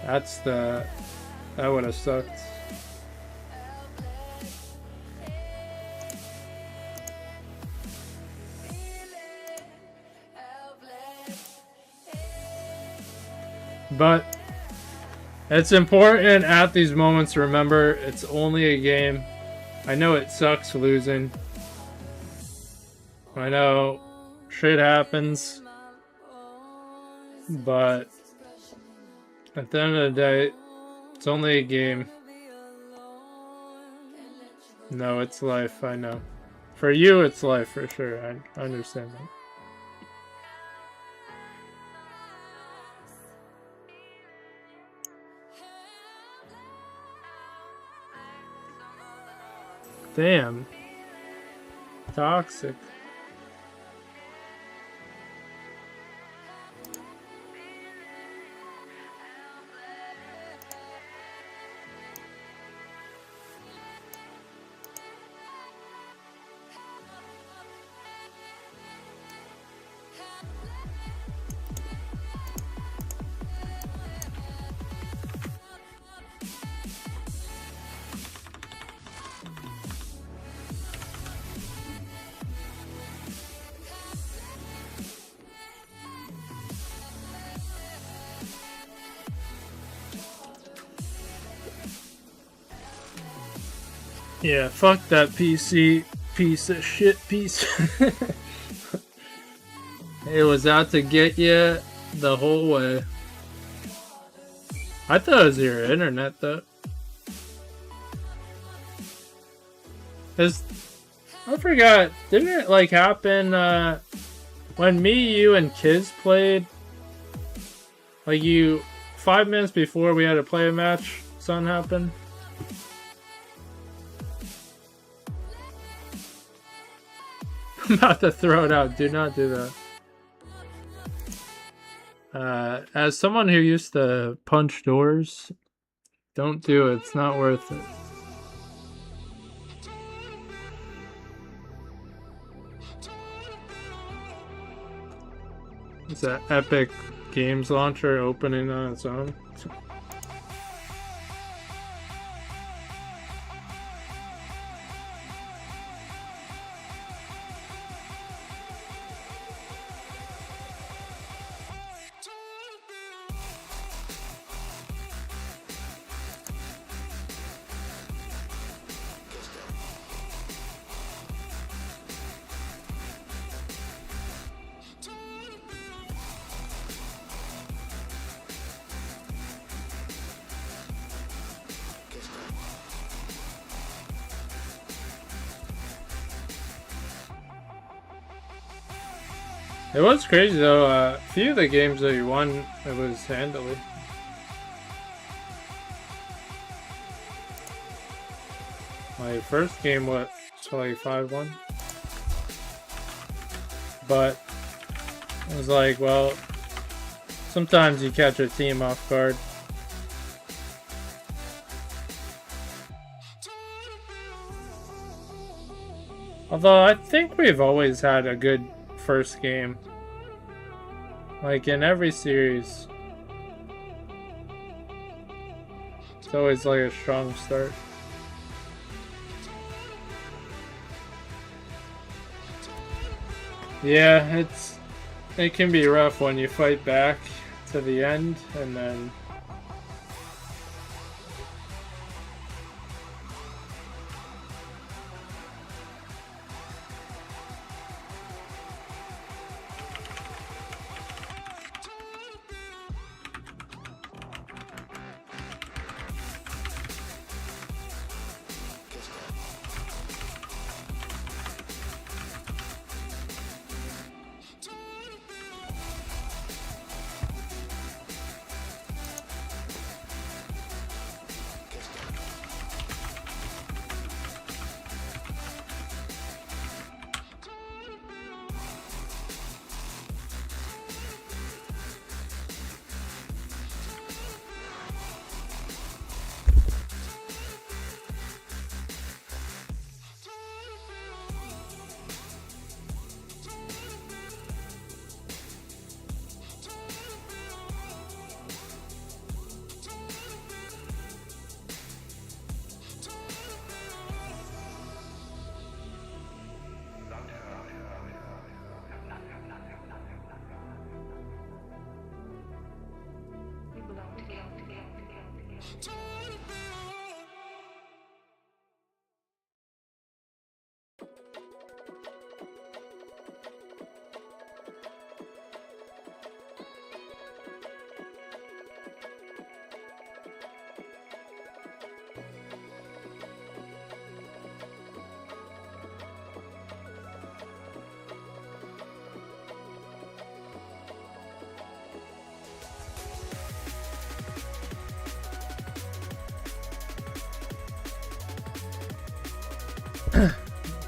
That would have sucked. But it's important at these moments to remember it's only a game. I know it sucks losing. I know shit happens, but at the end of the day, it's only a game. No, it's life, I know. For you, it's life, for sure. I understand that. Damn. Toxic. Yeah, fuck that PC piece of shit piece. It was out to get you the whole way. I thought it was your internet though. I forgot, didn't it like happen when me, you, and Kiz played? Like 5 minutes before we had to play a match, something happened? I'm about to throw it out. Do not do that. As someone who used to punch doors, don't do it. It's not worth it. It's that Epic Games launcher opening on its own. It was crazy though. A few of the games that you won, it was handily. My first game was like 5-1, but it was like, well, sometimes you catch a team off guard. Although I think we've always had a good first game. Like in every series. It's always like a strong start. Yeah, it can be rough when you fight back to the end and then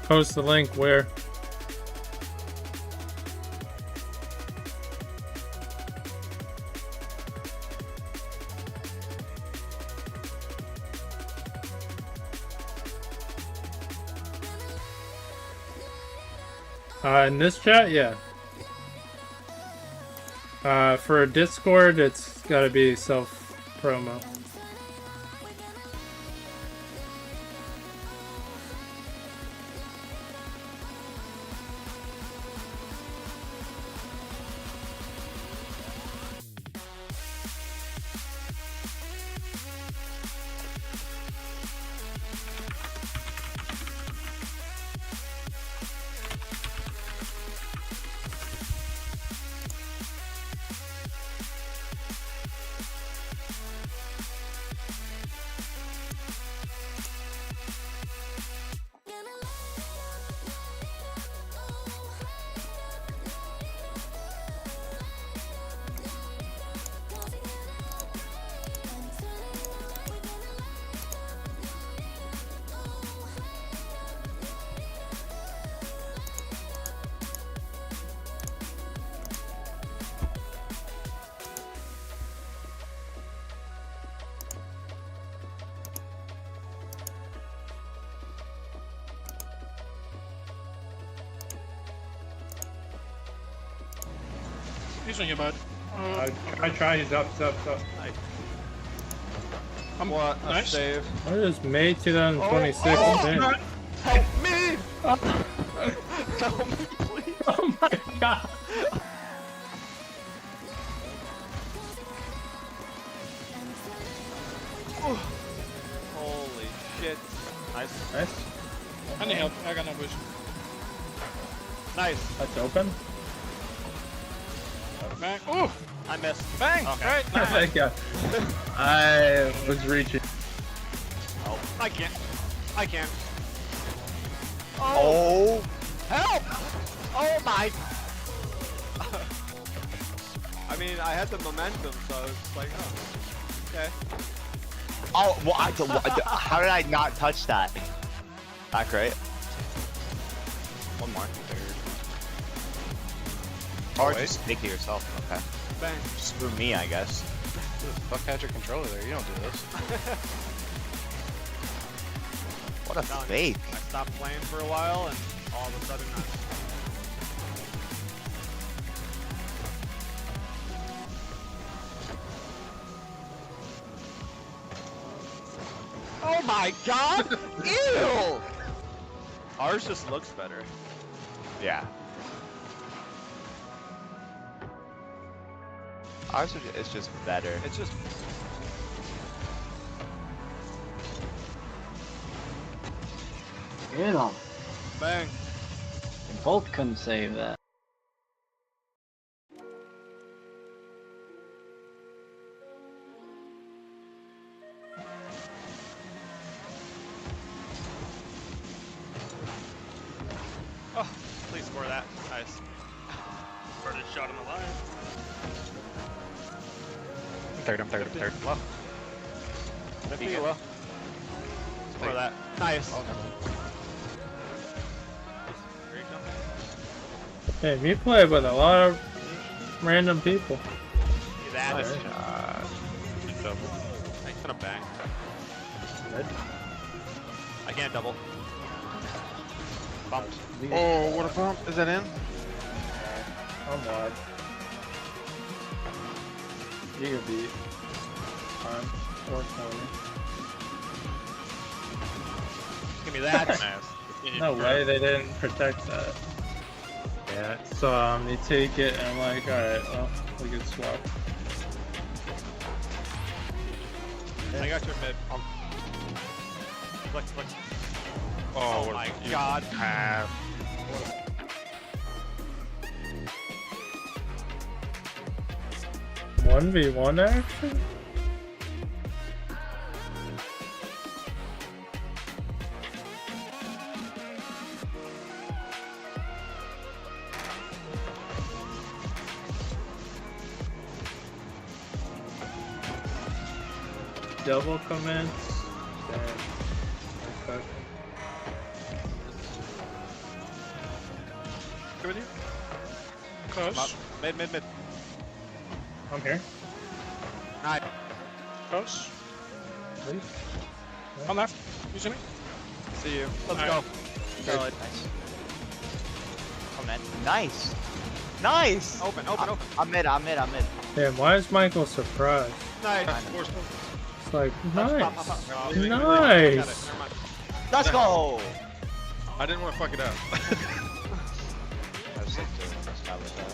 post the link where. In this chat, yeah. For Discord, it's gotta be self-promo. He's on your butt. I try his up. What a Nice. save. What is May 2026? Oh, thing? God. Help me! Oh. Help me, please. Oh my god! Holy shit. Nice. Nice. I need help. I got no boost. Nice. That's open. Back. Oh! I missed. Bang! Okay. Alright, nice. Thank you. I was reaching. Oh, I can't. I can't. Oh! Help! Oh my! mean, I had the momentum, so it's like, oh, okay. Oh, well, how did I not touch that? Back right. One more. Or wait. just make it yourself. Okay. Bang. Just for me, I guess. Who the fuck had your controller there? You don't do this. What a Telling you, fake. I stopped playing for a while, and all of a sudden, oh my god! Ew! Ours just looks better. Yeah. Ours is just better. It's just. You know, Bang. they both couldn't save that. Oh, please score that. Nice. First shot in the line. I'm third. Well, 50 well. Score that. Nice. There you go. Hey, you play with a lot of random people. See that? Nice. I'm gonna bang. Good. I can't double. Bumped. oh, what a bump! Is that in? I'm wide. You could beat time or corner. Give me that. No way they didn't protect that. Yeah, so you take it and I'm like, alright, well, we can swap. I got your mid. Flick. Oh, Oh my god. Have. 1v1 action? Double commence. Then okay. Good with you? Up. Close. Mid. I'm here. Nice. Close. Please. On left. You see me? See you. Let's Alright. go. Solid. Nice. Oh man. Nice. Nice. Open. I'm mid. Damn, why is Michael surprised? Nice. It's like, Pop. nice. Oh, Nice. got it. Never mind. Let's go. I didn't want to fuck it up. I was sick to establish that.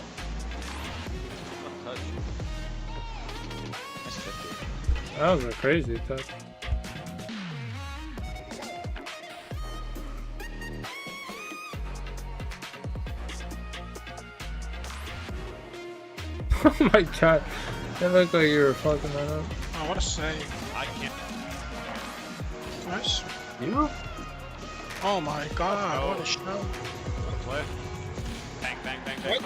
That's 50. That was a crazy touch. Oh my god. That looked like you were fucking that up. Oh, what a save. I can't. Nice. You? Oh my god, what a shot. Play. Bang. What?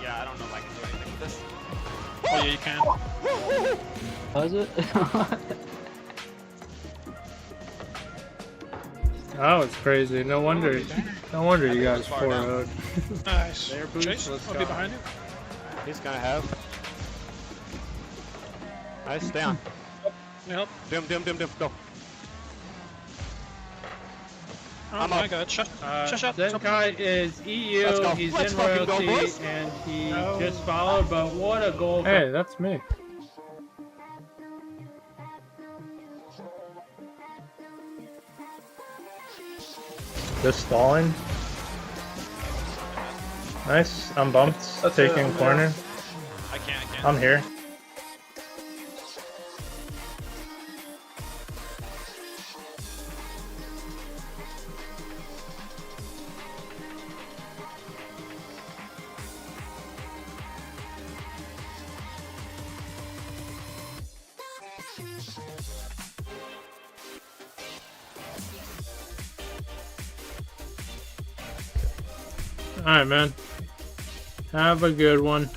Yeah, I don't know if I can do anything with this. Oh yeah, you can. Was it? That was crazy. No wonder you guys far 4-0'd. Nice. There, Boots, Chase, let's I'll go. be behind you. He's gonna have. Nice, stay on. Yep. Doom, go. Oh I'm my up. god, shut. That guy is EU, Let's go. he's Let's in fucking go, royalty, boys. and he No. just followed, but what a goal. Hey, that's me. Just stalling. Nice, I'm bumped. Taking corner. I can't. I'm here. Alright, man. Have a good one.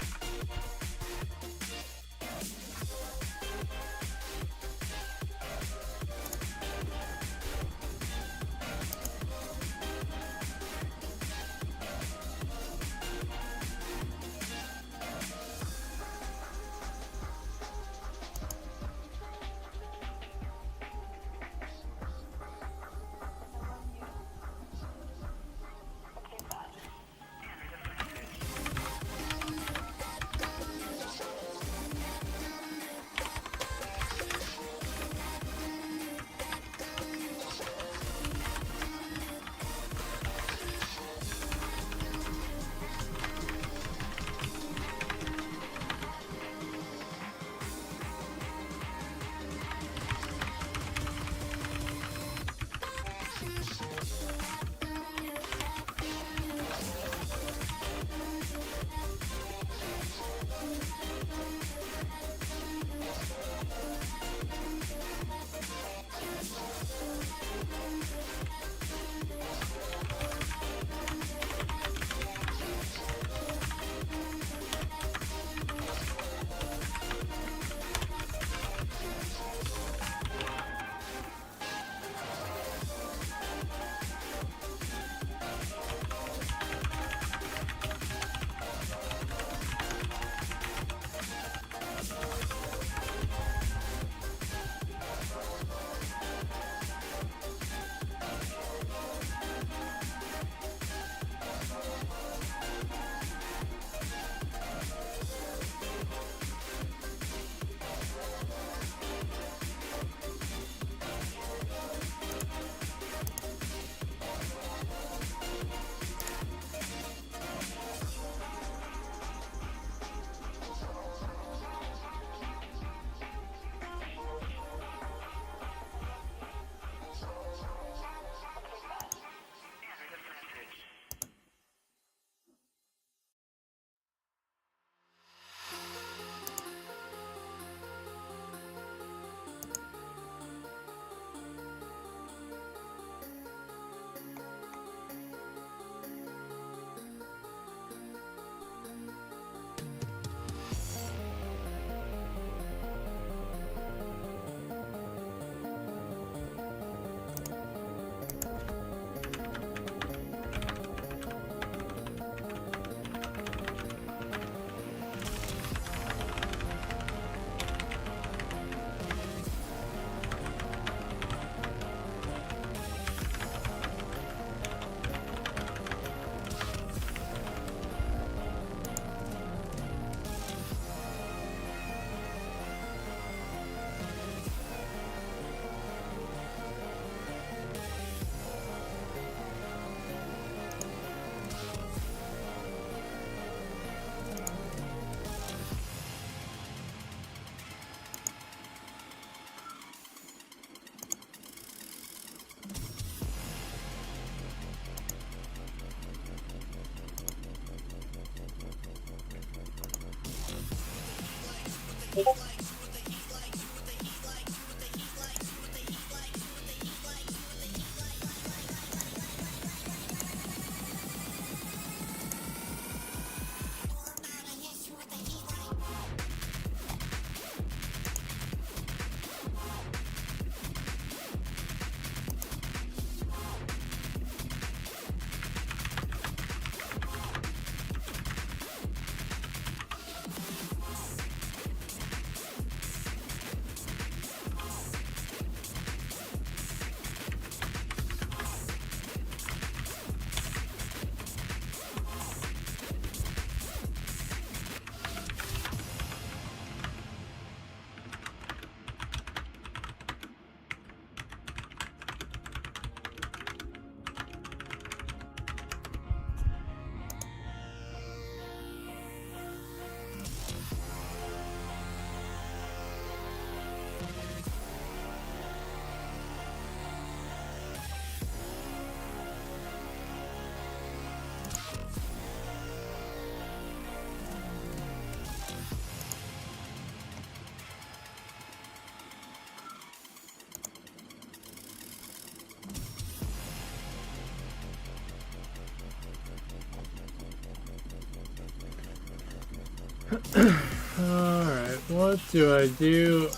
Alright, what do I do?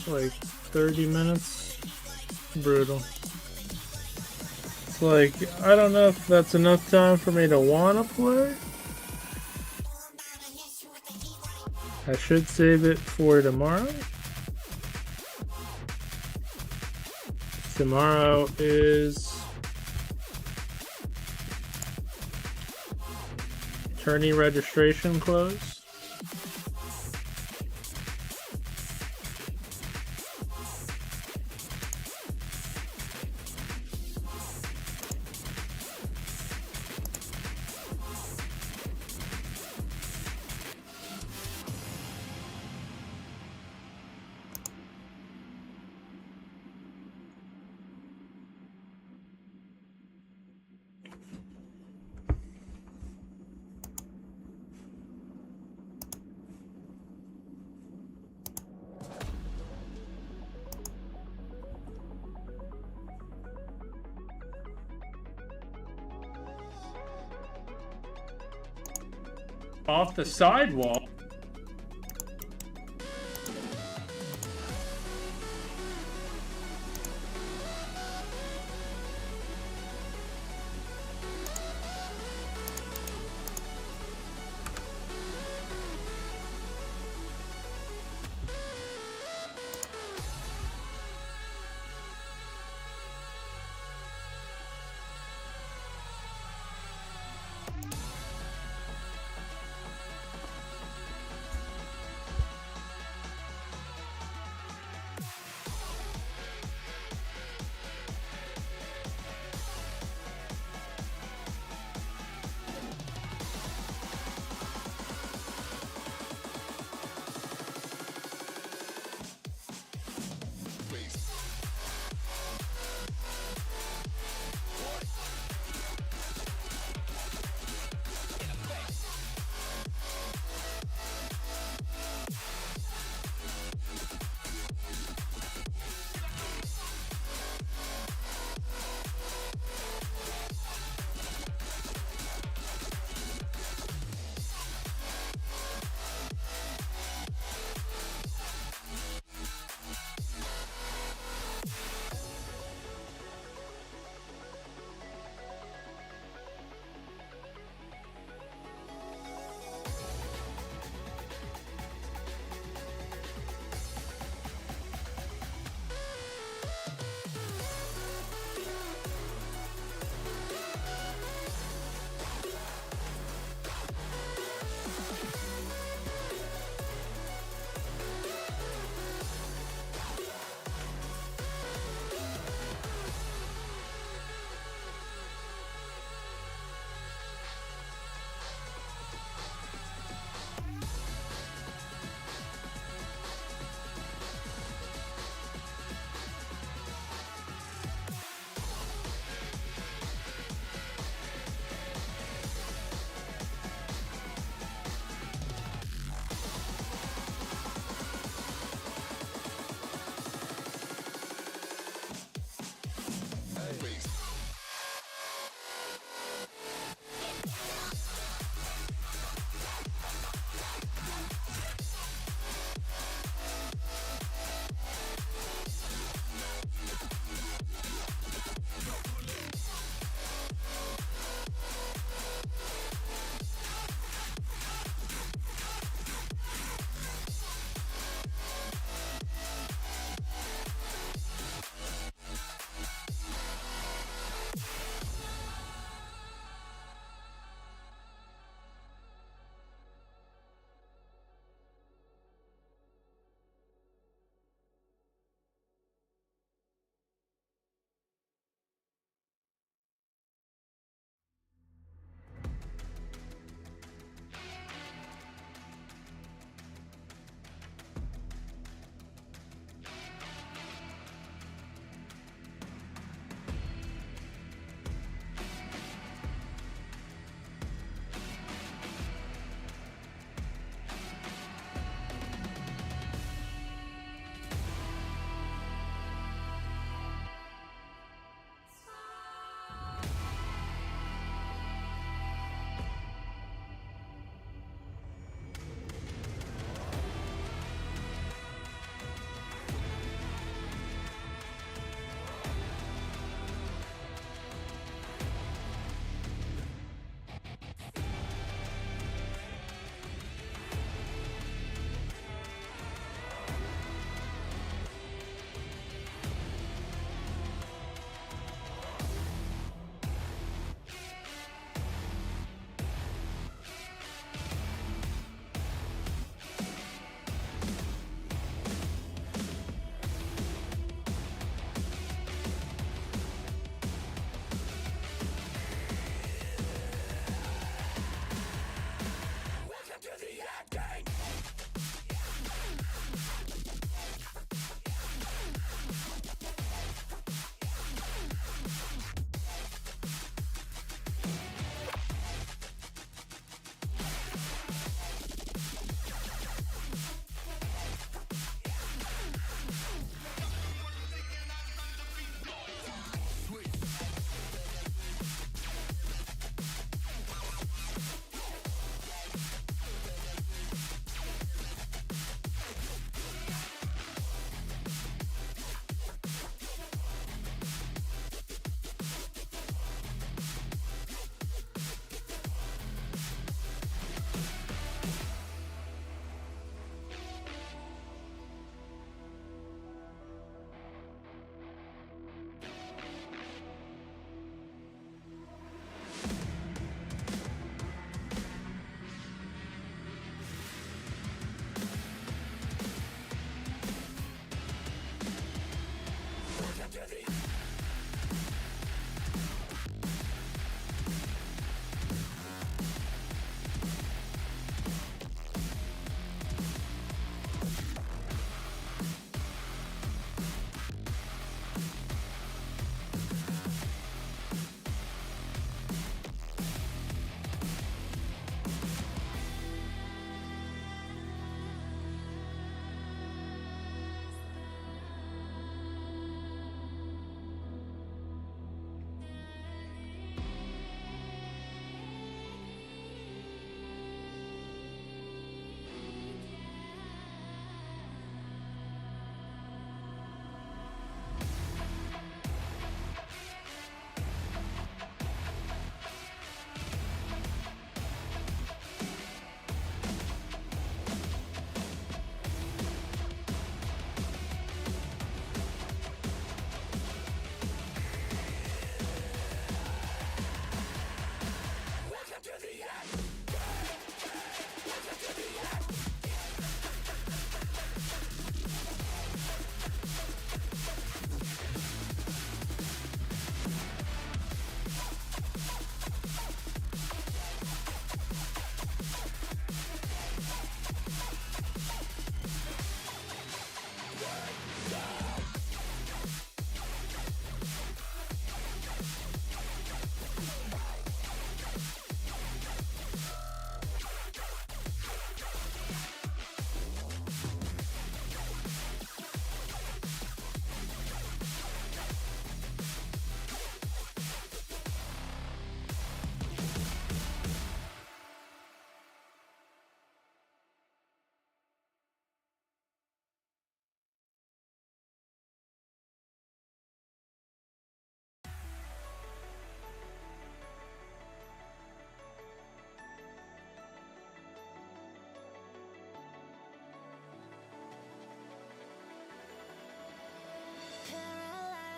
Like 30 minutes? Brutal. It's like, I don't know if that's enough time for me to want to play. I should save it for tomorrow. Tomorrow is attorney registration close. Off the sidewalk?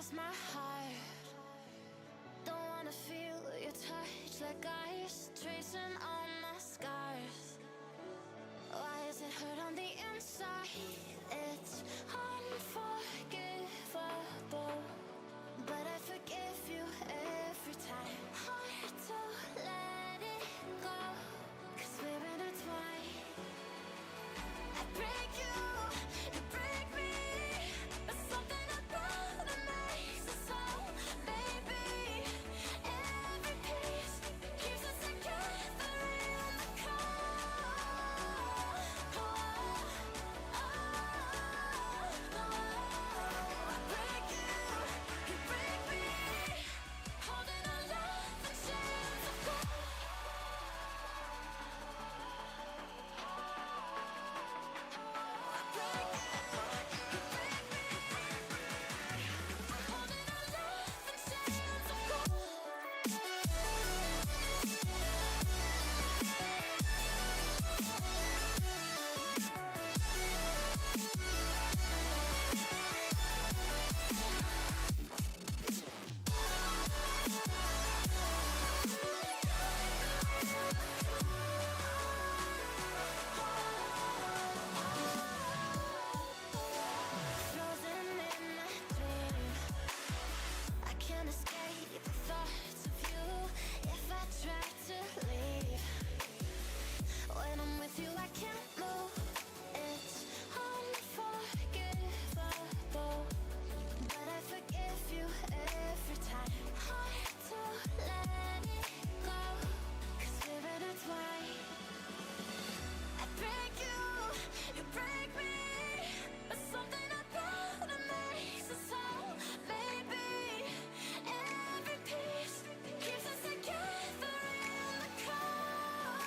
cross my heart. Don't wanna feel your touch like ice, tracing all my scars. Why is it hurt on the inside? It's unforgivable, but I forgive you every time. Hard to let it go, 'cause we're intertwined. I break you, you break me, but something about it makes us so, baby. Every piece keeps us together in the cold. I break you break me, holding our love in chains of gold. Frozen in my dream, I can't escape the thoughts of you. If I try to leave, when I'm with you I can't move. It's unforgivable, but I forgive you every time. Hard to let it go, 'cause we're intertwined. I break you, you break me, but something about it makes us whole, baby. Every piece keeps us together in the cold.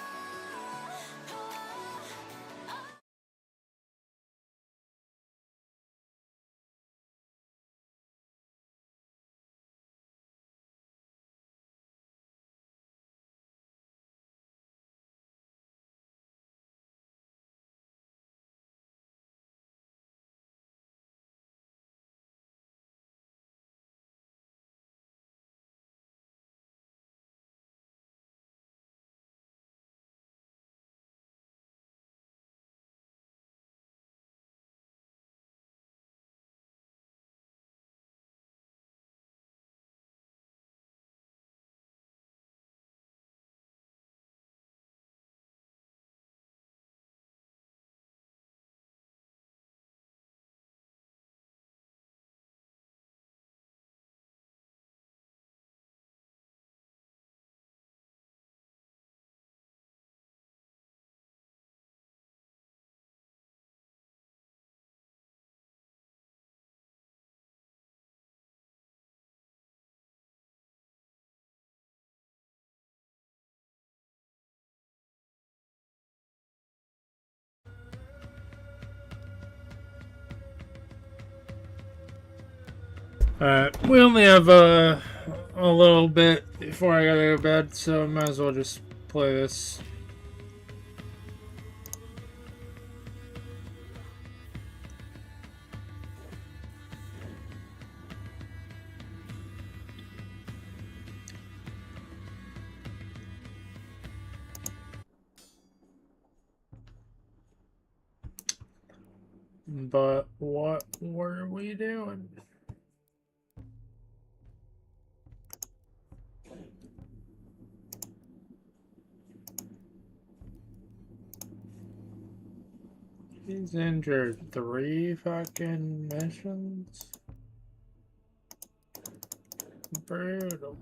Alright, we only have a little bit before I gotta go to bed, so might as well just play this. But what were we doing? He's injured 3 fucking missions? Brutal.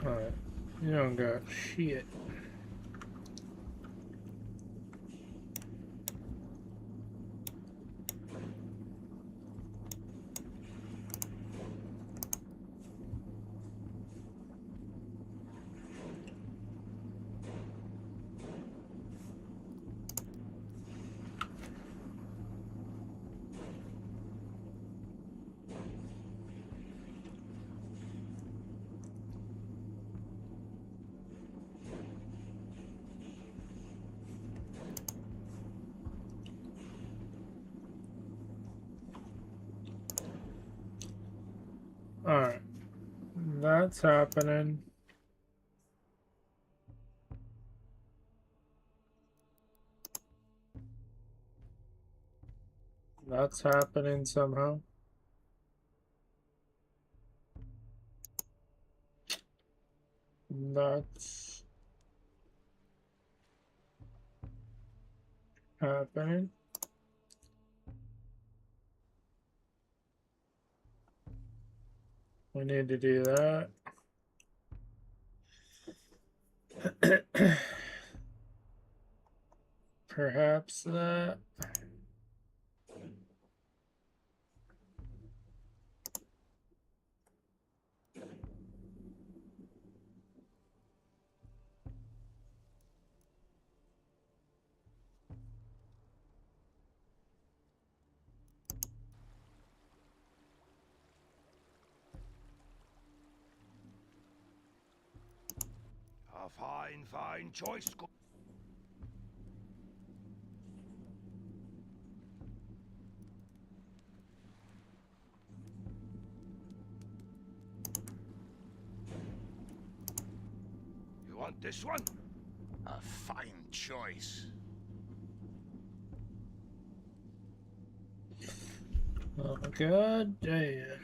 Alright, you don't got shit. Alright. That's happening. That's happening somehow. That's happening. We need to do that. Perhaps that. A fine, fine choice. You want this one? A fine choice. Oh, god damn.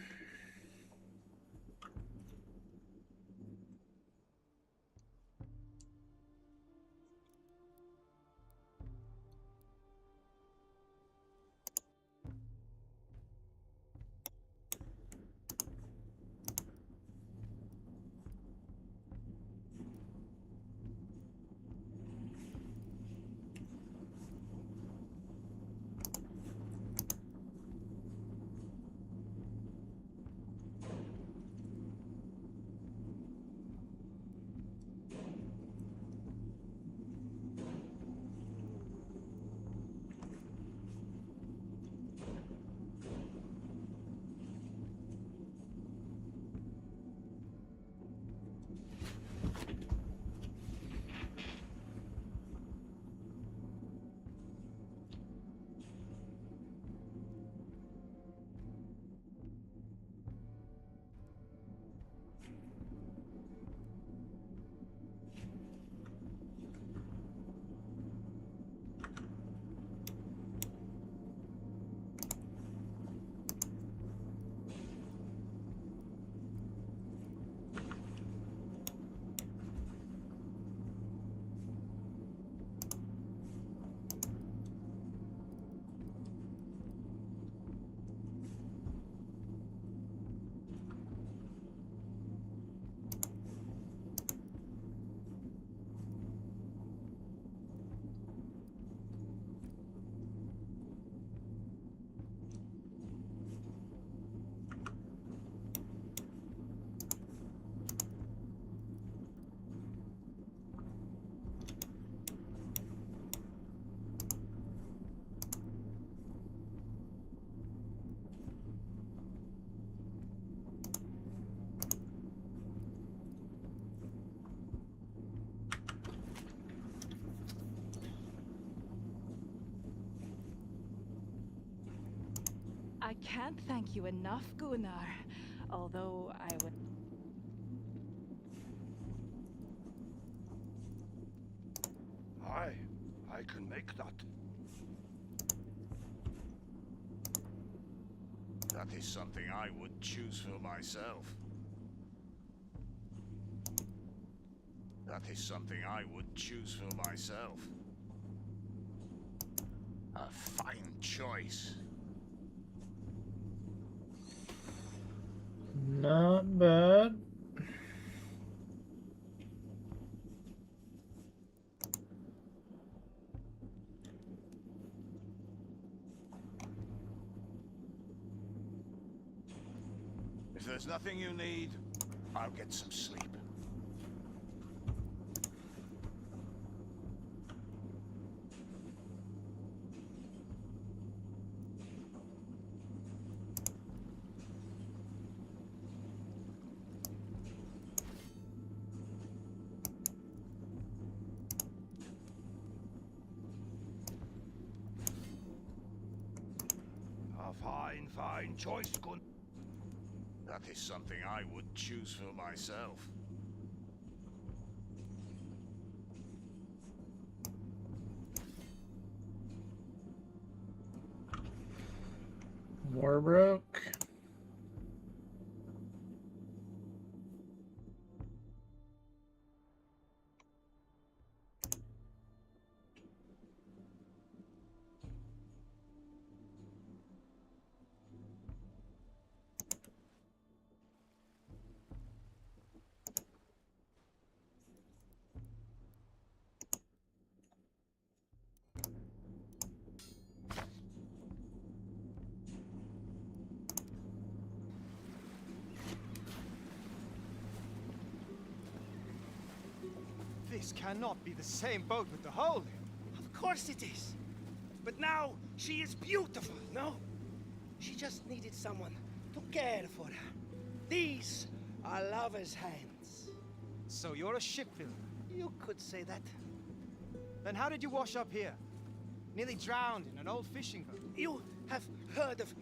I can't thank you enough, Gunnar. Although I would. I can make that. That is something I would choose for myself. That is something I would choose for myself. A fine choice. Not bad. If there's nothing you need, I'll get some sleep. A fine, fine choice, Gun. That is something I would choose for myself. War broke. This cannot be the same boat with the hole in. Of course it is. But now she is beautiful, no? She just needed someone to care for her. These are lover's hands. So you're a shipbuilder? You could say that. Then how did you wash up here? Nearly drowned in an old fishing boat. You have heard of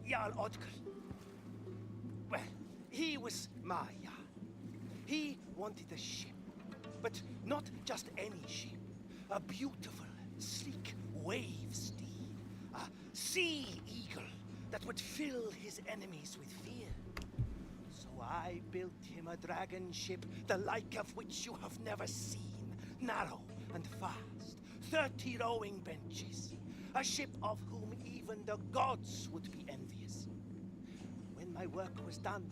Jarl Odkr? Well, he was my Jarl. He wanted a ship, but not just any ship. A beautiful, sleek wave steed. A sea eagle that would fill his enemies with fear. So I built him a dragon ship, the like of which you have never seen. Narrow and fast, 30 rowing benches. A ship of whom even the gods would be envious. When my work was done,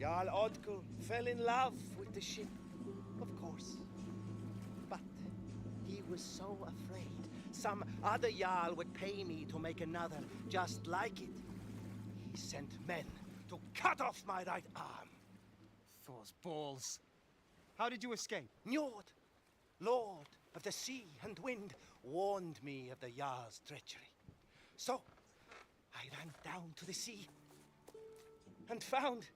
Jarl Odkr fell in love with the ship, of course. But he was so afraid some other Jarl would pay me to make another just like it. He sent men to cut off my right arm. Thor's balls. How did you escape? Njord, lord of the sea and wind, warned me of the Jarl's treachery. So I ran down to the sea and found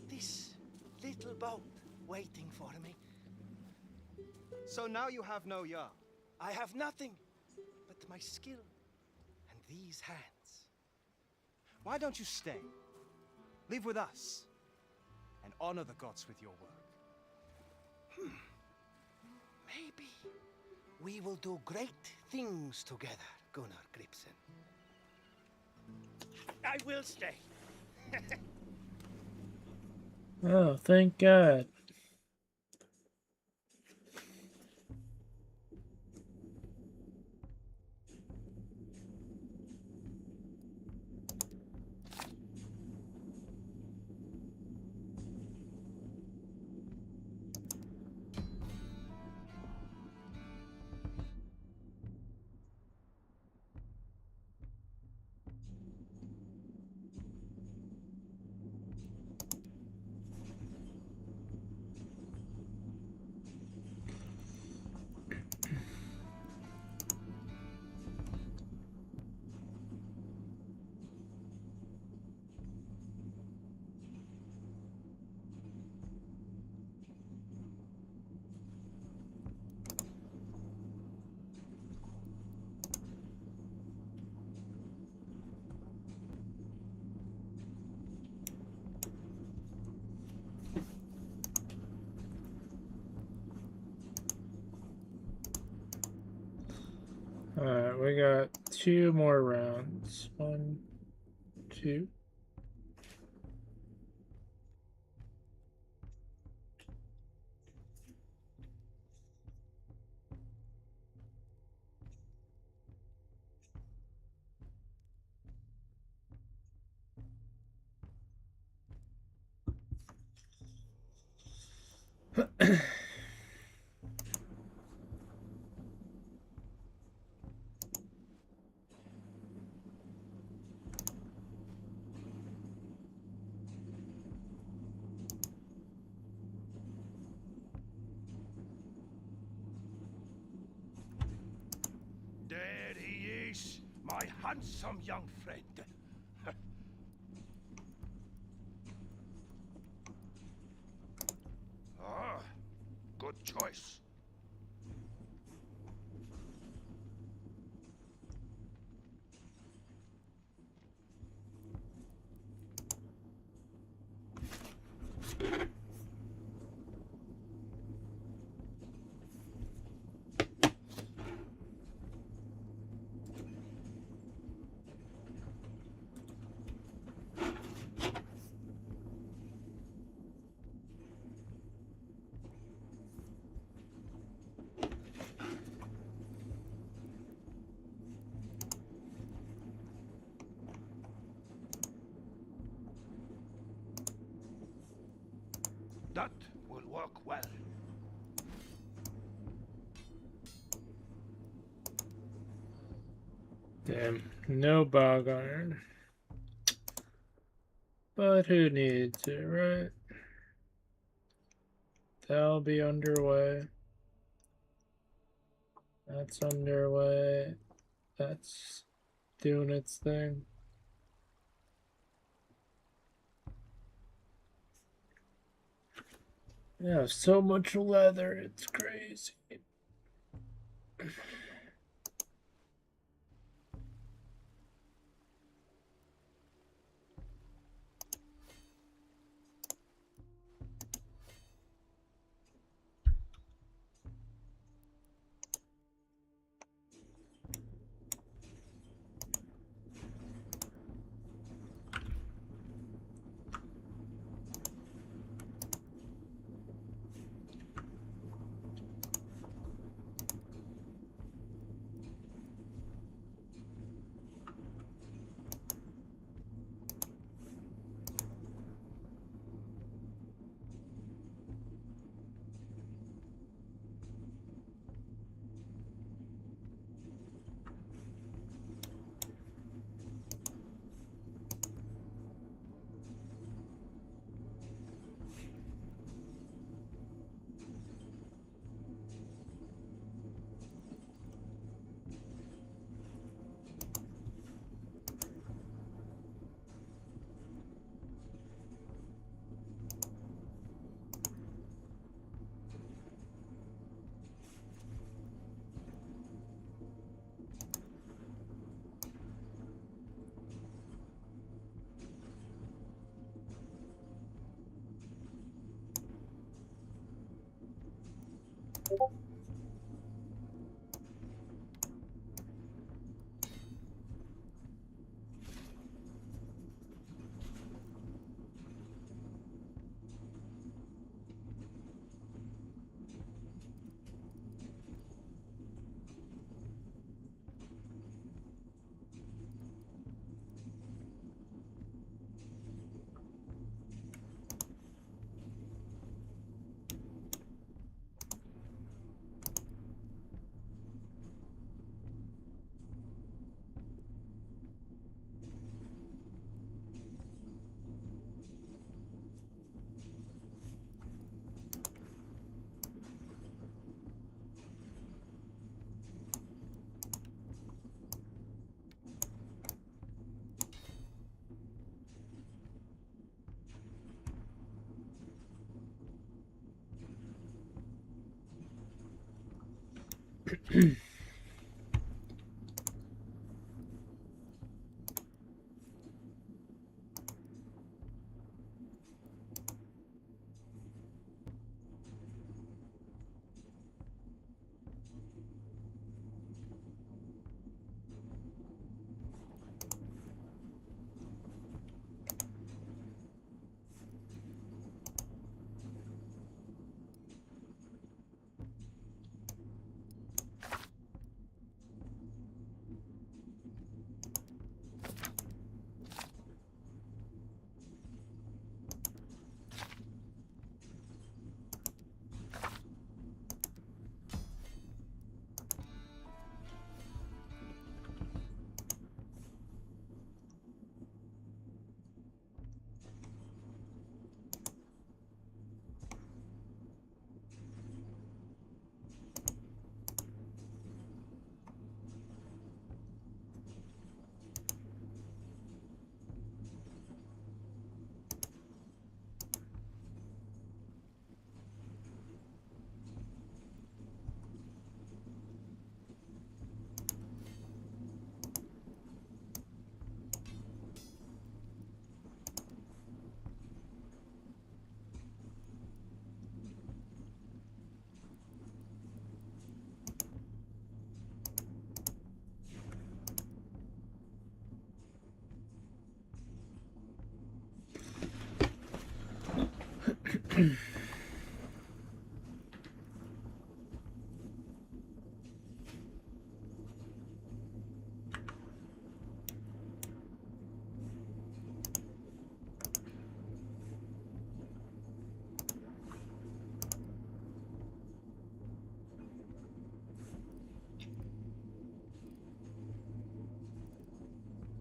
this little boat waiting for me. So now you have no Jarl. I have nothing but my skill and these hands. Why don't you stay? Live with us and honor the gods with your work. Maybe we will do great things together, Gunnar Gripsen. I will stay. Oh, thank God. Alright, we got 2 more rounds. 1, 2. There he is, my handsome young friend. Ah, good choice. That will work well. Damn, no bog iron. But who needs it, right? That'll be underway. That's underway. That's doing its thing. Yeah, so much leather, it's crazy.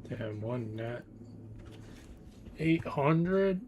Damn, one net. 800?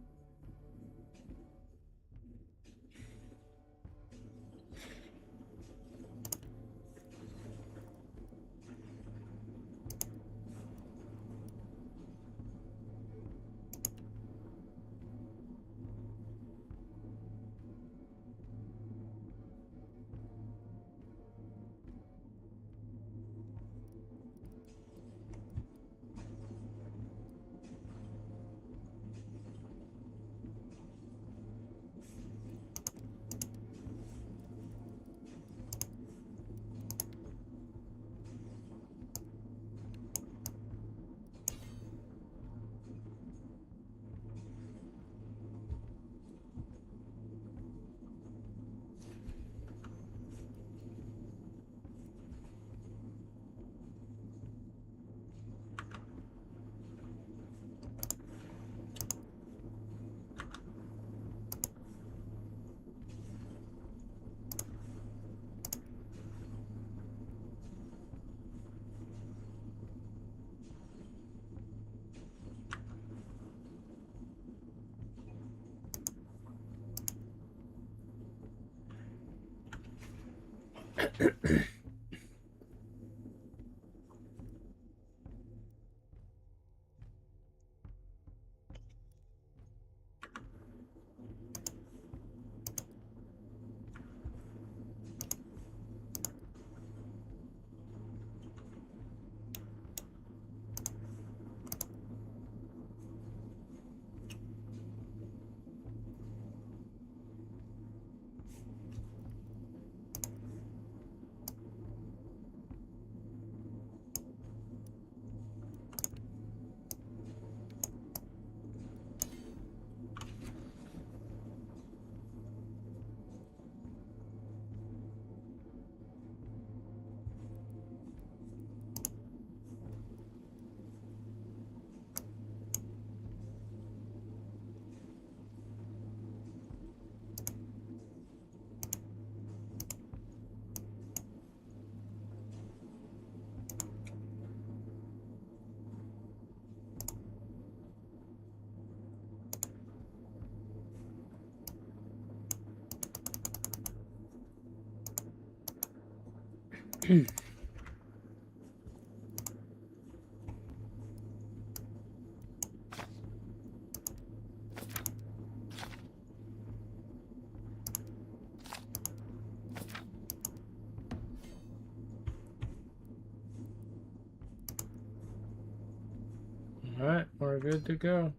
Alright, we're good to go.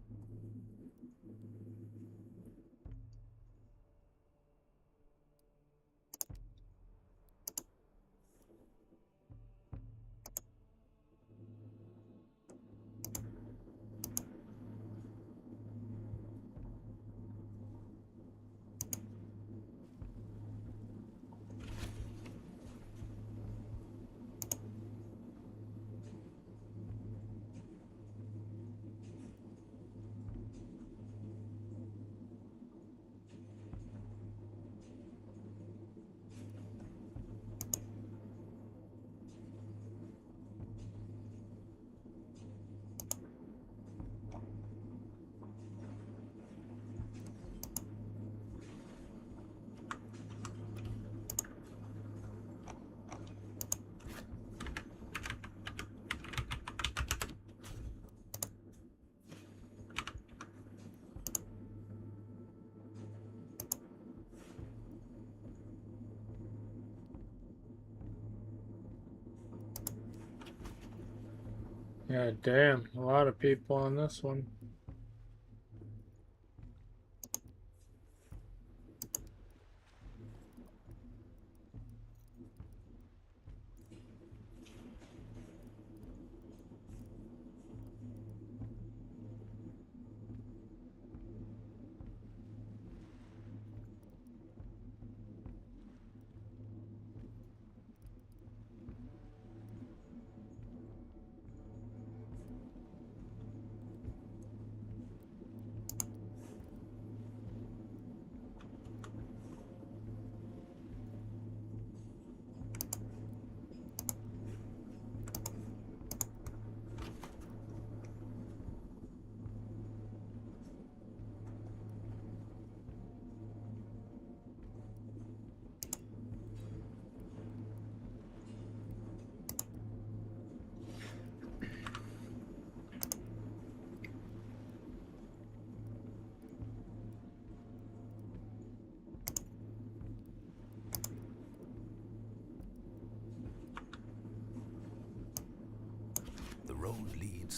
Yeah, damn, a lot of people on this one.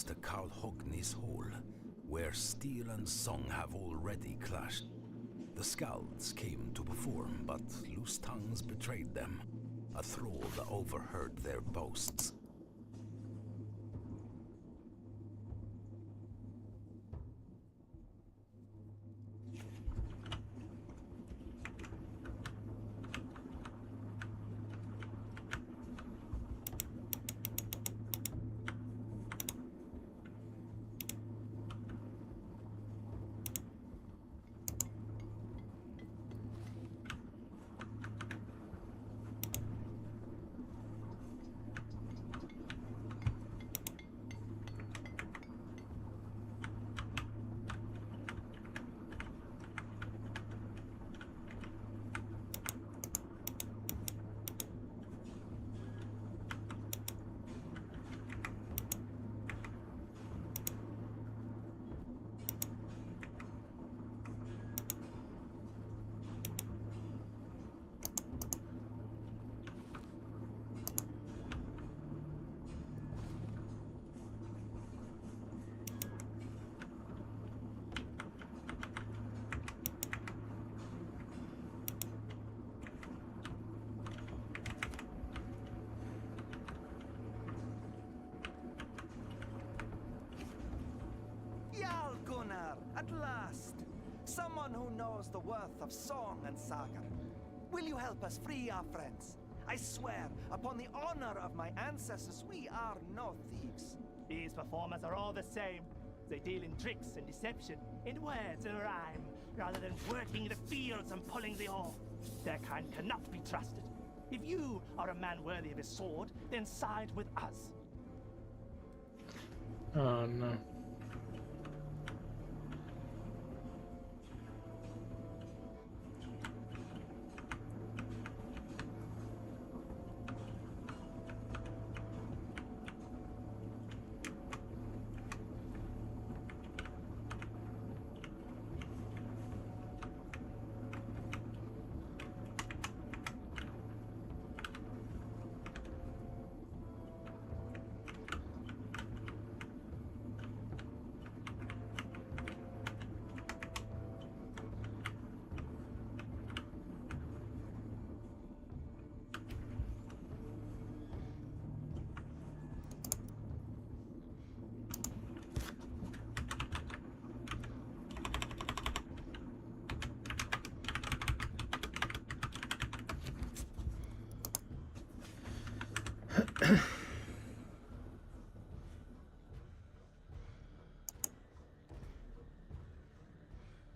the Karl Hogni's Hall, where steel and song have already clashed. The scouts came to perform, but loose tongues betrayed them. A thrall overheard their boasts. Jarl Gunnar, at last! Someone who knows the worth of song and saga. Will you help us free our friends? I swear, upon the honor of my ancestors, we are no thieves. These performers are all the same. They deal in tricks and deception, in words and rhyme, rather than working the fields and pulling the oar. Their kind cannot be trusted. If you are a man worthy of his sword, then side with us. Oh no.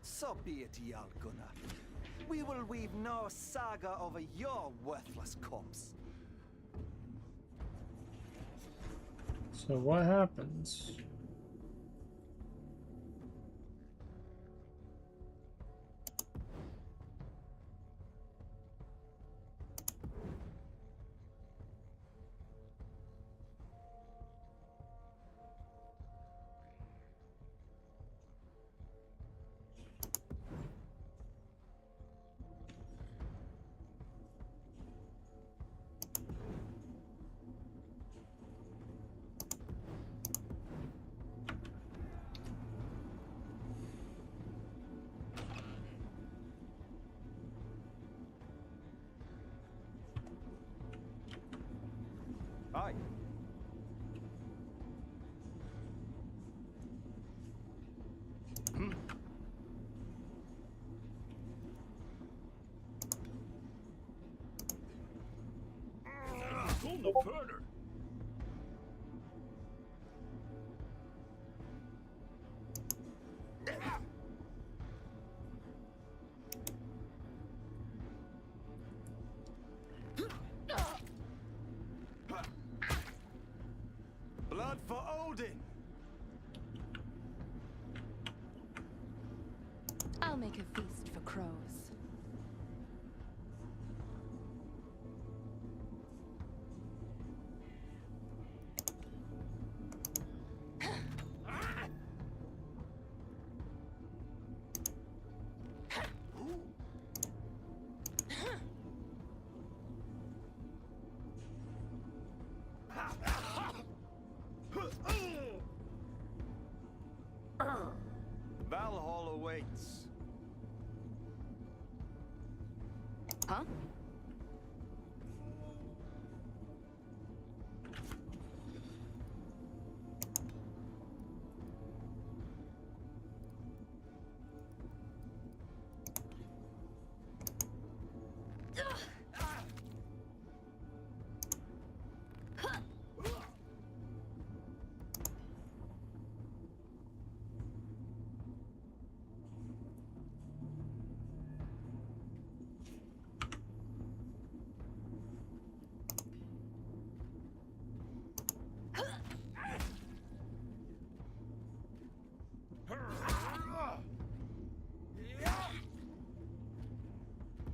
So be it, Jarl Gunnar. We will weave no saga over your worthless corpse. So what happens? Aye. Go no further. Blood for Odin! I'll make a feast for crows. Valhalla awaits. Huh?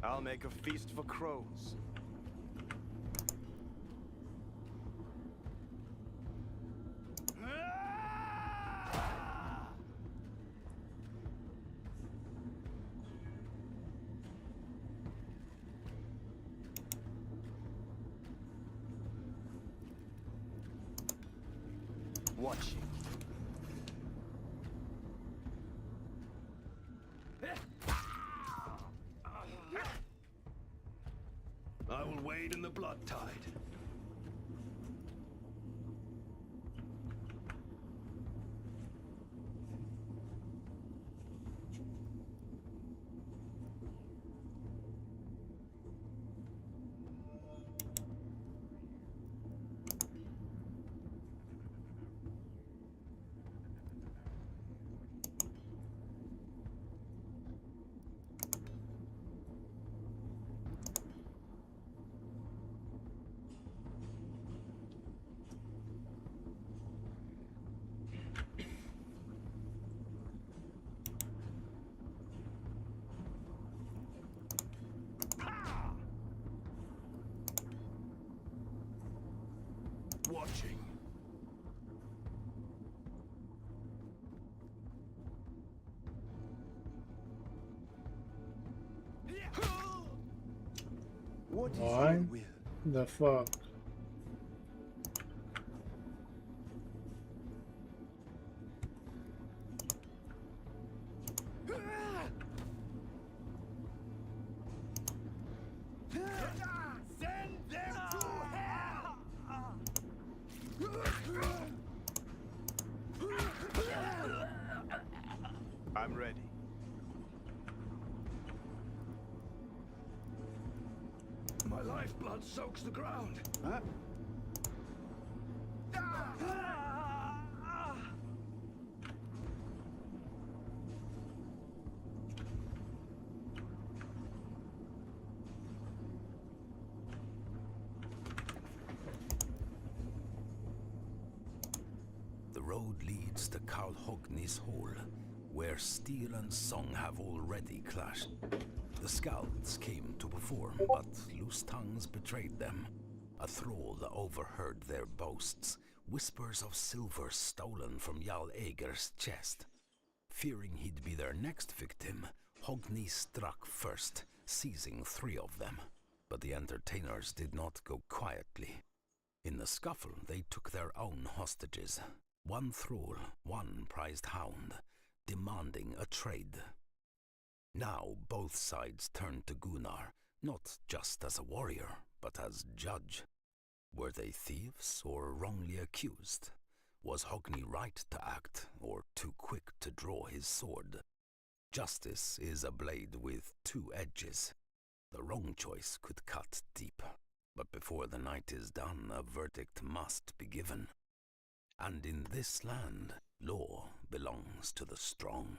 I'll make a feast for crows. Watching. I will wade in the blood tide. Watching. What is Why? your will? The fuck? Send them to hell! I'm ready. My lifeblood soaks the ground. Huh? The road leads to Karl Hogni's hall, where steel and song have already clashed. The scouts came to perform, but loose tongues betrayed them. A thrall overheard their boasts, whispers of silver stolen from Jarl Aeger's chest. Fearing he'd be their next victim, Hogni struck first, seizing 3 of them. But the entertainers did not go quietly. In the scuffle, they took their own hostages. 1 thrall, 1 prized hound, demanding a trade. Now both sides turned to Gunnar, not just as a warrior, but as judge. Were they thieves or wrongly accused? Was Hogni right to act, or too quick to draw his sword? Justice is a blade with 2 edges. The wrong choice could cut deep, but before the night is done, a verdict must be given. And in this land, law belongs to the strong.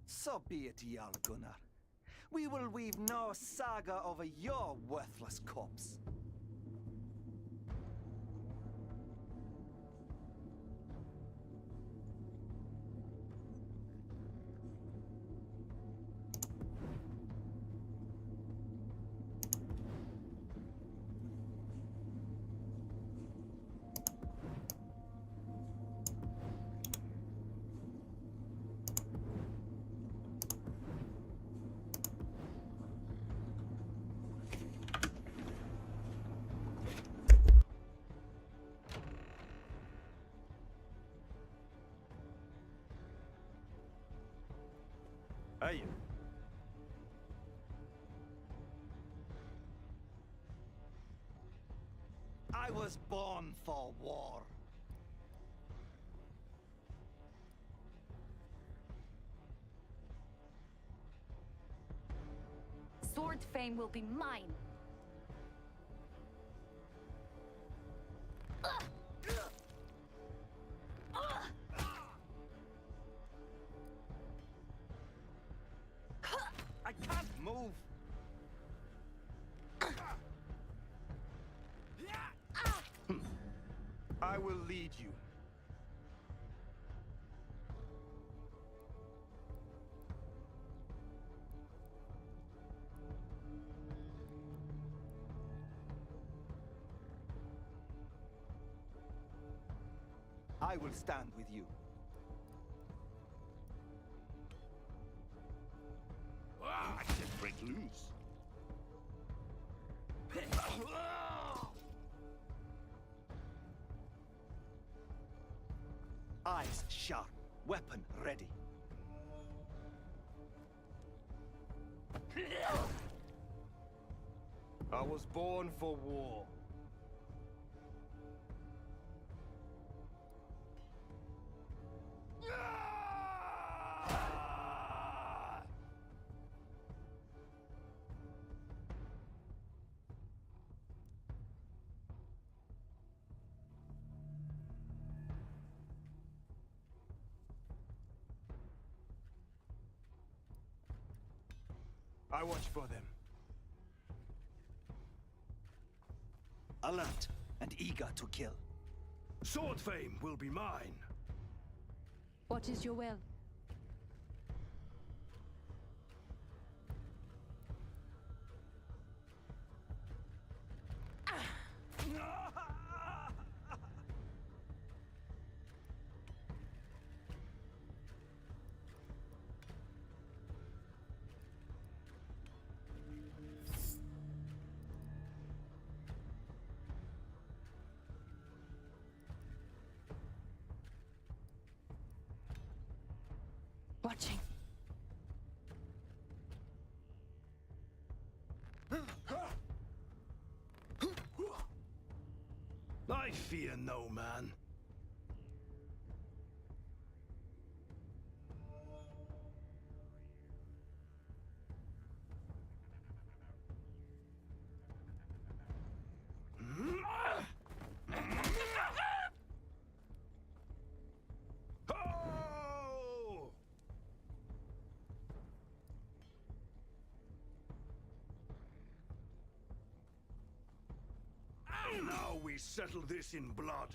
So be it, Jarl Gunnar. We will weave no saga over your worthless corpse. Aye. I was born for war. Sword fame will be mine. I can't move. I will lead you. I will stand with you. I can break loose. Eyes sharp, weapon ready. I was born for war. I watch for them. Alert and eager to kill. Sword fame will be mine. What is your will? Watching. I fear no man. Ho! Now we settle this in blood.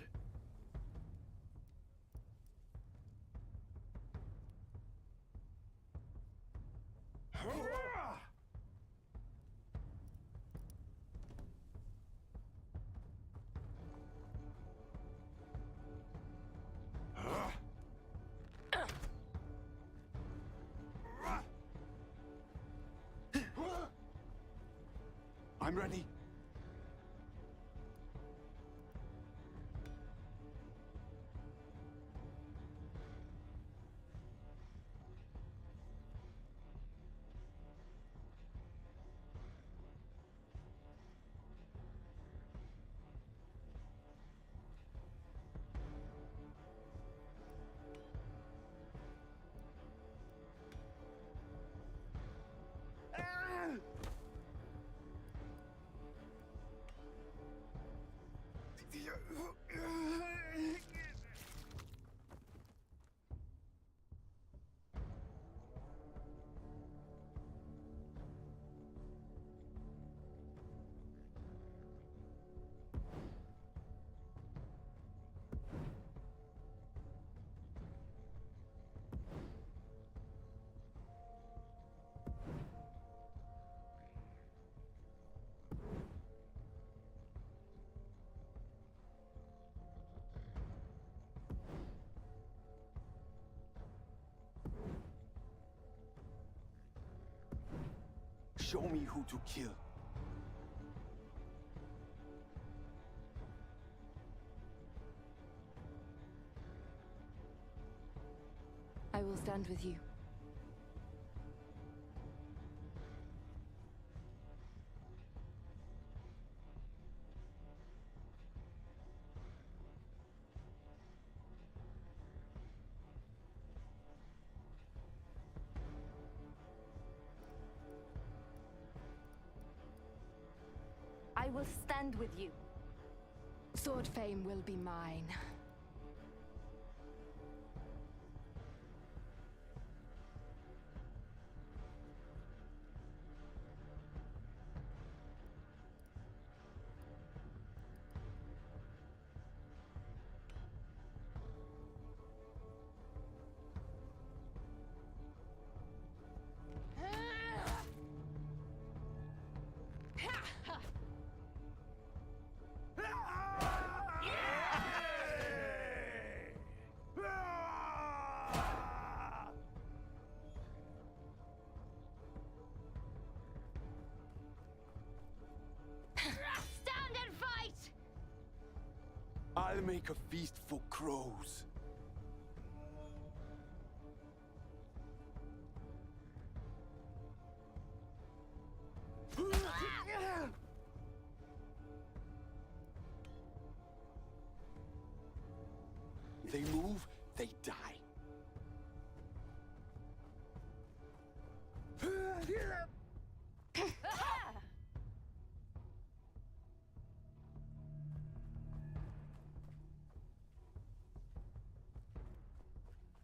I'm ready. Show me who to kill. I will stand with you. stand with you. Sword fame will be mine. Stand and fight! I'll make a feast for crows. They move, they die.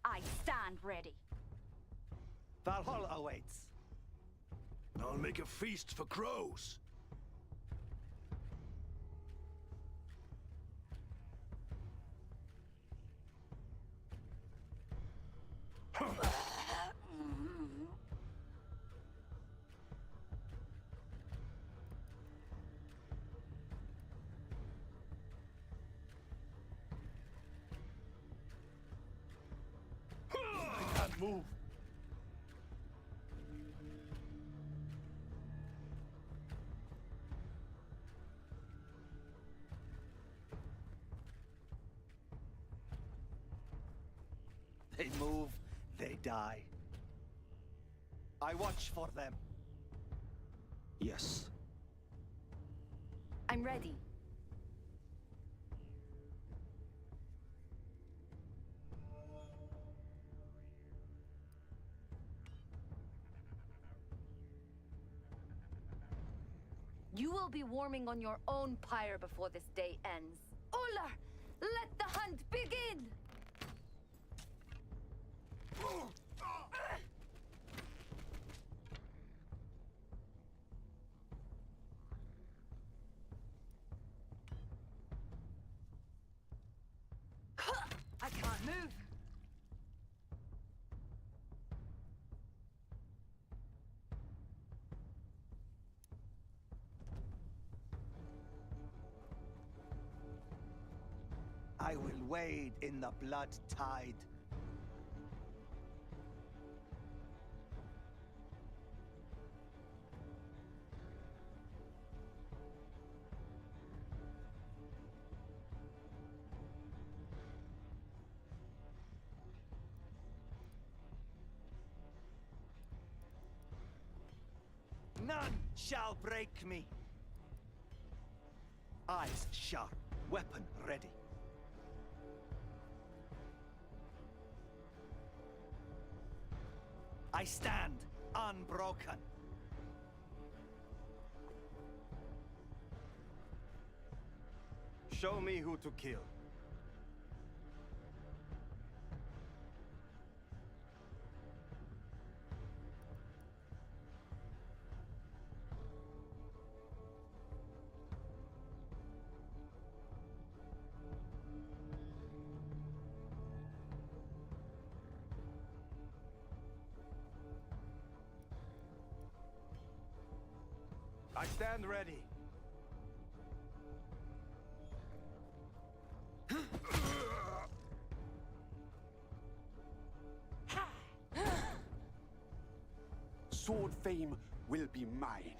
I stand ready. Valhalla awaits. I'll make a feast for crows. I can't move. They move, they die. I watch for them. Yes. I'm ready. You will be warming on your own pyre before this day ends. Uller, let the hunt begin! I can't move. I will wade in the blood tide. None shall break me. Eyes sharp, weapon ready. I stand unbroken. Show me who to kill. I stand ready. Sword fame will be mine.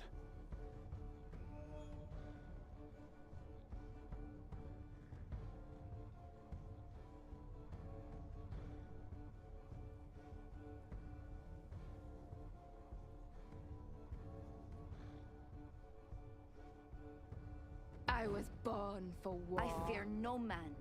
I was born for war. I fear no man.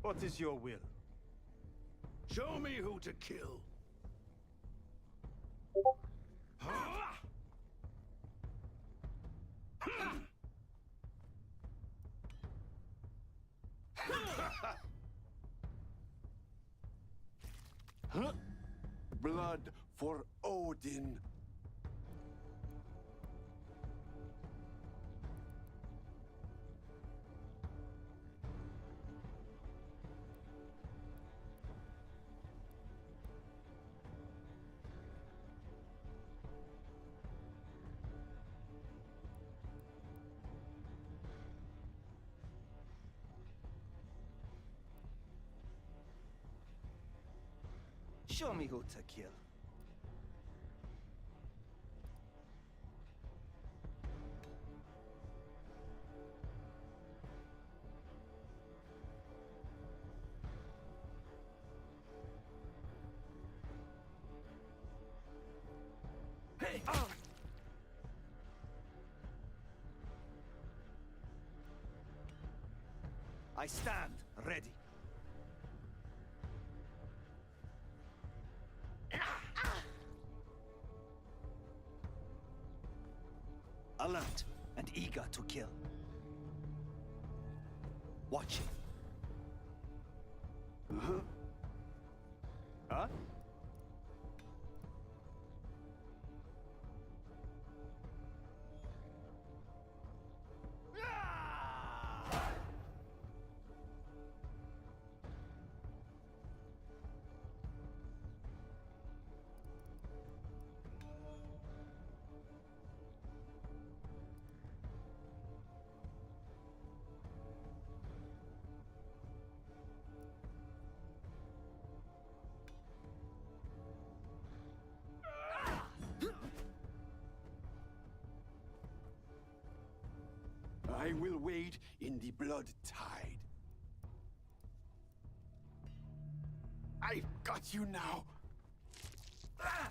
What is your will? Show me who to kill. Blood for Odin. Show me who to kill. Hey! I stand ready. Alert and eager to kill. Watching. Huh? I will wade in the blood tide. I've got you now. Ha!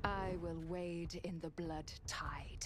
I will wade in the blood tide.